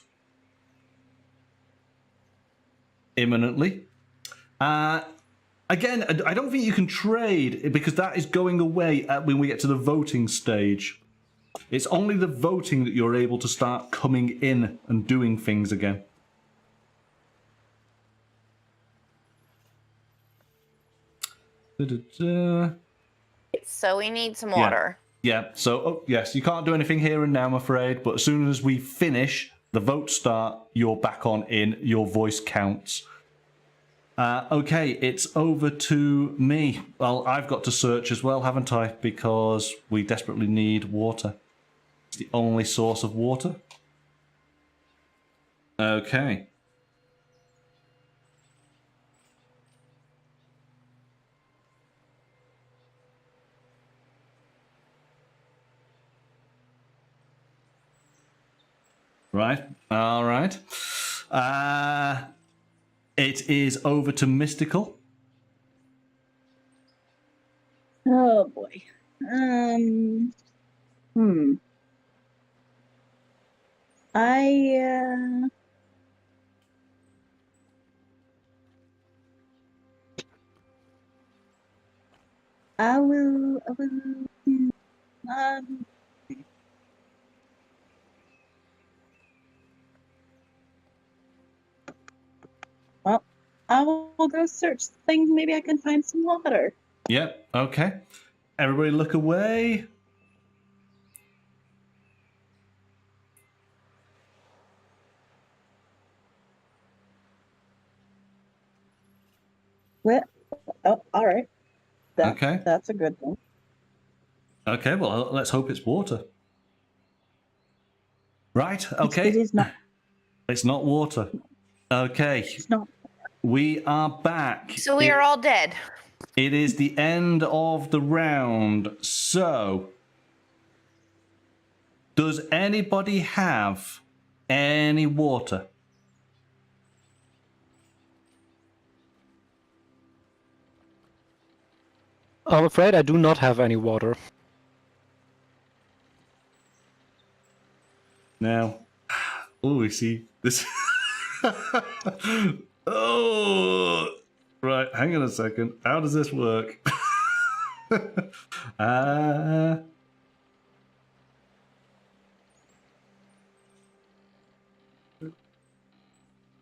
imminently. Again, I don't think you can trade because that is going away when we get to the voting stage. It's only the voting that you're able to start coming in and doing things again. So we need some water. Yeah. So, yes, you can't do anything here and now, I'm afraid. But as soon as we finish, the votes start, you're back on in, your voice counts. Okay, it's over to me. Well, I've got to search as well, haven't I? Because we desperately need water. It's the only source of water. Okay. Right, all right. It is over to mystical. Oh boy. I will. Um. Well, I will go search things. Maybe I can find some water. Yep. Okay. Everybody, look away. Well, oh, all right. Okay. That's a good thing. Okay. Well, let's hope it's water. Right. Okay. It is not. It's not water. Okay. It's not. We are back. So we are all dead. It is the end of the round. So, does anybody have any water? I'm afraid I do not have any water. Now, oh, we see this. Oh, right. Hang on a second. How does this work? I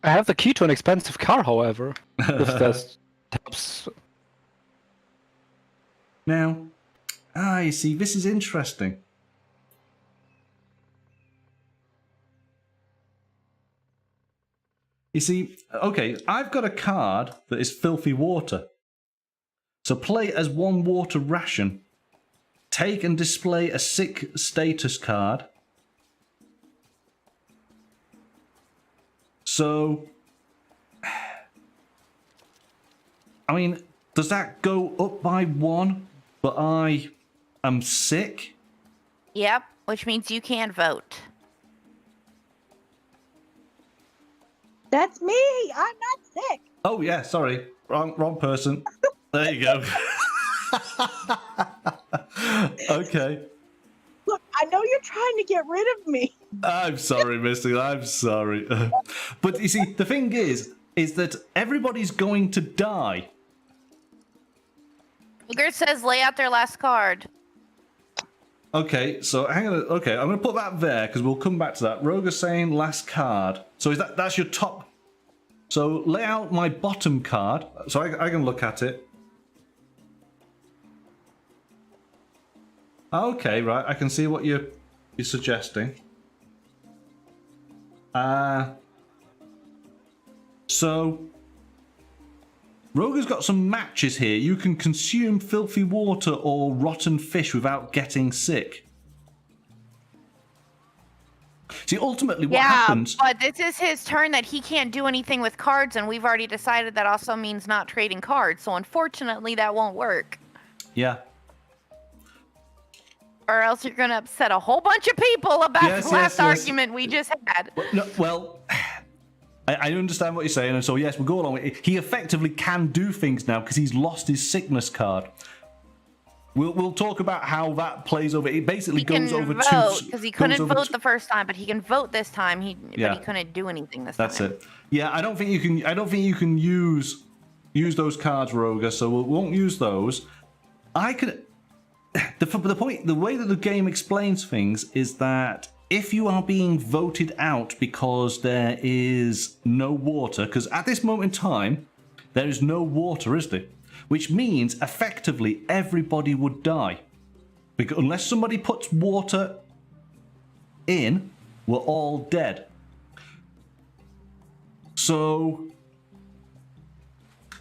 have the key to an expensive car, however. If that helps. Now, you see, this is interesting. You see, okay, I've got a card that is filthy water. So play as one water ration. Take and display a sick status card. So, I mean, does that go up by 1, but I am sick? Yep, which means you can't vote. That's me. I'm not sick. Oh yeah, sorry, wrong person. There you go. Okay. Look, I know you're trying to get rid of me. I'm sorry, Misty. I'm sorry. But you see, the thing is that everybody's going to die. Booger says lay out their last card. Okay, so hang on. Okay, I'm going to put that there because we'll come back to that. Roger's saying last card. So is that's your top? So lay out my bottom card so I can look at it. Okay, right. I can see what you're suggesting. So Roger's got some matches here. You can consume filthy water or rotten fish without getting sick. See, ultimately what happens... Yeah, but this is his turn that he can't do anything with cards, and we've already decided that also means not trading cards, so unfortunately that won't work. Yeah. Or else you're going to upset a whole bunch of people about the last argument we just had. Well, I understand what you're saying, and so yes, we'll go along with it. He effectively can do things now because he's lost his sickness card. We'll talk about how that plays over. It basically goes over to... He can vote, because he couldn't vote the first time, but he can vote this time. But he couldn't do anything this time. That's it. Yeah, I don't think you can use those cards, Roger. So we won't use those. I could. The way that the game explains things is that if you are being voted out because there is no water, because at this moment in time there is no water, is there? Which means effectively everybody would die. Because unless somebody puts water in, we're all dead. So,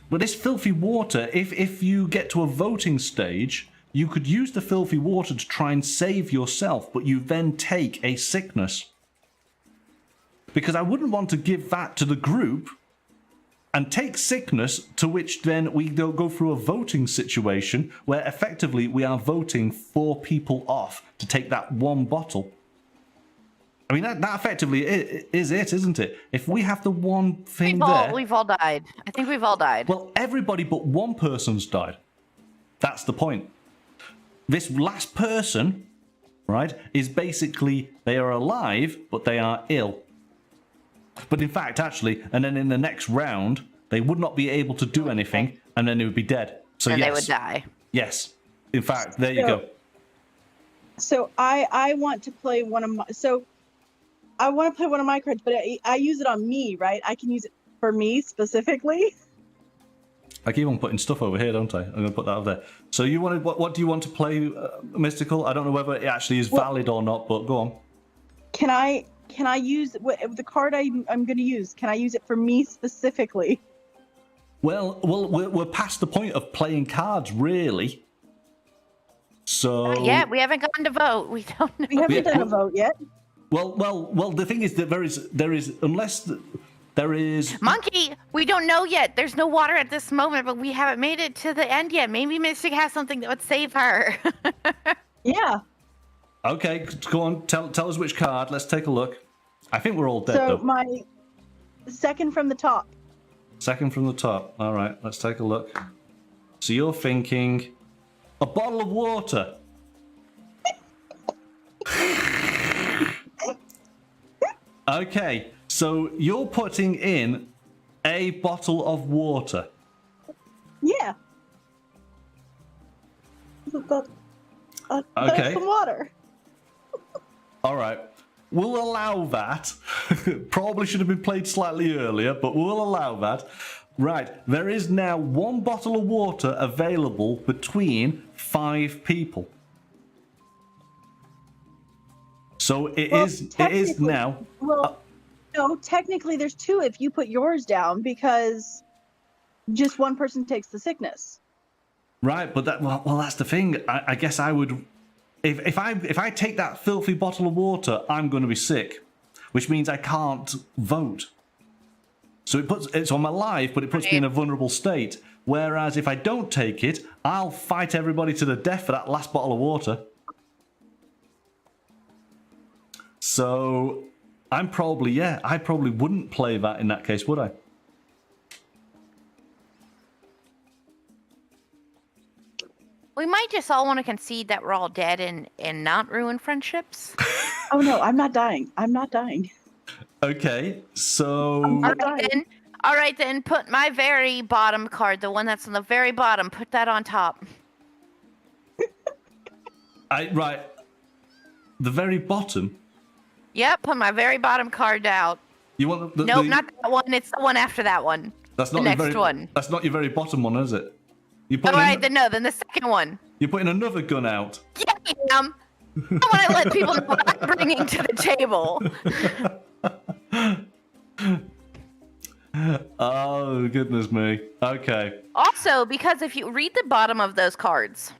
but this filthy water, if you get to a voting stage, you could use the filthy water to try and save yourself, but you then take a sickness. Because I wouldn't want to give that to the group and take sickness, to which then we go through a voting situation where effectively we are voting 4 people off to take that one bottle. I mean, that effectively is it, isn't it? If we have the one thing there... We've all died. I think we've all died. Well, everybody but one person's died. That's the point. This last person, right, is basically, they are alive, but they are ill. But in fact, actually, and then in the next round, they would not be able to do anything, and then they would be dead. So and yes. they would die. Yes. In fact, there you go. So I want to play one of my... So I want to play one of my cards, but I use it on me, right? I can use it for me specifically. I keep on putting stuff over here, don't I? I'm going to put that over there. So you wanted, what do you want to play, Mystical? I don't know whether it actually is valid or not, but go on. Can I use the card I'm going to use? Can I use it for me specifically? Well, we're past the point of playing cards, really. So Yeah, we haven't gotten to vote. We don't know. We haven't done a vote yet. Well. The thing is that there is unless there is Monkey, we don't know yet. There's no water at this moment, but we haven't made it to the end yet. Maybe Mystic has something that would save her. Yeah. Okay, go on. Tell us which card. Let's take a look. I think we're all dead So though. my second from the top. Second from the top. All right, let's take a look. So you're thinking a bottle of water. Okay, so you're putting in a bottle of water. Yeah. Okay. Some water. All right. We'll allow that. Probably should have been played slightly earlier, but we'll allow that. Right. There is now one bottle of water available between 5 people. So it is now. Well, no, technically there's 2 if you put yours down because just one person takes the sickness. Right, but that's the thing. I guess I would, if I take that filthy bottle of water, I'm going to be sick, which means I can't vote. So it's on my life, but it puts me in a vulnerable state. Whereas if I don't take it, I'll fight everybody to the death for that last bottle of water. So I probably wouldn't play that in that case, would I? We might just all want to concede that we're all dead and not ruin friendships. Oh no, I'm not dying. I'm not dying. Okay, so All right then, put my very bottom card, the one that's on the very bottom, put that on top. Right, the very bottom. Yep, put my very bottom card out. You want Nope, not that one. It's the one after that one. That's not the your next very, one. That's not your very bottom one, is it? You All right, then no, then the second one. You're putting another gun out. Yeah, I am. I want to let people know what I'm bringing to the table. Oh, goodness me. Okay. Also, because if you read the bottom of those cards.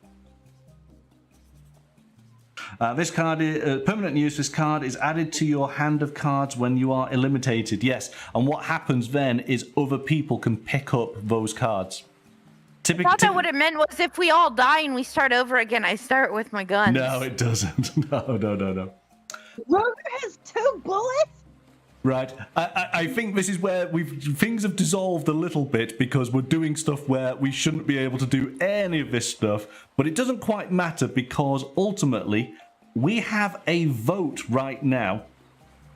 This card, permanent use, this card is added to your hand of cards when you are eliminated. Yes, and what happens then is other people can pick up those cards. I thought that what it meant was if we all die and we start over again, I start with my guns. No, it doesn't. No. Roger has 2 bullets? Right. I think this is where things have dissolved a little bit because we're doing stuff where we shouldn't be able to do any of this stuff. But it doesn't quite matter because ultimately we have a vote right now.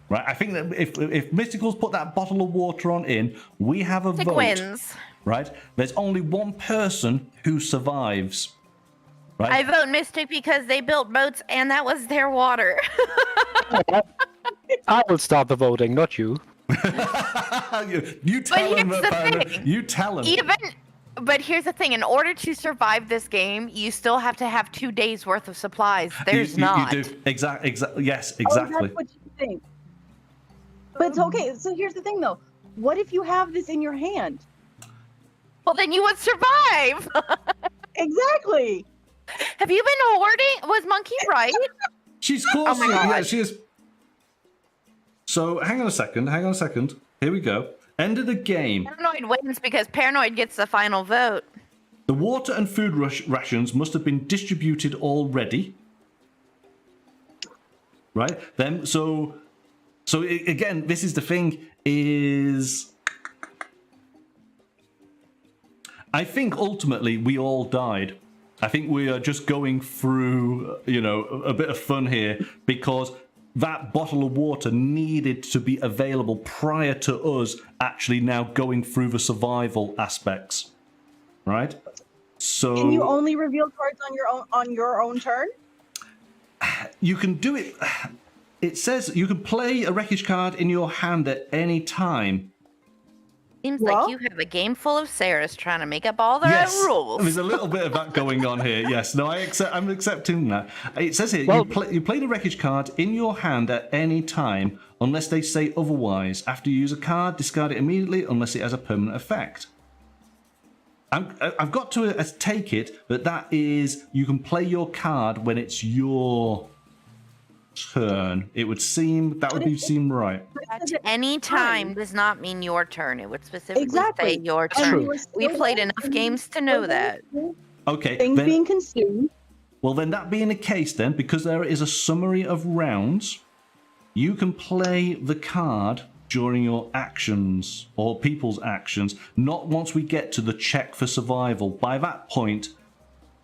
Right. I think that if Mystical's put that bottle of water on in, we have a vote. Wins. Right. There's only one person who survives. Right. I vote Mystic because they built boats and that was their water. I will start the voting, not you. You tell him, you tell him. But here's the thing: in order to survive this game, you still have to have 2 days worth of supplies. There's not. You do. Exactly. Yes. Oh, Exactly. that's what you think. But it's okay. So here's the thing, though. What if you have this in your hand? Well, then you would survive. Exactly. Have you been hoarding? Was Monkey right? She's causing. Oh my God. Yeah, she is. So hang on a second. Here we go. End of the game. Paranoid wins because Paranoid gets the final vote. The water and food rations must have been distributed already. Right? Then, so So again, this is the thing, is I think ultimately we all died. I think we are just going through, you know, a bit of fun here because that bottle of water needed to be available prior to us actually now going through the survival aspects, right? So Can you only reveal cards on your own turn? you can do it. It says you can play a wreckage card in your hand at any time. Seems Well- like you have a game full of Sarahs trying to make up all their own rules. There's a little bit of that going on here. Yes, no, I'm accepting that. It says here Well- you play the wreckage card in your hand at any time unless they say otherwise. After you use a card, discard it immediately unless it has a permanent effect. I've got to take it that is you can play your card when it's your turn. It would seem that would seem right. At any time does not mean your turn. It would specifically Exactly. say your And turn. we were We still played there, enough and games to we know were that. there. Okay, Things then, being consumed. well then that being the case then, because there is a summary of rounds, you can play the card during your actions or people's actions, not once we get to the check for survival. By that point,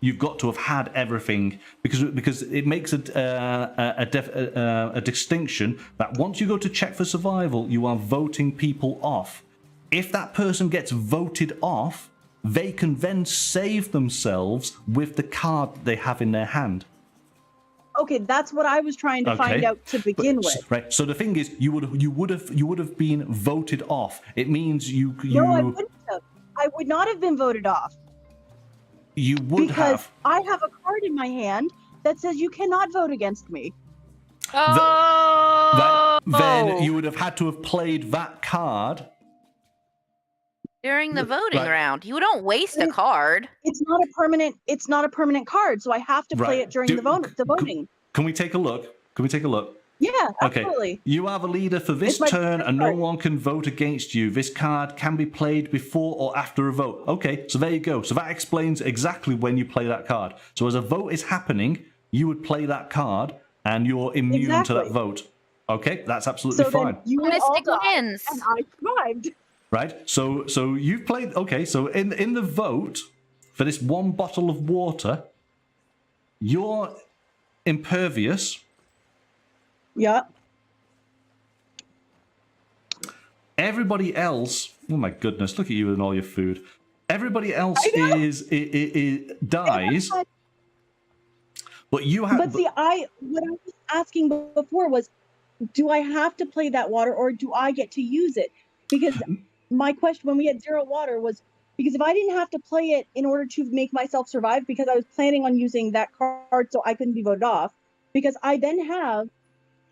you've got to have had everything because it makes a distinction that once you go to check for survival, you are voting people off. If that person gets voted off, they can then save themselves with the card they have in their hand. Okay, that's what I was trying to find out to begin with. Right. So the thing is, you would have been voted off. It means you No, I wouldn't have. I would not have been voted off you would because have. I have a card in my hand that says you cannot vote against me. Then you would have had to have played that card During the voting Right. round, you don't waste a card. It's not a permanent. It's not a permanent card, so I have to play Right. it during the voting. Can we take a look? Yeah, Okay. absolutely. You are the leader for this It's my turn, and no card. one can vote against you. This card can be played before or after a vote. Okay, so there you go. So that explains exactly when you play that card. So as a vote is happening, you would play that card, and you're immune to that Exactly. vote. Okay, that's absolutely So fine. then you would all Mystic die, wins. and I survived. Right? So you've played. Okay, so in the vote for this one bottle of water, you're impervious. Yeah. Everybody else, oh my goodness, look at you and all your food. Everybody else I know. dies, but you have. But see, what I was asking before was, do I have to play that water or do I get to use it? Because my question when we had 0 water was because if I didn't have to play it in order to make myself survive, because I was planning on using that card so I couldn't be voted off, because I then have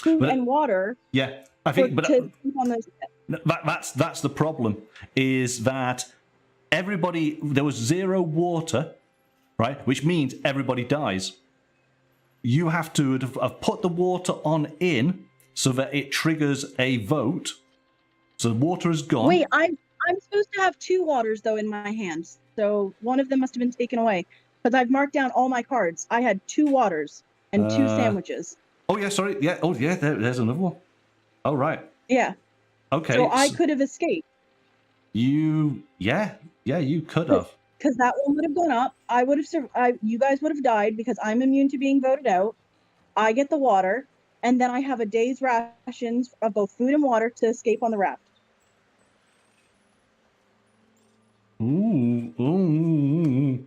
food But- and water Yeah, I think, but to keep on those. that's the problem. Is that there was 0 water, right? Which means everybody dies. You have to have put the water on in so that it triggers a vote. So the water is gone. Wait, I'm supposed to have 2 waters though in my hands, so one of them must have been taken away because I've marked down all my cards. I had 2 waters and 2 sandwiches. Oh yeah, sorry. Yeah. Oh yeah. There's another one. Oh right. Yeah, Okay. so I could have escaped You could have. because that one would have gone up. I would have you guys would have died because I'm immune to being voted out. I get the water, and then I have a day's rations of both food and water to escape on the raft. Ooh.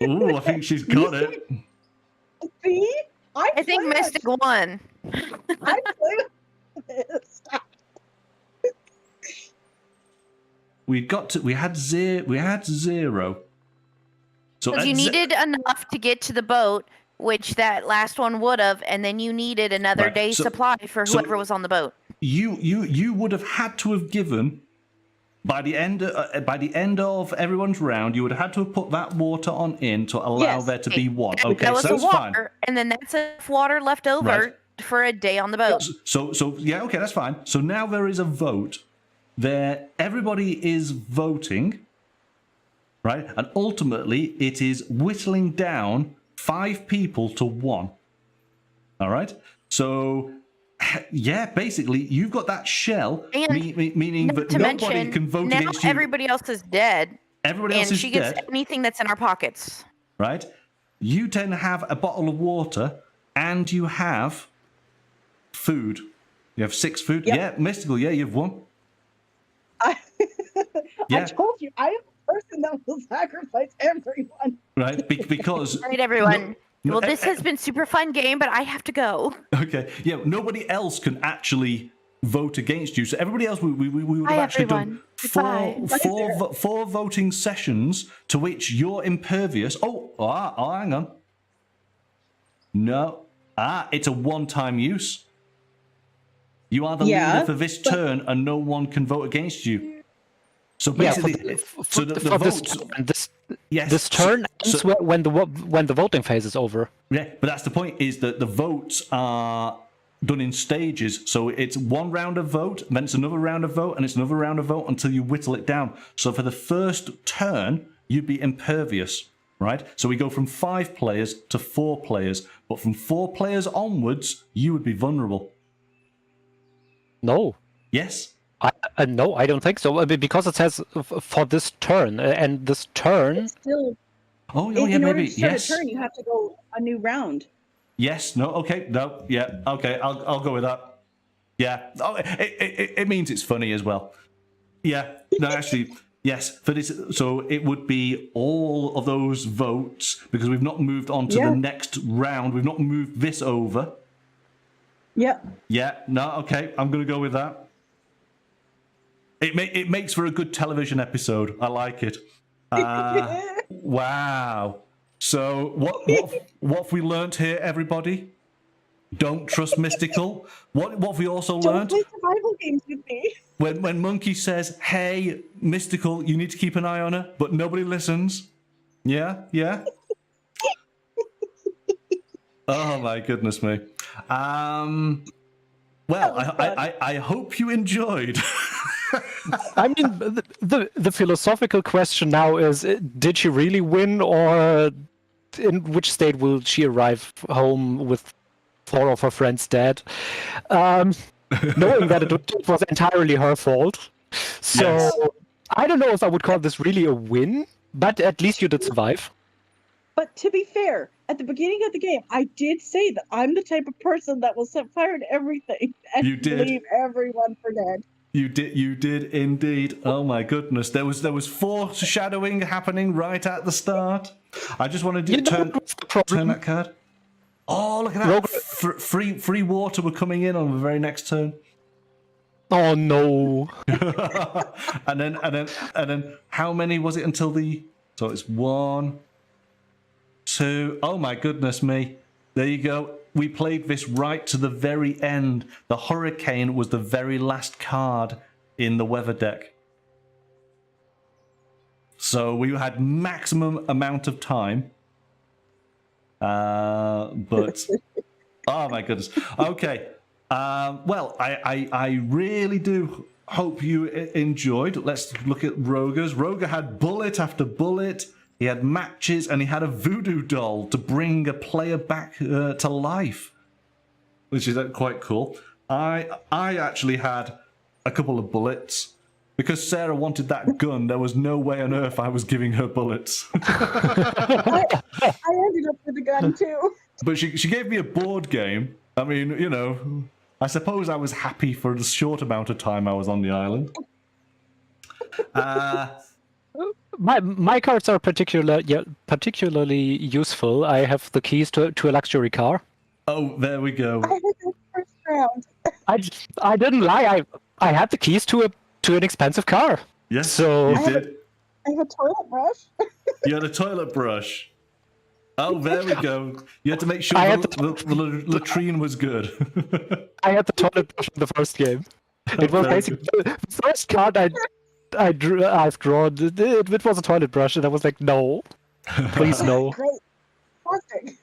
I think she's got it. See, I think planned. Mystic won. I planned this. We had zero. So Because at you ze- needed enough to get to the boat, which that last one would have, and then you needed another Right, day's so- supply for so- whoever was on the boat. you would have had to have given by the end of everyone's round. You would have had to have put that water on in to allow Yes. there to be one. That- Okay, that was so the that's fine. water, and then that's enough water left over Right. for a day on the boat. So yeah, okay, that's fine. So now there is a vote. There, everybody is voting, right? And ultimately, it is whittling down 5 people to 1. All right. So Yeah, basically, you've got that shell, And meaning that to nobody mention, can vote now against you. everybody else is dead, Everybody else and is she gets dead, anything that's in our pockets. right? You then have a bottle of water, and you have food. You have 6 food. Yep. Yeah, Mystical, yeah, you've won. I Yeah. told you, I am the person that will sacrifice everyone. Right, because... All right, everyone. No, Well, this has been super fun game, but I have to go. Okay, yeah, nobody else can actually vote against you. So everybody else, we would have Bye, actually everyone. done Goodbye. four voting sessions to which you're impervious. Oh, hang on. No. It's a one-time use. You are the leader for this turn, and no one can vote against you. So basically, the votes... This turn ends when the voting phase is over. Yeah, but that's the point, is that the votes are done in stages. So it's one round of vote, then it's another round of vote, and it's another round of vote until you whittle it down. So for the first turn, you'd be impervious, right? So we go from 5 players to 4 players. But from 4 players onwards, you would be vulnerable. No. Yes? No, I don't think so. Because it says for this turn, and this turn... It's still, yeah, in order maybe, to start yes. a turn, you have to go a new round. Yes, no, okay, no, yeah, okay, I'll go with that. Yeah, it means it's funny as well. Yeah, no, actually, yes, for this, so it would be all of those votes, because we've not moved on to the next round, we've not moved this over. Yep. Yeah, no, okay, I'm going to go with that. It makes for a good television episode. I like it. Wow. So what have we learnt here, everybody? Don't trust Mystical. What have we also learnt? Don't play survival games with me. When Monkey says, "Hey, Mystical, you need to keep an eye on her," but nobody listens. Yeah. Oh my goodness me. Well, I hope you enjoyed. I mean, the philosophical question now is, did she really win, or in which state will she arrive home with 4 of her friends dead? Knowing that it was entirely her fault. So, yes. I don't know if I would call this really a win, but at least you did survive. But to be fair, at the beginning of the game, I did say that I'm the type of person that will set fire to everything and leave everyone for dead. You did indeed. Oh my goodness, there was foreshadowing happening right at the start. I just wanted to turn that card. Oh, look at that! Free water were coming in on the very next turn. Oh no! and then how many was it until the? So it's 1, 2. Oh my goodness me! There you go. We played this right to the very end. The hurricane was the very last card in the weather deck. So we had maximum amount of time. But oh my goodness. Okay. Well, I really do hope you enjoyed. Let's look at Roger's. Roger had bullet after bullet. He had matches, and he had a voodoo doll to bring a player back to life, which is quite cool. I actually had a couple of bullets. Because Sarah wanted that gun, there was no way on earth I was giving her bullets. I ended up with a gun too. But she gave me a board game. I mean, you know, I suppose I was happy for the short amount of time I was on the island. My cards are particularly useful. I have the keys to a luxury car. Oh, there we go. I had the first round. I didn't lie. I had the keys to an expensive car. Yes, so you did. I have a toilet brush. You had a toilet brush. Oh, there we go. You had to make sure the latrine was good. I had the toilet brush in the first game. It was basically the first card I've drawn. It was a toilet brush, and I was like, no, please no. Great. Perfect.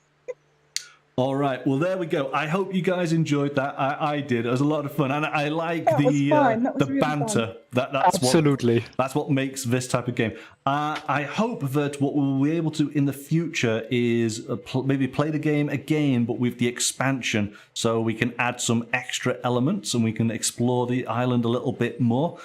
All right, well there we go. I hope you guys enjoyed that. I did. It was a lot of fun, and I like That was fun. That was the really banter. fun. That's Absolutely. that's what makes this type of game. I hope that what we'll be able to in the future is maybe play the game again, but with the expansion, so we can add some extra elements and we can explore the island a little bit more.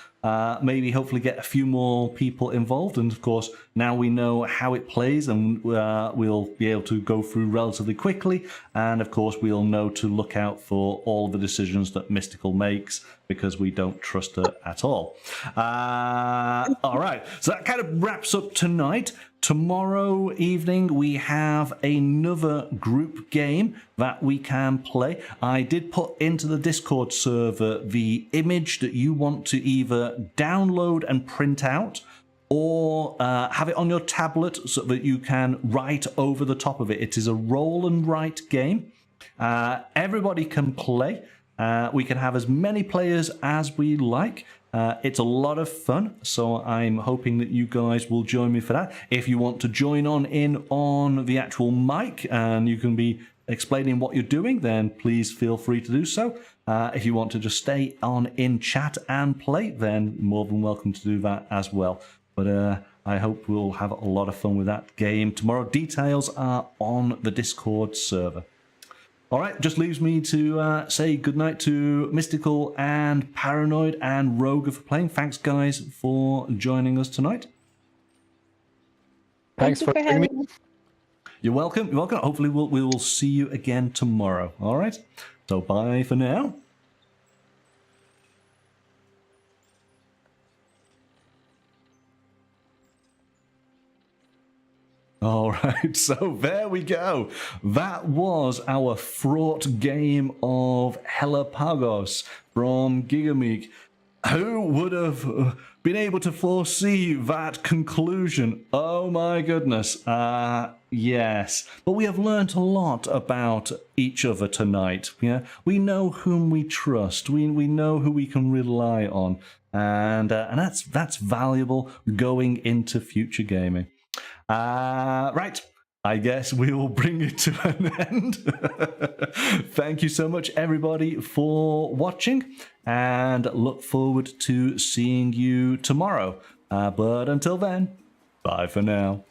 Maybe hopefully get a few more people involved, and of course now we know how it plays, and we'll be able to go through relatively quickly, and of course we'll know to look out for all the decisions that Mystical makes, because we don't trust her at all. All right, so that kind of wraps up tonight. Tomorrow evening we have another group game that we can play. I did put into the Discord server the image that you want to either download and print out, or have it on your tablet so that you can write over the top of it. It is a roll and write game. Everybody can play. We can have as many players as we like. It's a lot of fun, so I'm hoping that you guys will join me for that. If you want to join in on the actual mic and you can be explaining what you're doing, then please feel free to do so. If you want to just stay on in chat and play, then more than welcome to do that as well. But I hope we'll have a lot of fun with that game tomorrow. Details are on the Discord server. All right, just leaves me to say goodnight to Mystical and Paranoid and Rogue for playing. Thanks, guys, for joining us tonight. Thanks for having me. You're welcome. You're welcome. Hopefully, we will see you again tomorrow. All right. So bye for now. All right, so there we go. That was our fraught game of Hellapagos from Gigamic. Who would have been able to foresee that conclusion? Oh my goodness. Yes. But we have learnt a lot about each other tonight. Yeah? We know whom we trust. We know who we can rely on. And that's valuable going into future gaming. Right, I guess we will bring it to an end. Thank you so much, everybody, for watching, and look forward to seeing you tomorrow. But until then, bye for now.